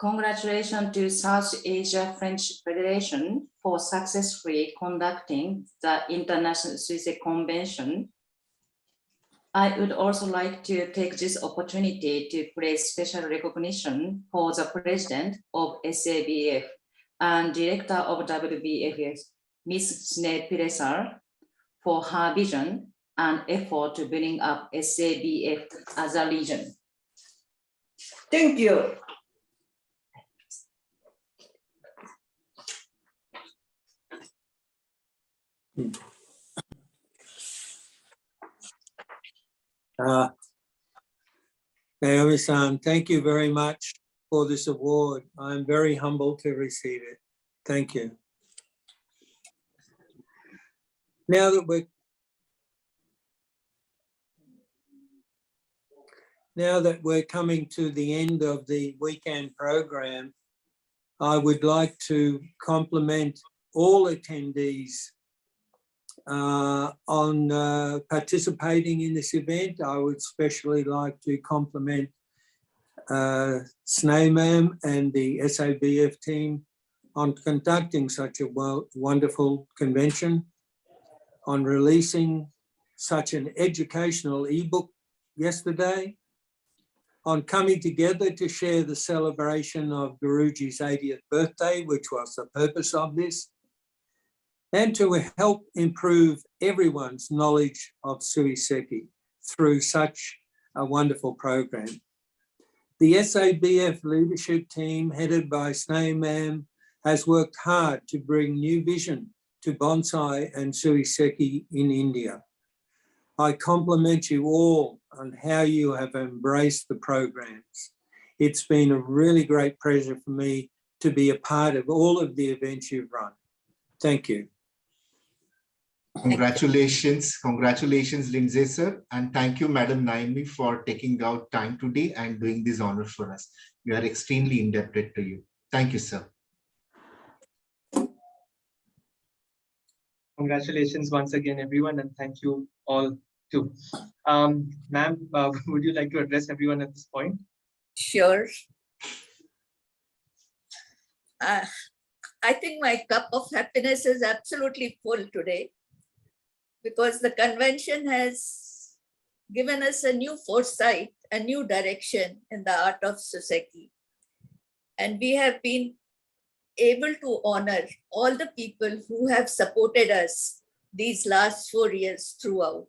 Congratulations to South Asia French Federation for successfully conducting the International Suiseki Convention. I would also like to take this opportunity to place special recognition for the President of SABF and Director of WBFF, Ms. Sneh Prasar, for her vision and effort to bring up SABF as a region. Thank you. Naomi-san, thank you very much for this award. I'm very humbled to receive it. Thank you. Now that we're coming to the end of the weekend program, I would like to compliment all attendees on participating in this event. I would especially like to compliment Sneh ma'am and the SABF team on conducting such a wonderful convention, on releasing such an educational ebook yesterday, on coming together to share the celebration of Guruji's 80th birthday, which was the purpose of this, and to help improve everyone's knowledge of Suiseki through such a wonderful program. The SABF leadership team, headed by Sneh ma'am, has worked hard to bring new vision to bonsai and Suiseki in India. I compliment you all on how you have embraced the programs. It's been a really great pleasure for me to be a part of all of the events you've run. Thank you. Congratulations, Lindsay sir, and thank you, Madam Naemi, for taking out time today and doing this honor for us. We are extremely indebted to you. Thank you, sir. Congratulations once again, everyone, and thank you all too. Ma'am, would you like to address everyone at this point? Sure. I think my cup of happiness is absolutely full today, because the convention has given us a new foresight, a new direction in the art of Suiseki. And we have been able to honor all the people who have supported us these last 4 years throughout.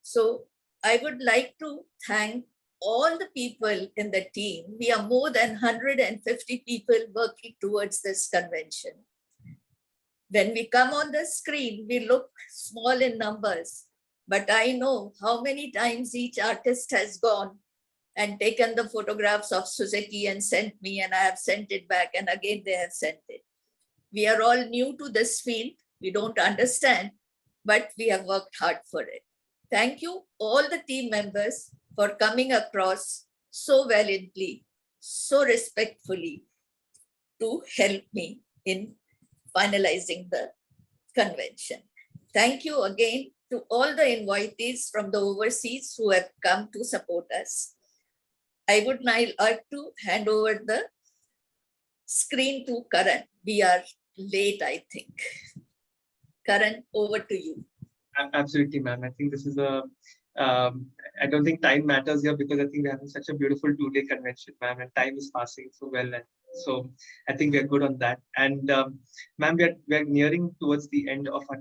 So I would like to thank all the people in the team. We are more than 150 people working towards this convention. When we come on the screen, we look small in numbers, but I know how many times each artist has gone and taken the photographs of Suiseki and sent me, and I have sent it back, and again they have sent it. We are all new to this field. We don't understand, but we have worked hard for it. Thank you, all the team members, for coming across so valiantly, so respectfully to help me in finalizing the convention. Thank you again to all the invitees from the overseas who have come to support us. I would now like to hand over the screen to Karan. We are late, I think. Karan, over to you. Absolutely, ma'am. I think this is I don't think time matters here, because I think we're having such a beautiful 2-day convention, ma'am, and time is passing so well. And so I think we're good on that. And ma'am, we're nearing towards the end of our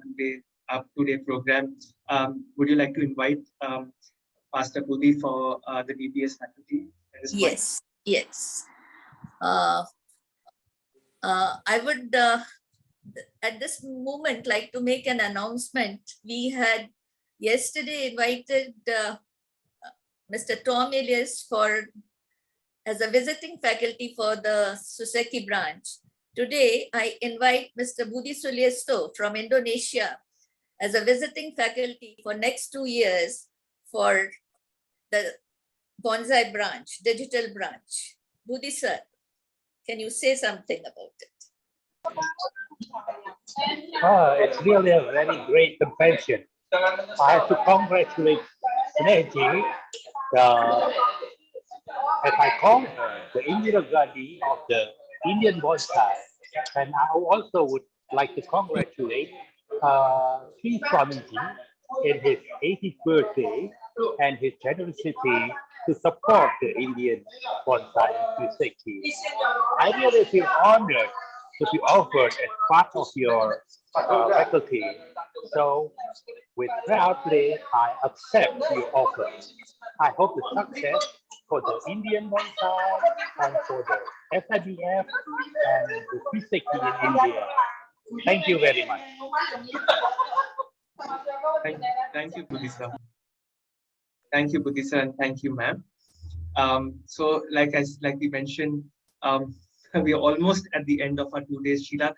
two-day program. Would you like to invite Pastor Budi for the DPS faculty at this point? Yes, yes. I would, at this moment, like to make an announcement. We had yesterday invited Mr. Tom Elias as a visiting faculty for the Suiseki branch. Today, I invite Mr. Budi Sulistyo from Indonesia as a visiting faculty for next 2 years for the Bonsai branch, digital branch. Budi sir, can you say something about it? It's really a very great convention. I have to congratulate Sneh, as I call her, the Indira Gandhi of the Indian bonsai. And I also would like to congratulate Swamiji in his 80th birthday and his generosity to support the Indian bonsai and Suiseki. I really feel honored to be offered as part of your faculty. So, with proudly, I accept your offer. I hope the success for the Indian bonsai and for the SABF and the Suiseki in India. Thank you very much. Thank you, Budi sir. Thank you, Budi sir, and thank you, ma'am. So, like we mentioned, we are almost at the end of our 2-day Shila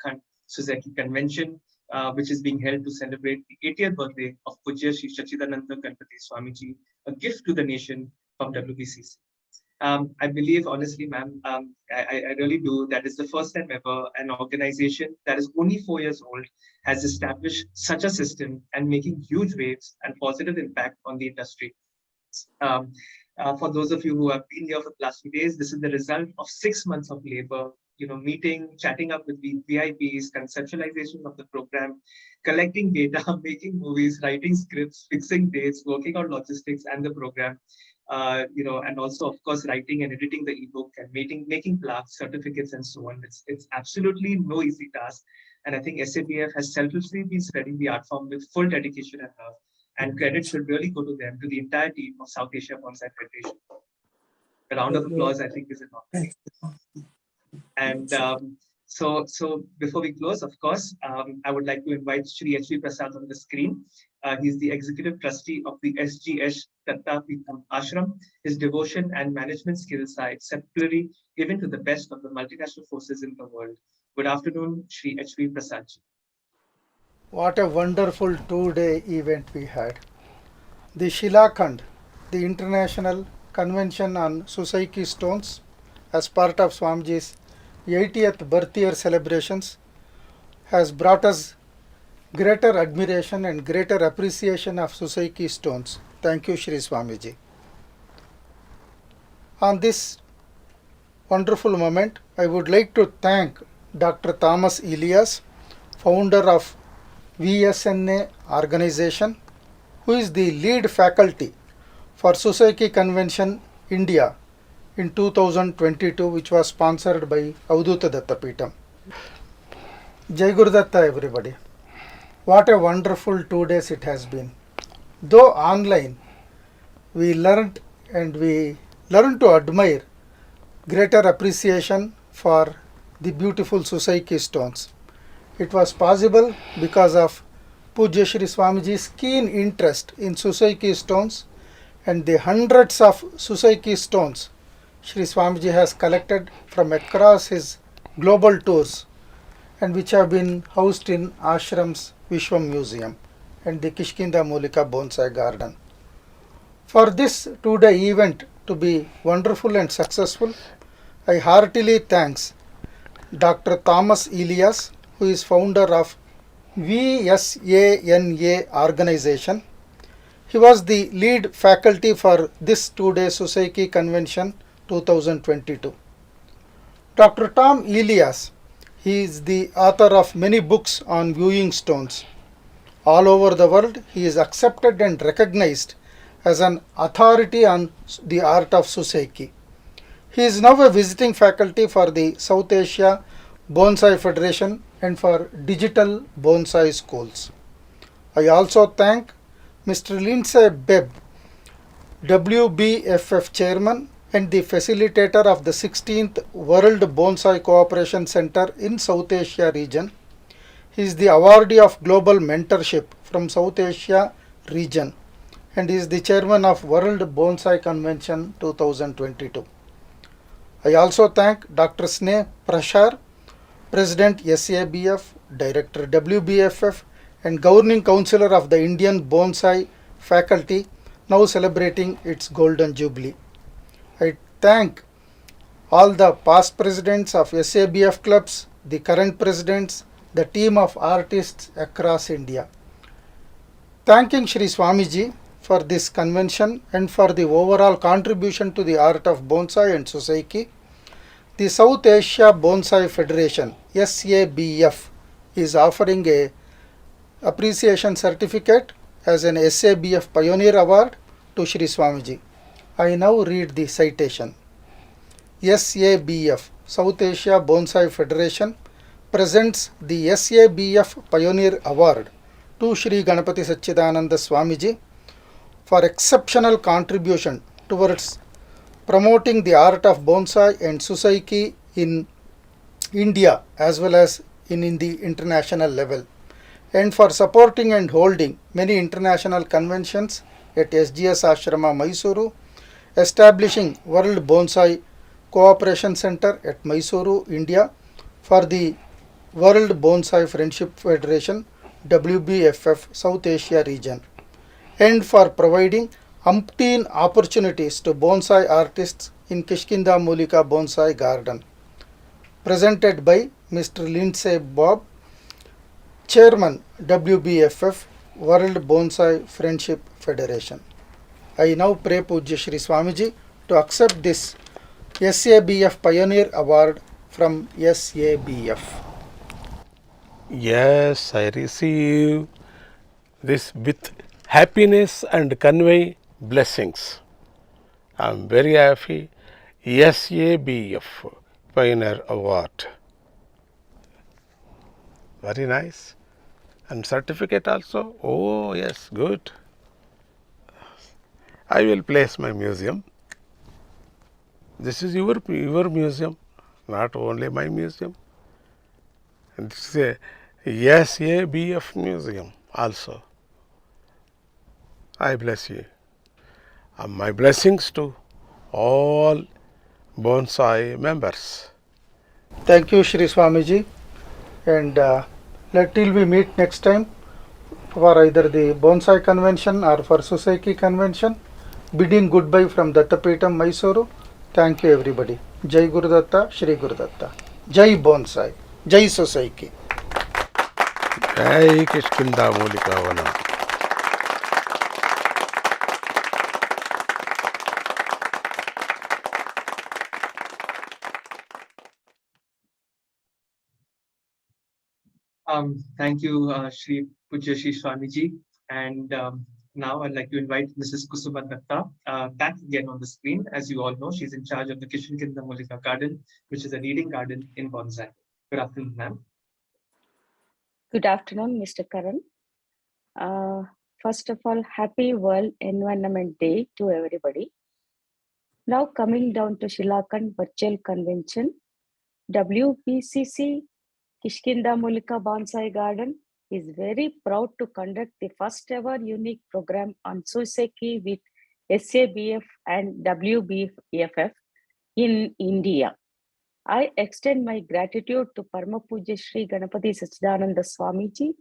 Suiseki convention, which is being held to celebrate the 80th birthday of Pujya Sri Sachidananda Swamiji, a gift to the nation from WBCC. I believe, honestly, ma'am, I really do, that is the first time ever an organization that is only 4 years old has established such a system and making huge waves and positive impact on the industry. For those of you who have been here for the last few days, this is the result of 6 months of labor, meeting, chatting up with the VIPs, conceptualization of the program, collecting data, making movies, writing scripts, fixing dates, working on logistics and the program, and also, of course, writing and editing the ebook and making plaques, certificates, and so on. It's absolutely no easy task. And I think SABF has selflessly been spreading the art form with full dedication and love. And credit should really go to them, to the entire team of South Asia Bonsai Federation. A round of applause, I think, is enough. And so before we close, of course, I would like to invite Shri Prasad on the screen. He's the executive trustee of the SJS Ashram. His devotion and management skills are exemplary, given to the best of the multinational forces in the world. Good afternoon, Shri Prasad. What a wonderful 2-day event we had. The Shila, the International Convention on Suiseki Stones, as part of Swamiji's 80th birth year celebrations, has brought us greater admiration and greater appreciation of Suiseki stones. Thank you, Shri Swamiji. On this wonderful moment, I would like to thank Dr. Thomas Elias, founder of VSNA organization, who is the lead faculty for Suiseki Convention India in 2022, which was sponsored by Avadhuta Datta Peetam. Jai Guru Datta, everybody. What a wonderful 2 days it has been. Though online, we learned to admire greater appreciation for the beautiful Suiseki stones. It was possible because of Pujya Shri Swamiji's keen interest in Suiseki stones and the hundreds of Suiseki stones Shri Swamiji has collected from across his global tours and which have been housed in Ashram's Vishwam Museum and the Kishkinda Mulika Bonsai Garden. For this 2-day event to be wonderful and successful, I heartily thanks Dr. Thomas Elias, who is founder of VSANA organization. He was the lead faculty for this 2-day Suiseki Convention 2022. Dr. Tom Elias, he is the author of many books on viewing stones. All over the world, he is accepted and recognized as an authority on the art of Suiseki. He is now a visiting faculty for the South Asia Bonsai Federation and for digital bonsai schools. I also thank Mr. Lindsay Bebb, WBFF chairman and the facilitator of the 16th World Bonsai Cooperation Center in South Asia region. He is the awardee of Global Mentorship from South Asia region and is the chairman of World Bonsai Convention 2022. I also thank Dr. Sneh Prasar, President SABF, Director WBFF and Governing Councillor of the Indian Bonsai Faculty, now celebrating its Golden Jubilee. I thank all the past presidents of SABF clubs, the current presidents, the team of artists across India. Thanking Shri Swamiji for this convention and for the overall contribution to the art of bonsai and Suiseki, the South Asia Bonsai Federation, SABF, is offering a appreciation certificate as an SABF Pioneer Award to Shri Swamiji. I now read the citation. SABF, South Asia Bonsai Federation, presents the SABF Pioneer Award to Shri Ganapathy Sachidananda Swamiji for exceptional contribution towards promoting the art of bonsai and Suiseki in India as well as in the international level, and for supporting and holding many international conventions at SJS Ashram, Mysuru, establishing World Bonsai Cooperation Center at Mysuru, India, for the World Bonsai Friendship Federation, WBFF, South Asia region, and for providing umpteen opportunities to bonsai artists in Kishkinda Mulika Bonsai Garden. Presented by Mr. Lindsay Bebb, Chairman, WBFF, World Bonsai Friendship Federation. I now pray Pujya Shri Swamiji to accept this SABF Pioneer Award from SABF. Yes, I receive this with happiness and convey blessings. I am very happy. SABF Pioneer Award. Very nice. And certificate also? Oh yes, good. I will place my museum. This is your museum, not only my museum. And this is a SABF museum also. I bless you. And my blessings to all bonsai members. Thank you, Shri Swamiji. And till we meet next time, for either the Bonsai convention or for Suiseki convention. Bidding goodbye from Dattapeetham, Mysuru. Thank you everybody. Jai Gurudatta, Shri Gurudatta. Jai Bonsai, Jai Suiseki. Jai Kishkinda Mulika Vanam. Thank you, Shri Pujya Shri Swamiji. And now I'd like to invite Mrs. Kusuma Datta back again on the screen. As you all know, she's in charge of the Kishkinda Mulika Garden, which is a leading garden in Bonsai. Good afternoon, ma'am. Good afternoon, Mr. Karan. First of all, happy World Environment Day to everybody. Now coming down to Shilakan Virtual Convention, WPCC Kishkinda Mulika Bonsai Garden is very proud to conduct the first ever unique program on Suiseki with SABF and WBFF in India. I extend my gratitude to Parma Pujya Shri Ganapathy Sachidananda Swamiji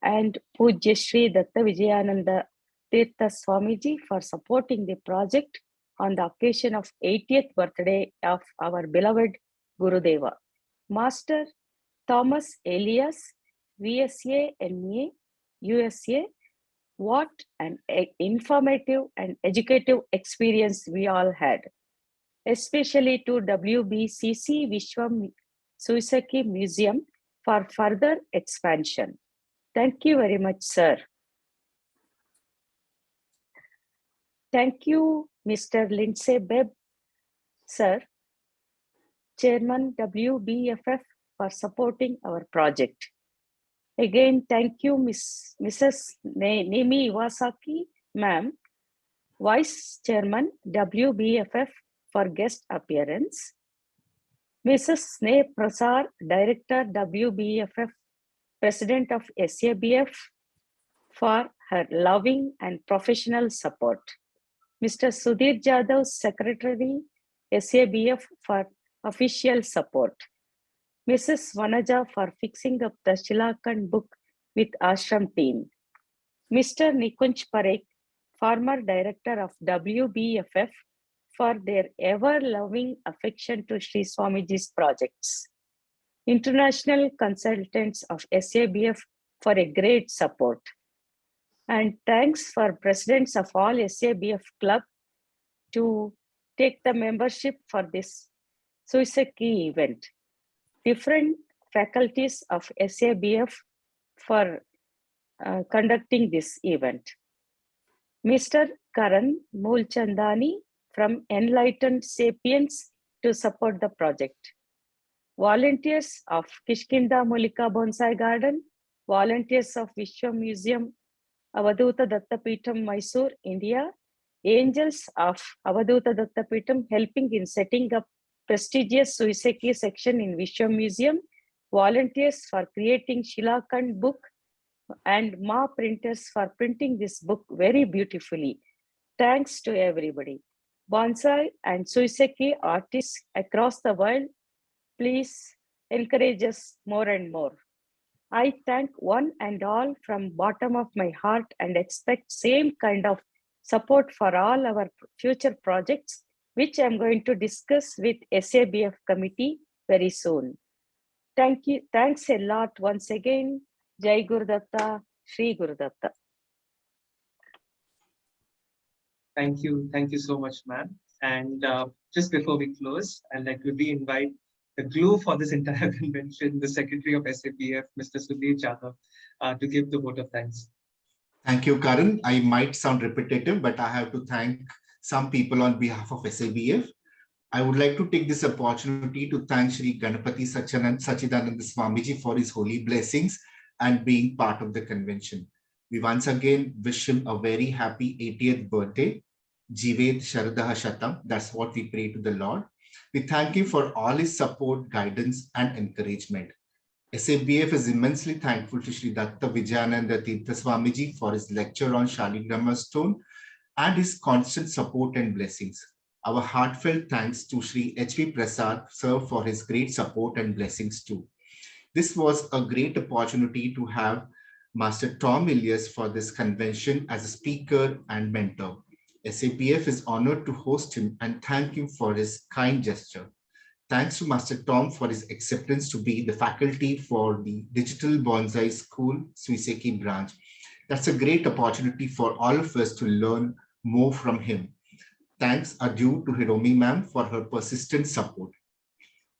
and Pujya Shri Datta Vijayananda Tirtha Swamiji for supporting the project on the occasion of 80th birthday of our beloved Gurudeva. Master Tom Elias, VSA, MA, USA, what an informative and educative experience we all had, especially to WBCC Vishwam Suiseki Museum for further expansion. Thank you very much, sir. Thank you, Mr. Lindsay Bebb, sir, Chairman WBFF, for supporting our project. Again, thank you, Mrs. Naemi Iwasaki, ma'am, Vice Chairman WBFF, for guest appearance. Mrs. Sneh Prasar, Director WBFF, President of SABF, for her loving and professional support. Mr. Sudhir Jadhav, Secretary, SABF, for official support. Mrs. Vanaja for fixing up the Shilakan book with Ashram team. Mr. Nikunj Parekh, former director of WBFF, for their ever-loving affection to Sri Swamiji's projects. International consultants of SABF for a great support. And thanks for presidents of all SABF club to take the membership for this Suiseki event. Different faculties of SABF for conducting this event. Mr. Karan Moolchandani from Enlightened Sapiens to support the project. Volunteers of Kishkinda Mulika Bonsai Garden, volunteers of Vishwa Museum, Avaduta Dattapeetham, Mysore, India, angels of Avaduta Dattapeetham helping in setting up prestigious Suiseki section in Vishwa Museum, volunteers for creating Shilakan book, and Ma printers for printing this book very beautifully. Thanks to everybody. Bonsai and Suiseki artists across the world, please encourage us more and more. I thank one and all from bottom of my heart and expect same kind of support for all our future projects, which I'm going to discuss with SABF committee very soon. Thank you. Thanks a lot once again. Jai Gurudatta, Shri Gurudatta. Thank you. Thank you so much, ma'am. And just before we close, I'd like to re-invite the glue for this entire convention, the Secretary of SAPF, Mr. Sudhir Jadhav, to give the vote of thanks. Thank you, Karan. I might sound repetitive, but I have to thank some people on behalf of SABF. I would like to take this opportunity to thank Shri Ganapathy Sachidananda Swamiji for his holy blessings and being part of the convention. We once again wish him a very happy 80th birthday. Jivet Sharadaha Shatam. That's what we pray to the Lord. We thank him for all his support, guidance, and encouragement. SABF is immensely thankful to Shri Datta Vijayananda Tirtha Swamiji for his lecture on Shaligrama stone and his constant support and blessings. Our heartfelt thanks to Shri H.V. Prasad, sir, for his great support and blessings too. This was a great opportunity to have Master Tom Elias for this convention as a speaker and mentor. SAPF is honored to host him and thank him for his kind gesture. Thanks to Master Tom for his acceptance to be the faculty for the Digital Bonsai School, Suiseki branch. That's a great opportunity for all of us to learn more from him. Thanks are due to Hiromi ma'am for her persistent support.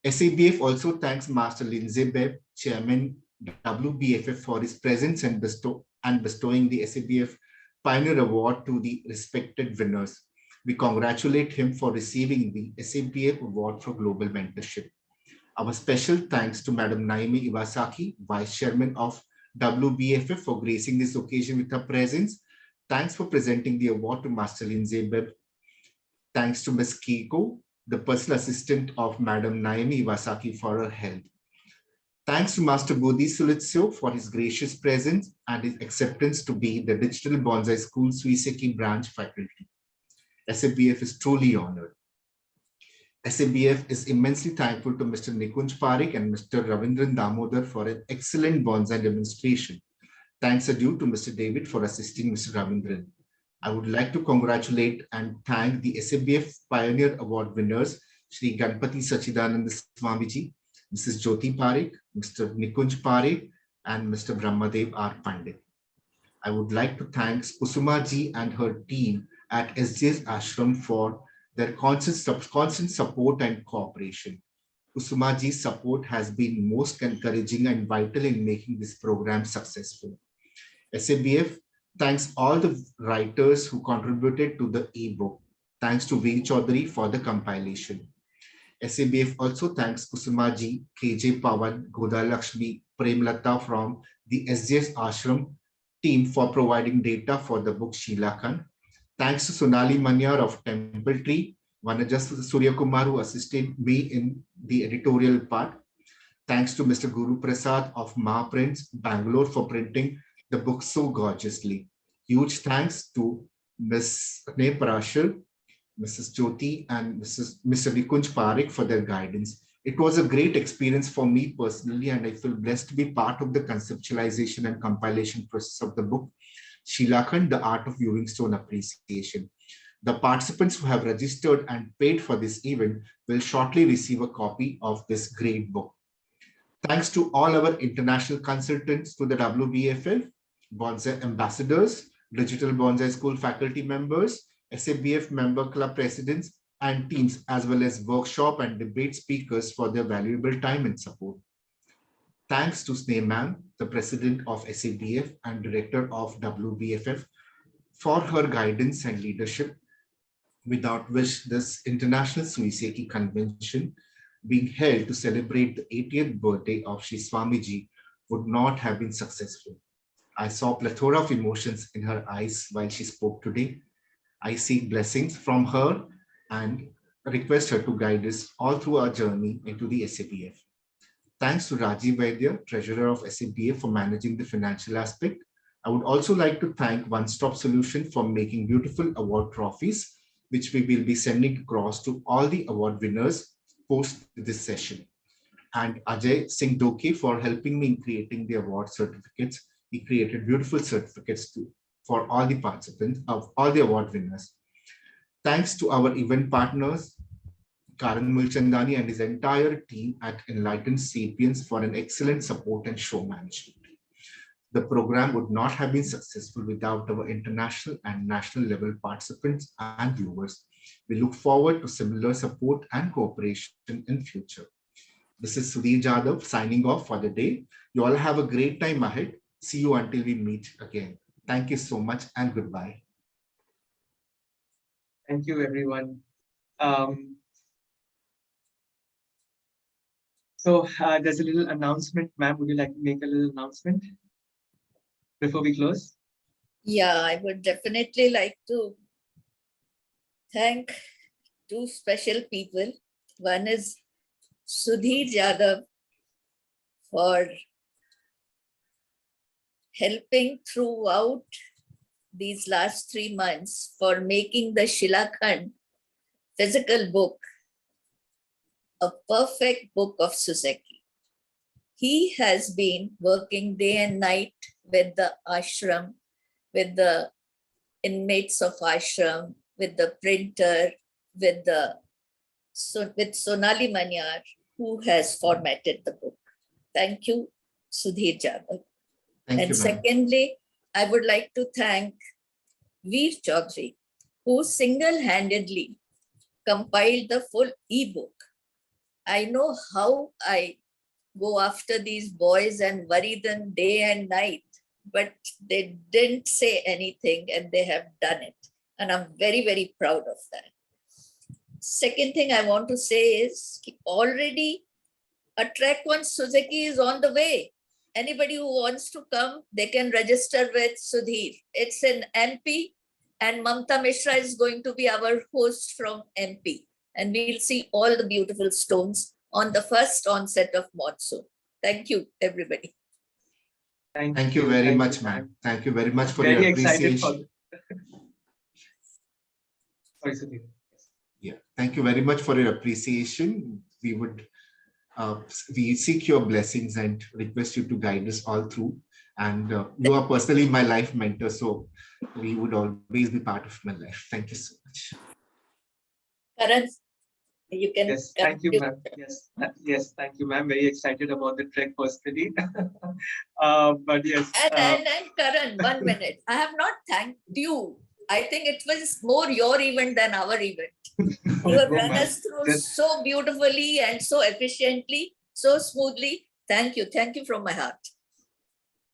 SABF also thanks Master Lindsay Bebb, Chairman WBFF, for his presence and bestowing the SABF Pioneer Award to the respected winners. We congratulate him for receiving the SAPF Award for Global Mentorship. Our special thanks to Madam Naemi Iwasaki, Vice Chairman of WBFF, for gracing this occasion with her presence. Thanks for presenting the award to Master Lindsay Bebb. Thanks to Ms. Keiko, the personal assistant of Madam Naemi Iwasaki, for her help. Thanks to Master Budi Sulistyo for his gracious presence and his acceptance to be the Digital Bonsai School Suiseki branch faculty. SABF is truly honored. SABF is immensely thankful to Mr. Nikunj Parekh and Mr. Ravindran Damodaran for an excellent bonsai demonstration. Thanks are due to Mr. David for assisting Mr. Ravindran. I would like to congratulate and thank the SABF Pioneer Award winners, Shri Ganapathy Sachidananda Swamiji, Mrs. Jyoti Parekh, Mr. Nikunj Parekh, and Mr. Brahm Deo Pandit. I would like to thank Kusuma ji and her team at SJS Ashram for their constant support and cooperation. Kusuma ji's support has been most encouraging and vital in making this program successful. SABF thanks all the writers who contributed to the e-book. Thanks to V. Chawdhary for the compilation. SABF also thanks Kusuma ji, KJ Pawan, Godalakshmi, Premlata from the SJS Ashram team for providing data for the book Shila. Thanks to Sonali Manyar of Temple Tree, Vanajas Surya Kumar, who assisted me in the editorial part. Thanks to Mr. Guru Prasad of Ma Prints, Bangalore, for printing the book so gorgeously. Huge thanks to Ms. Sneh Prasar, Mrs. Jyoti, and Mr. Nikunj Parekh for their guidance. It was a great experience for me personally, and I feel blessed to be part of the conceptualization and compilation process of the book, Shila, The Art of Viewing Stone Appreciation. The participants who have registered and paid for this event will shortly receive a copy of this great book. Thanks to all our international consultants, to the WBFF, Bonsai ambassadors, Digital Bonsai School faculty members, SABF member club presidents and teams, as well as workshop and debate speakers for their valuable time and support. Thanks to Sneh ma'am, the president of SABF and director of WBFF, for her guidance and leadership, without which this International Suiseki Convention being held to celebrate the 80th birthday of Sri Swamiji would not have been successful. I saw a plethora of emotions in her eyes while she spoke today. I seek blessings from her and request her to guide us all through our journey into the SABF. Thanks to Rajiv Vaidya, treasurer of SABF, for managing the financial aspect. I would also like to thank One Stop Solution for making beautiful award trophies, which we will be sending across to all the award winners post this session. And Ajay Singh Doke for helping me in creating the award certificates. He created beautiful certificates for all the participants, of all the award winners. Thanks to our event partners, Karan Mulchandani and his entire team at Enlightened Sapiens for an excellent support and show management. The program would not have been successful without our international and national level participants and viewers. We look forward to similar support and cooperation in future. This is Sudhir Jadhav signing off for the day. You all have a great time ahead. See you until we meet again. Thank you so much and goodbye. Thank you, everyone. So there's a little announcement. Ma'am, would you like to make a little announcement before we close? Yeah, I would definitely like to thank two special people. One is Sudhir Jadhav for helping throughout these last 3 months for making the Shilakhand physical book a perfect book of Suiseki. He has been working day and night with the ashram, with the inmates of ashram, with the printer, with Sonali Manyar, who has formatted the book. Thank you, Sudhir Jadhav. Thank And you, ma'am. secondly, I would like to thank Veer Chawdhary, who single-handedly compiled the full ebook. I know how I go after these boys and worry them day and night, but they didn't say anything and they have done it. And I'm very, very proud of that. Second thing I want to say is already a track one Suiseki is on the way. Anybody who wants to come, they can register with Sudhir. It's in MP and Mamta Mishra is going to be our host from MP. And we'll see all the beautiful stones on the first onset of monsoon. Thank you, everybody. Thank you very much, ma'am. Thank you very much for your appreciation. Sorry, Sudhir. Yeah, thank you very much for your appreciation. We seek your blessings and request you to guide us all through. And you are personally my life mentor, so we would always be part of my life. Thank you so much. Karan, you can. Yes, thank you, ma'am. Yes, thank you, ma'am. Very excited about the trek personally. But yes. And Karan, 1 minute. I have not thanked you. I think it was more your event than our event. You have run us through so beautifully and so efficiently, so smoothly. Thank you. Thank you from my heart.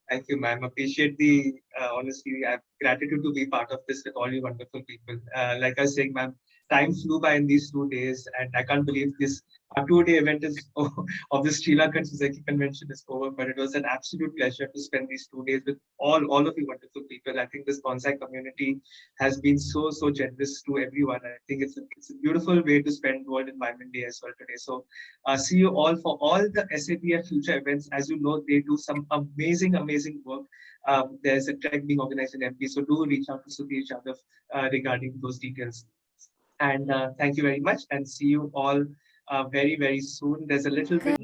Thank you, ma'am. Appreciate the honestly. I have gratitude to be part of this with all you wonderful people. Like I was saying, ma'am, time flew by in these 2 days, and I can't believe this 2-day event is of this Shila Suiseki convention is over. But it was an absolute pleasure to spend these 2 days with all of you wonderful people. I think this bonsai community has been so generous to everyone. I think it's a beautiful way to spend World Environment Day as well today. So see you all for all the SAPF future events. As you know, they do some amazing work. There's a trek being organized in MP, so do reach out to Sudhir Jadhav regarding those details. And thank you very much, and see you all very soon. There's a little bit.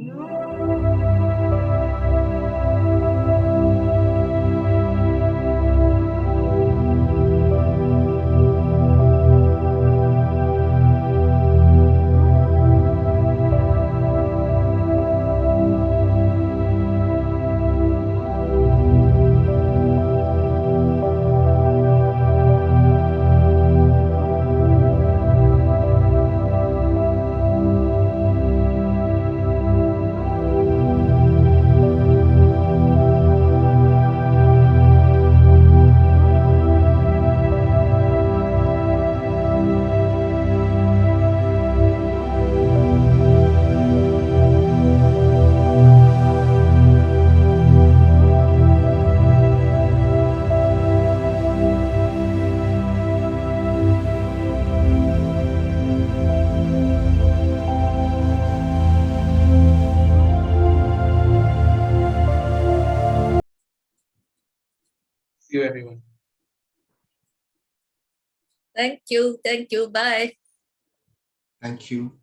See you, everyone. Thank you. Thank you. Bye. Thank you.